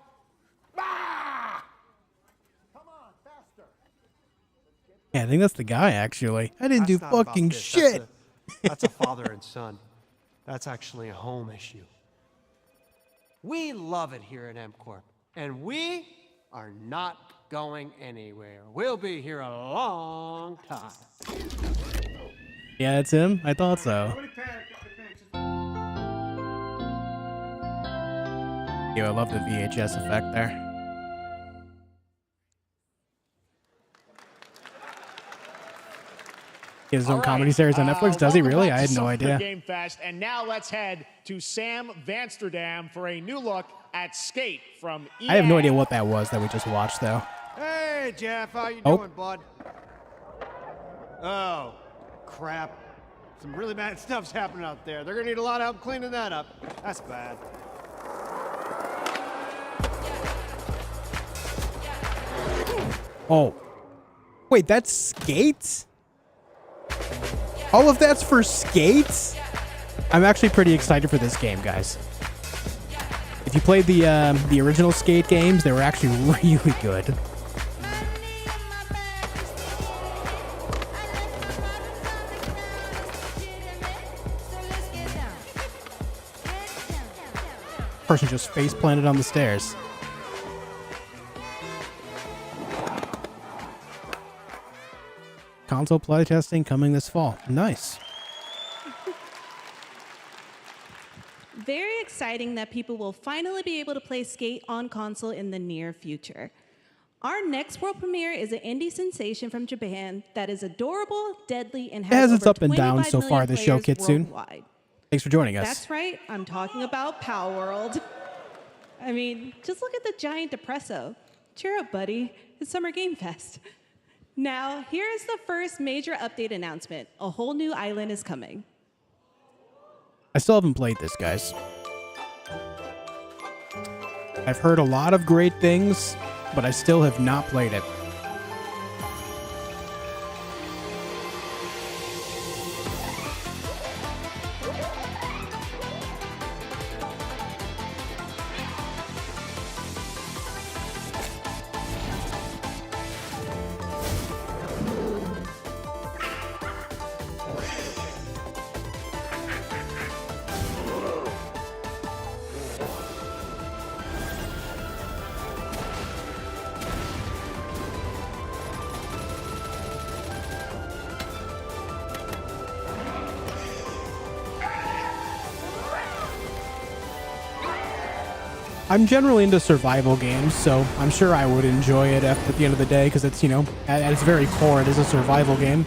Ah! Yeah, I think that's the guy, actually. I didn't do That's not about fucking this. shit. That's a father and son. That's actually a home issue. We love it here at MCorp, and we are not going anywhere. We'll be here a long time. Yeah, that's him? I thought so. Yo, I love the VHS effect there. He has his own comedy series on Netflix. Does he really? I had no idea. Game Fest, and now let's head to Sam Vansterdam for a new look at Skate from EA. I have no idea what that was that we just watched, though. Hey, Jeff, how you Oh. doing, bud? Oh, crap. Some really bad stuff's happening out there. They're gonna need a lot of help cleaning that up. That's bad. Oh. Wait, that's Skates? All of that's for Skates? I'm actually pretty excited for this game, guys. If you played the original Skate games, they were actually really good. Person just face planted on the stairs. Console playtesting coming this fall. Nice. Very exciting that people will finally be able to play Skate on console in the near future. Our next world premiere is an indie sensation from Japan that is adorable, deadly, and It has its over up and down 25 so far million this show, players Kitsune. worldwide. Thanks for joining us. That's right, I'm talking about Palworld. I mean, just look at the giant depresso. Cheer up, buddy. It's Summer Game Fest. Now, here is the first major update announcement. A whole new island is coming. I still haven't played this, guys. I've heard a lot of great things, but I still have not played it. I'm generally into survival games, so I'm sure I would enjoy it at the end of the day, because it's, you know, at its very core, it is a survival game.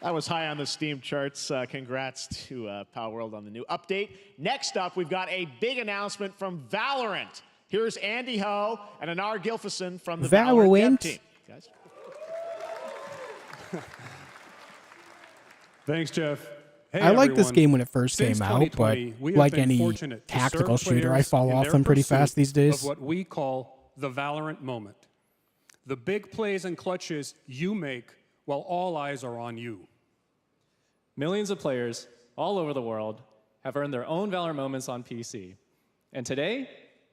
That was high on the Steam charts. Congrats to Palworld on the new update. Next up, we've got a big announcement from Valorant. Here's Andy Ho and Anar Gilfison from the Valorant dev team. Guys. Thanks, Jeff. Hey, I like this everyone. game when it first Since came out, but 2020, we have like been any fortunate to tactical serve shooter, I players fall in off their them pretty pursuit fast these days. Of what we call the Valorant moment. The big plays and clutches you make while all eyes are on you. Millions of players all over the world have earned their own Valorant moments on PC. And today,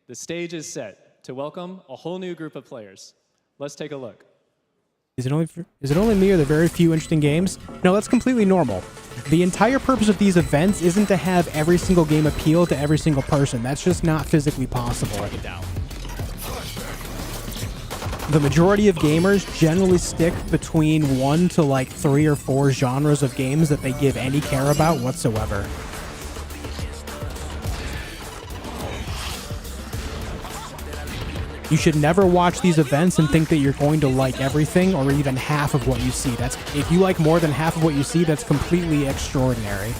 the stage is set to welcome a whole new group of players. Let's take a look. Is it only me or the very few interesting games? No, that's completely normal. The entire purpose of these events isn't to have every single game appeal to every single person. That's just not physically possible. The majority of gamers generally stick between 1 to like 3 or 4 genres of games that they give any care about whatsoever. You should never watch these events and think that you're going to like everything or even half of what you see. If you like more than half of what you see, that's completely extraordinary.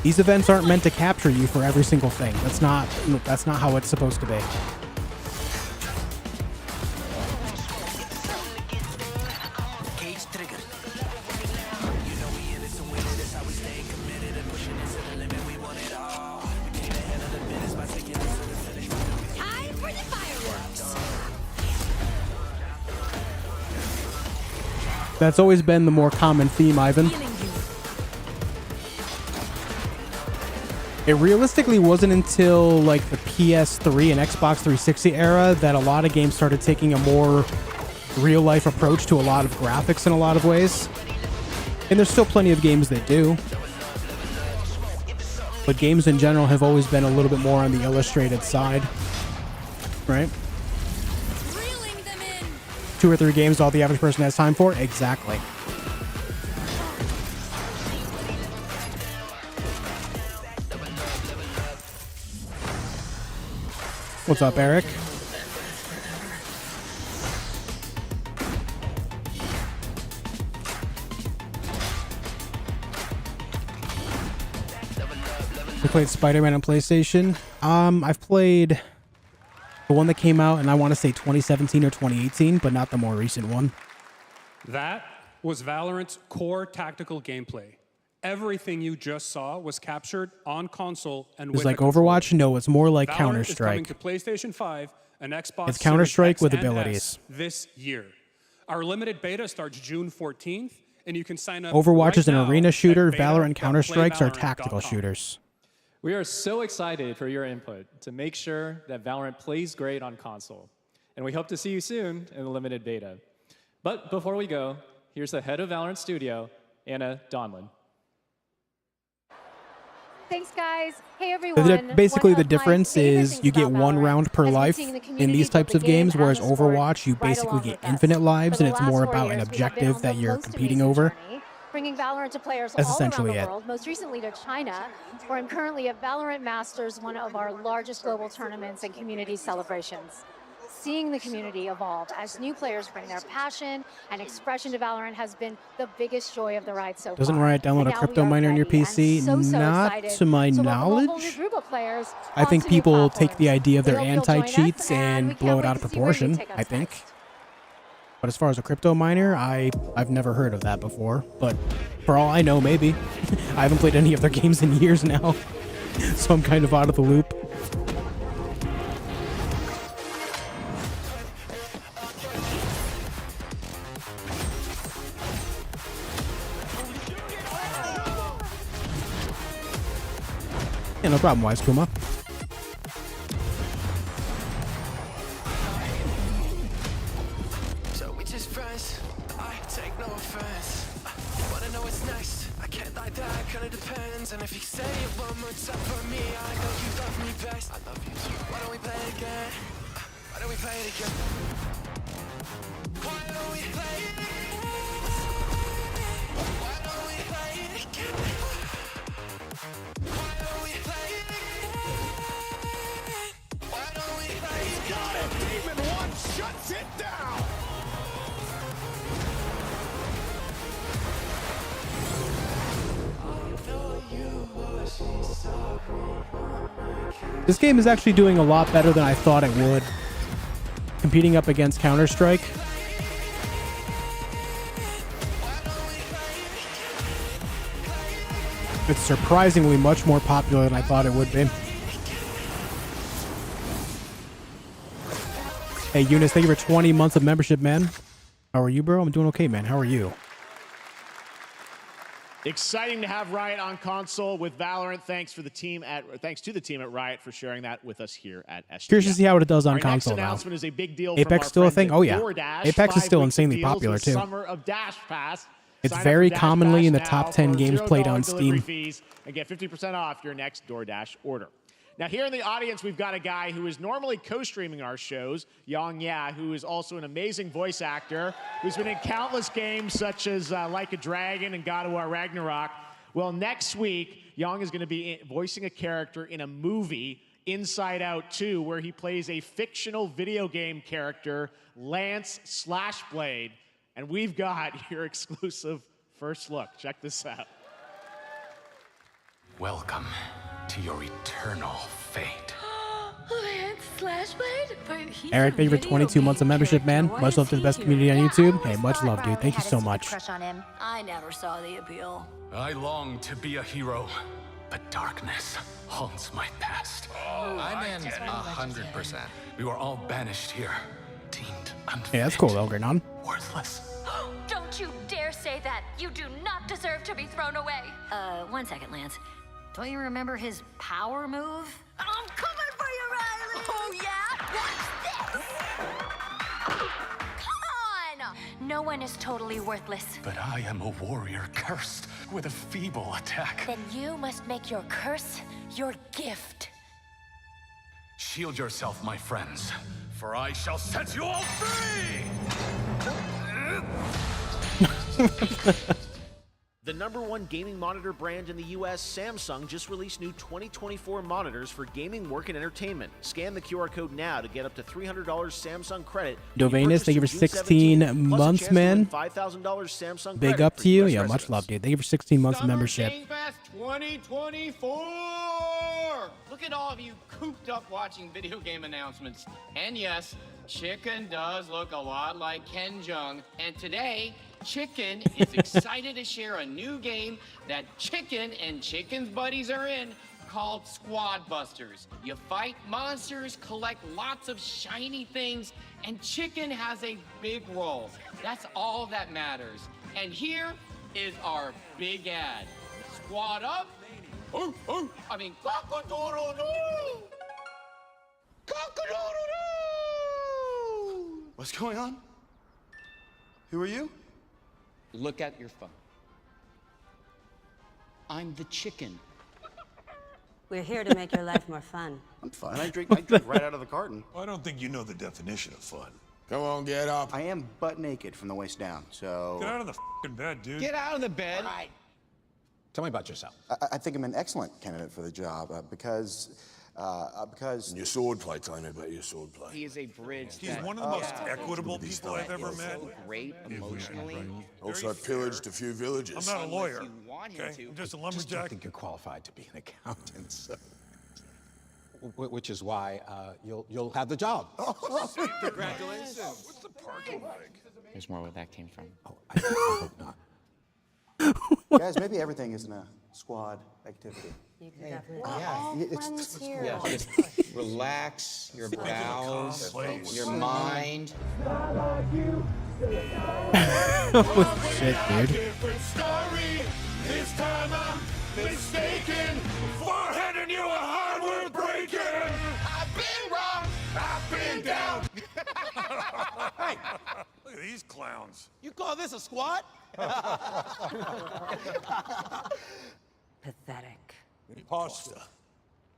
These events aren't meant to capture you for every single thing. That's not how it's supposed to be. That's always been the more common theme, Ivan. It realistically wasn't until like the PS3 and Xbox 360 era that a lot of games started taking a more real-life approach to a lot of graphics in a lot of ways. And there's still plenty of games that do. But games in general have always been a little bit more on the illustrated side. Right? 2 or 3 games all the average person has time for? Exactly. What's up, Eric? We played Spider-Man on PlayStation. I've played the one that came out, and I want to say 2017 or 2018, but not the more recent one. That was Valorant's core tactical gameplay. Everything you just saw was captured on console and It's with like a controller. Overwatch? No, it's more like Valorant is coming Counter-Strike. to PlayStation 5 and Xbox It's Counter-Strike Series with X and abilities. S this year. Our limited beta starts June 14th, and you can sign up Overwatch right is an now arena shooter. at Valorant and Counter-Strikes are beta.playvalorant.com. tactical shooters. We are so excited for your input to make sure that Valorant plays great on console. And we hope to see you soon in the limited beta. But before we go, here's the head of Valorant Studio, Anna Donlin. Thanks, guys. Hey, everyone. Basically, the difference is you get 1 round per life in these types of games, whereas Overwatch, you basically get infinite lives, and it's more about an objective that you're competing over. Bringing Valorant to players That's all essentially around the it. world, most recently to China, where I'm currently at Valorant Masters, one of our largest global tournaments and community celebrations. Seeing the community evolve as new players bring their passion and expression to Valorant has been the biggest joy of the ride so far. Doesn't Riot download And a now crypto we are miner on your ready and PC? so Not excited to my to welcome a whole new knowledge. group of players I think onto new people take the platforms. idea of their We hope you'll join us, anti-cheats and we and blow can't it wait out of to see where you proportion, take us I think. But as far as a crypto miner, I've never heard of that before. But for all I know, maybe. I haven't played any of their games in years now, so I'm kind of out of the loop. Yeah, no problem, Wise Kuma. So we just friends, I take no offense. Wanna know what's next? I can't like that, kinda depends. And if you say it one more time for me, I know you love me best. I love you too. Why don't we play it again? Why don't we play it again? Why don't we play it again? Why don't we play it again? Why don't we play it again? Why don't we play it again? Got it! Demon 1 shuts it down! This game is actually doing a lot better than I thought it would. Competing up against Counter-Strike. It's surprisingly much more popular than I thought it would be. Hey, Eunice, thank you for 20 months of membership, man. How are you, bro? I'm doing okay, man. How are you? Exciting to have Riot on console with Valorant. Thanks to the team at Riot for sharing that with us here at SGF. Curious to see how it does on Our console next now. announcement is a big deal Apex from still our a thing? friends Oh at yeah. DoorDash. Apex is 5 still weeks of insanely deals popular with too. Summer of Dash Pass. It's Sign up very for Dash commonly Pass in the now top 10 for games $0 played on delivery Steam. fees and get 50% off your next DoorDash order. Now, here in the audience, we've got a guy who is normally co-streaming our shows, Yang Ya, who is also an amazing voice actor, who's been in countless games such as Like a Dragon and God of War Ragnarok. Well, next week, Yang is going to be voicing a character in a movie, Inside Out 2, where he plays a fictional video game character, Lance Slashblade. And we've got your exclusive first look. Check this out. Welcome to your eternal fate. Lance Slashblade? But he's Eric, thank you for 22 months of membership, man. Much love to the best community on YouTube. Hey, much love, dude. Thank you so much. Crush on him. I never saw the appeal. I long to be a hero, but darkness haunts my past. I'm in 100%. We were all banished here, deemed unfit. Yeah, that's cool, Elgernon. Worthless. Don't you dare say that. You do not deserve to be thrown away. 1 second, Lance. Don't you remember his power move? I'm coming for you, Riley! Oh, yeah? Watch this! Come on! No one is totally worthless. But I am a warrior cursed with a feeble attack. Then you must make your curse your gift. Shield yourself, my friends, for I shall set you all free! The #1 gaming monitor brand in the US, Samsung, just released new 2024 monitors for gaming, work, and entertainment. Scan the QR code now to get up to $300 Samsung credit. Dovenus, thank you for 16 months, man. $5,000 Samsung Big credit up for to you. US Yeah, residents. much love, dude. Thank you for 16 months of membership. Game Fest 2024! Look at all of you cooped up watching video game announcements. And yes, Chicken does look a lot like Ken Jeong. And today, Chicken is excited to share a new game that Chicken and Chicken's buddies are in called Squad Busters. You fight monsters, collect lots of shiny things, and Chicken has a big role. That's all that matters. And here is our big ad. Squad up. I mean, cock-a-doodle-doo! Cock-a-doodle-doo! What's going on? Who are you? Look at your phone. I'm the chicken. We're here to make your life more fun. I'm fine. I drink right out of the carton. I don't think you know the definition of fun. Come on, get up. I am butt naked from the waist down, so... Get out of the f***ing bed, dude. Get out of the bed. All right. Tell me about yourself. I think I'm an excellent candidate for the job because... Your swordplay, tell me about your swordplay. He is a bridge. He's one of the most equitable people I've ever met. So great emotionally. Also, I've pillaged a few villages. I'm not a lawyer. Okay? I'm just a lumberjack. I think you're qualified to be an accountant, so... Which is why you'll have the job. Congratulations. What's the parking like? There's more where that came from. I hope not. Guys, maybe everything isn't a squad activity. You can definitely. Yeah, just relax your bowels, your mind. Oh, shit, dude. Different story. This time I'm mistaken. For handing you a hardware breaking. I've been wrong. I've been down. Hey, look at these clowns. You call this a squat? Pathetic. Pasta.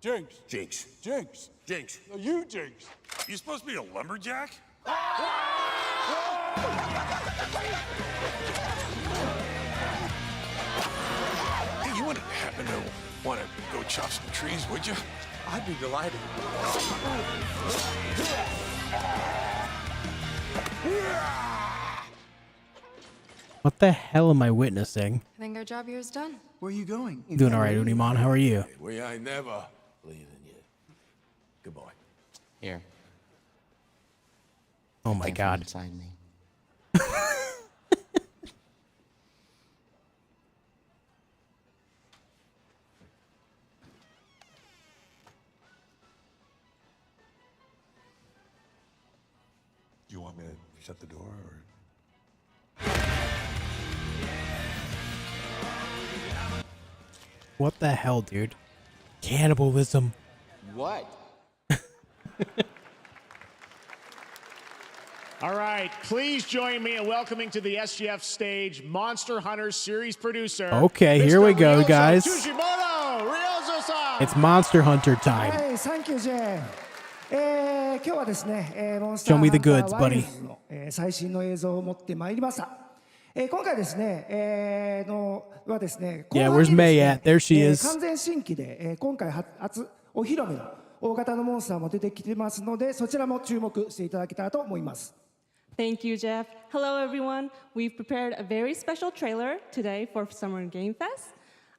Jinx. Jinx. Jinx. Jinx. No, you Jinx. You supposed to be a lumberjack? Hey, you wouldn't happen to want to go chop some trees, would you? I'd be delighted. What the hell am I witnessing? I think our job here is done. Where are you going? Doing all right, Unimon. How are you? We ain't never leaving you. Good boy. Here. Oh my God. Inside me. Do you want me to shut the door or? What the hell, dude? Cannibalism. What? All right, please join me in welcoming to the SGF stage Monster Hunter series producer. Okay, here we go, guys. Tsushimoto Ryozo-san. It's Monster Hunter time. Hey, thank you, Jay. 今日はですね、モンスタ Show ー me ハ the ンター goods, ワイル buddy. ズの、最新の映像を持ってまいりました。今回ですね、はですね、 Yeah, where's May at? There she is. 完全新規で、今回初お披露目の大型のモンスターも出てきてますので、そちらも注目していただけたらと思います。 Thank you, Jeff. Hello, everyone. We've prepared a very special trailer today for Summer Game Fest.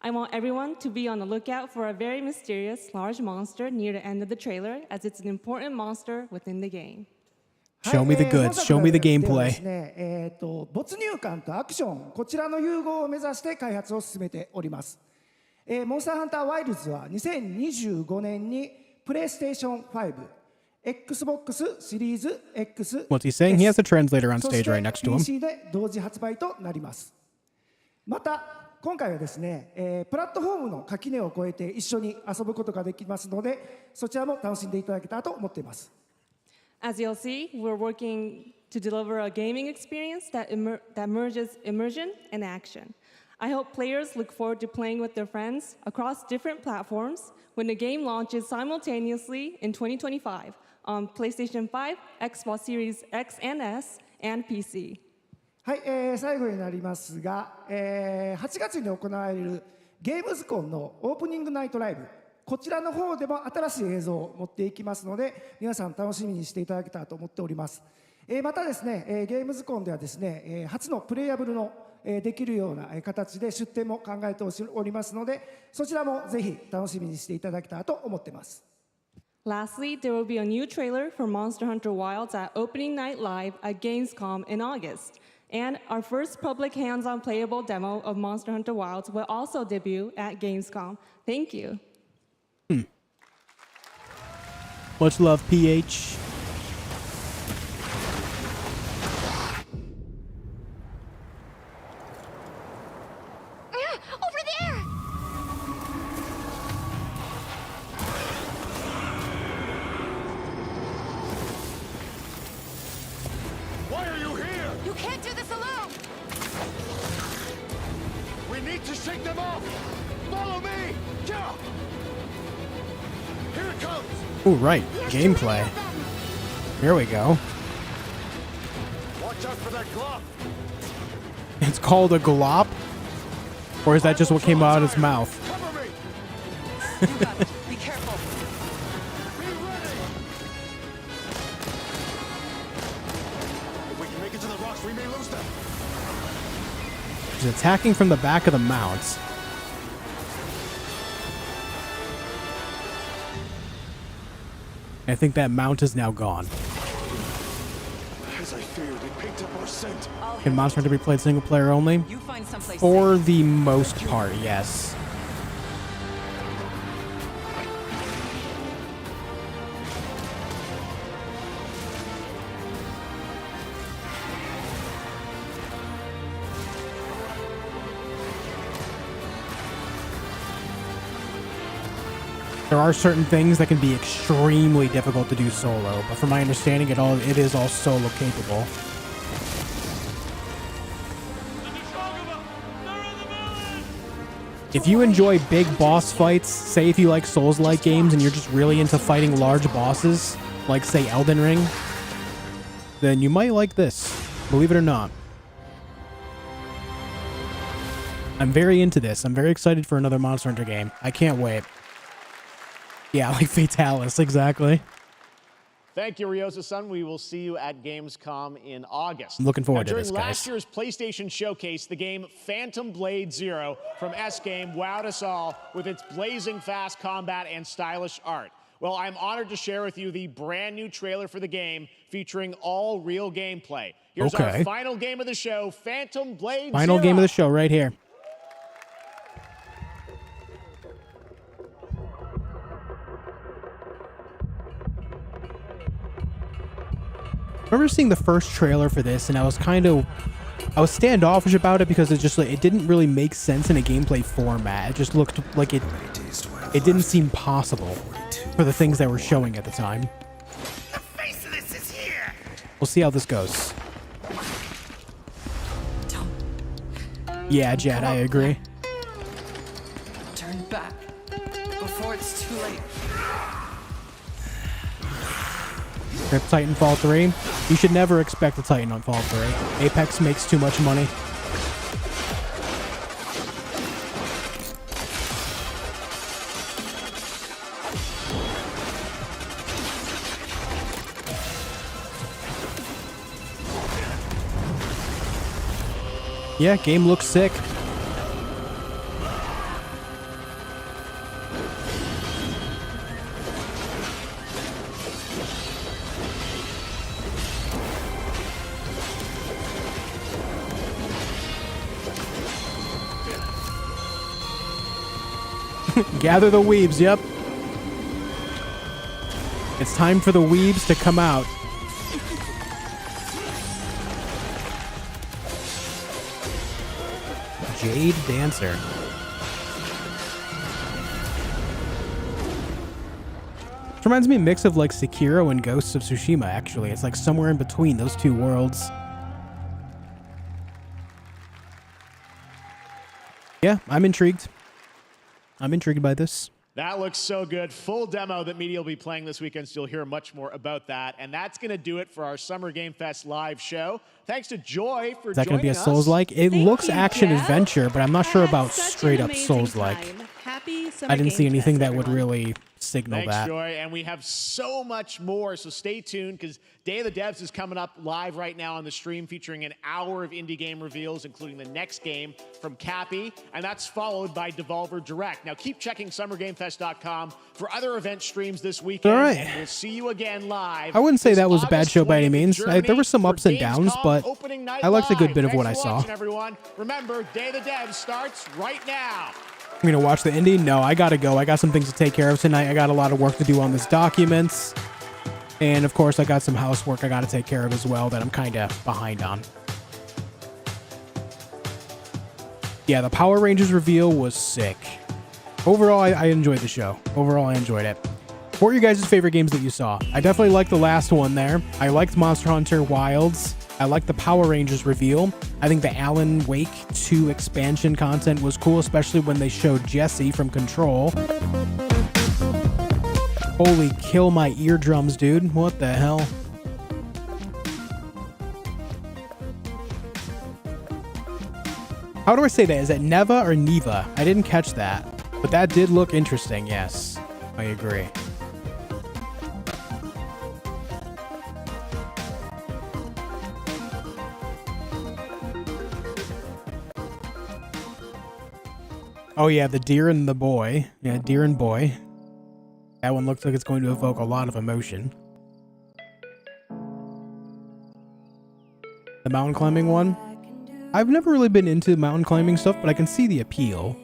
I want everyone to be on the lookout for a very mysterious large monster near the end of the trailer, as it's an important monster within the game. Show me the goods. Show me the ではで gameplay. すね、没入感とアクション、こちらの融合を目指して開発を進めております。モンスターハンターワイルズは2025年にプレイステーション5、Xbox シリーズ X、 What's he saying? He has a translator on そ stage して right next to him. PC で同時発売となります。また今回はですね、プラットフォームの垣根を越えて一緒に遊ぶことができますので、そちらも楽しんでいただけたらと思っています。 As you'll see, we're working to deliver a gaming experience that merges immersion and action. I hope players look forward to playing with their friends across different platforms when the game launches simultaneously in 2025 on PlayStation 5, Xbox Series X and S, and PC. はい、最後になりますが、8月に行われるゲームズコンのオープニングナイトライブ、こちらの方でも新しい映像を持っていきますので、皆さん楽しみにしていただけたらと思っております。またですね、ゲームズコンではですね、初のプレイヤブルのできるような形で出展も考えておりますので、そちらもぜひ楽しみにしていただけたらと思っています。 Lastly, there will be a new trailer for Monster Hunter Wilds at Opening Night Live at Gamescom in August. And our first public hands-on playable demo of Monster Hunter Wilds will also debut at Gamescom. Thank you. Much love, PH. Over there! Why are you here? You can't do this alone! We need to shake them off. Follow me. Yeah. Here it comes. Ooh, right. Gameplay. Here we go. Watch out for that glove. It's called a glop? Or is that just what came out of his mouth? Cover me. You got it. Be careful. Be ready. If we can make it to the rocks, we may lose them. He's attacking from the back of the mount. I think that mount is now gone. As I feared, it picked up our scent. Can Monster Hunter be played single player only? You find someplace For safe. the most part, yes. There are certain things that can be extremely difficult to do solo, but from my understanding, it is all solo capable. If you enjoy big boss fights, say if you like Souls-like games and you're just really into fighting large bosses, like say Elden Ring, then you might like this, believe it or not. I'm very into this. I'm very excited for another Monster Hunter game. I can't wait. Yeah, like Fatalis, exactly. Thank you, Ryozo-san. We will see you at Gamescom in August. I'm looking forward to this, During guys. last year's PlayStation Showcase, the game Phantom Blade Zero from S-Game wowed us all with its blazing fast combat and stylish art. Well, I'm honored to share with you the brand new trailer for the game featuring all real gameplay. Here's our final game of the show, Phantom Blade Final Zero. game of the show right here. I remember seeing the first trailer for this, and I was standoffish about it because it didn't really make sense in a gameplay format. It just looked like it didn't seem possible for the things that were showing at the time. The face of this is here. We'll see how this goes. Yeah, Jed, I agree. Turn back before it's too late. Rip Titanfall 3. You should never expect a Titanfall 3. Apex makes too much money. Yeah, game looks sick. Gather the weebs, yep. It's time for the weebs to come out. Jade Dancer. It reminds me a mix of like Sekiro and Ghosts of Tsushima, actually. It's like somewhere in between those two worlds. Yeah, I'm intrigued. I'm intrigued by this. That looks so good. Full demo that media will be playing this weekend, so you'll hear much more about that. And that's going to do it for our Summer Game Fest live show. Thanks to Joy for joining us. Is that going to be a Souls-like? It looks action-adventure, but I'm not sure about straight-up Souls-like. I didn't see anything that would really signal that. Thanks, Joy. And we have so much more, so stay tuned, because Day of the Devs is coming up live right now on the stream, featuring an hour of indie game reveals, including the next game from Cappy, and that's followed by Devolver Direct. Now, keep checking SummerGameFest.com for other event streams this weekend, All right. and we'll see you again live. I wouldn't say this that was a bad August show by any 20th means. Journey There were some ups and downs, Gamescom but opening night I liked a good live. bit of what I Thanks for saw. watching, everyone. Remember, Day of the Devs starts right now. I'm going to watch the indie? No, I got to go. I got some things to take care of tonight. I got a lot of work to do on this documents. And, of course, I got some housework I got to take care of as well that I'm kind of behind on. Yeah, the Power Rangers reveal was sick. Overall, I enjoyed the show. Overall, I enjoyed it. What were your guys' favorite games that you saw? I definitely liked the last one there. I liked Monster Hunter Wilds. I liked the Power Rangers reveal. I think the Alan Wake 2 expansion content was cool, especially when they showed Jesse from Control. Holy kill my eardrums, dude. What the hell? How do I say that? Is that Neva or Neva? I didn't catch that. But that did look interesting, yes. I agree. Oh yeah, the Deer and the Boy. Yeah, Deer and Boy. That one looks like it's going to evoke a lot of emotion. The mountain climbing one? I've never really been into mountain climbing stuff, but I can see the appeal.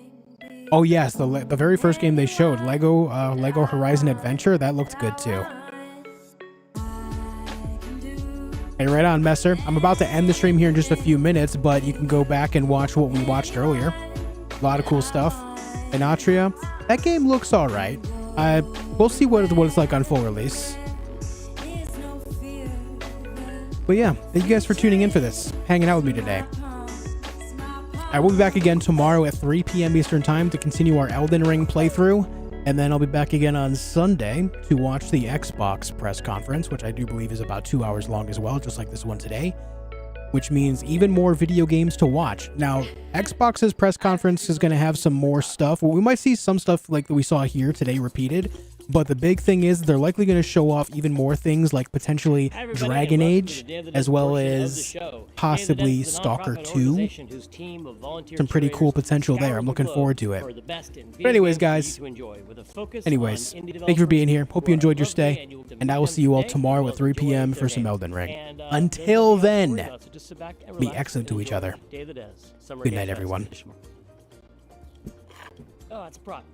Oh yes, the very first game they showed, Lego Horizon Adventure, that looked good too. Hey, right on, Messer. I'm about to end the stream here in just a few minutes, but you can go back and watch what we watched earlier. A lot of cool stuff. Inatria, that game looks all right. We'll see what it's like on full release. But yeah, thank you guys for tuning in for this, hanging out with me today. I will be back again tomorrow at 3 p.m. Eastern Time to continue our Elden Ring playthrough, and then I'll be back again on Sunday to watch the Xbox press conference, which I do believe is about 2 hours long as well, just like this one today, which means even more video games to watch. Now, Xbox's press conference is going to have some more stuff. Well, we might see some stuff like we saw here today repeated, But the big thing is they're likely going to show off even more things like potentially Dragon Age, as well as possibly Stalker 2. Some pretty cool potential there. I'm looking forward to it. But anyways, guys, thank you for being here. Hope you enjoyed your stay. And I will see you all tomorrow at 3 p.m. for some Elden Ring. Until then, be excellent to each other. Good night, everyone. Oh, that's a prop.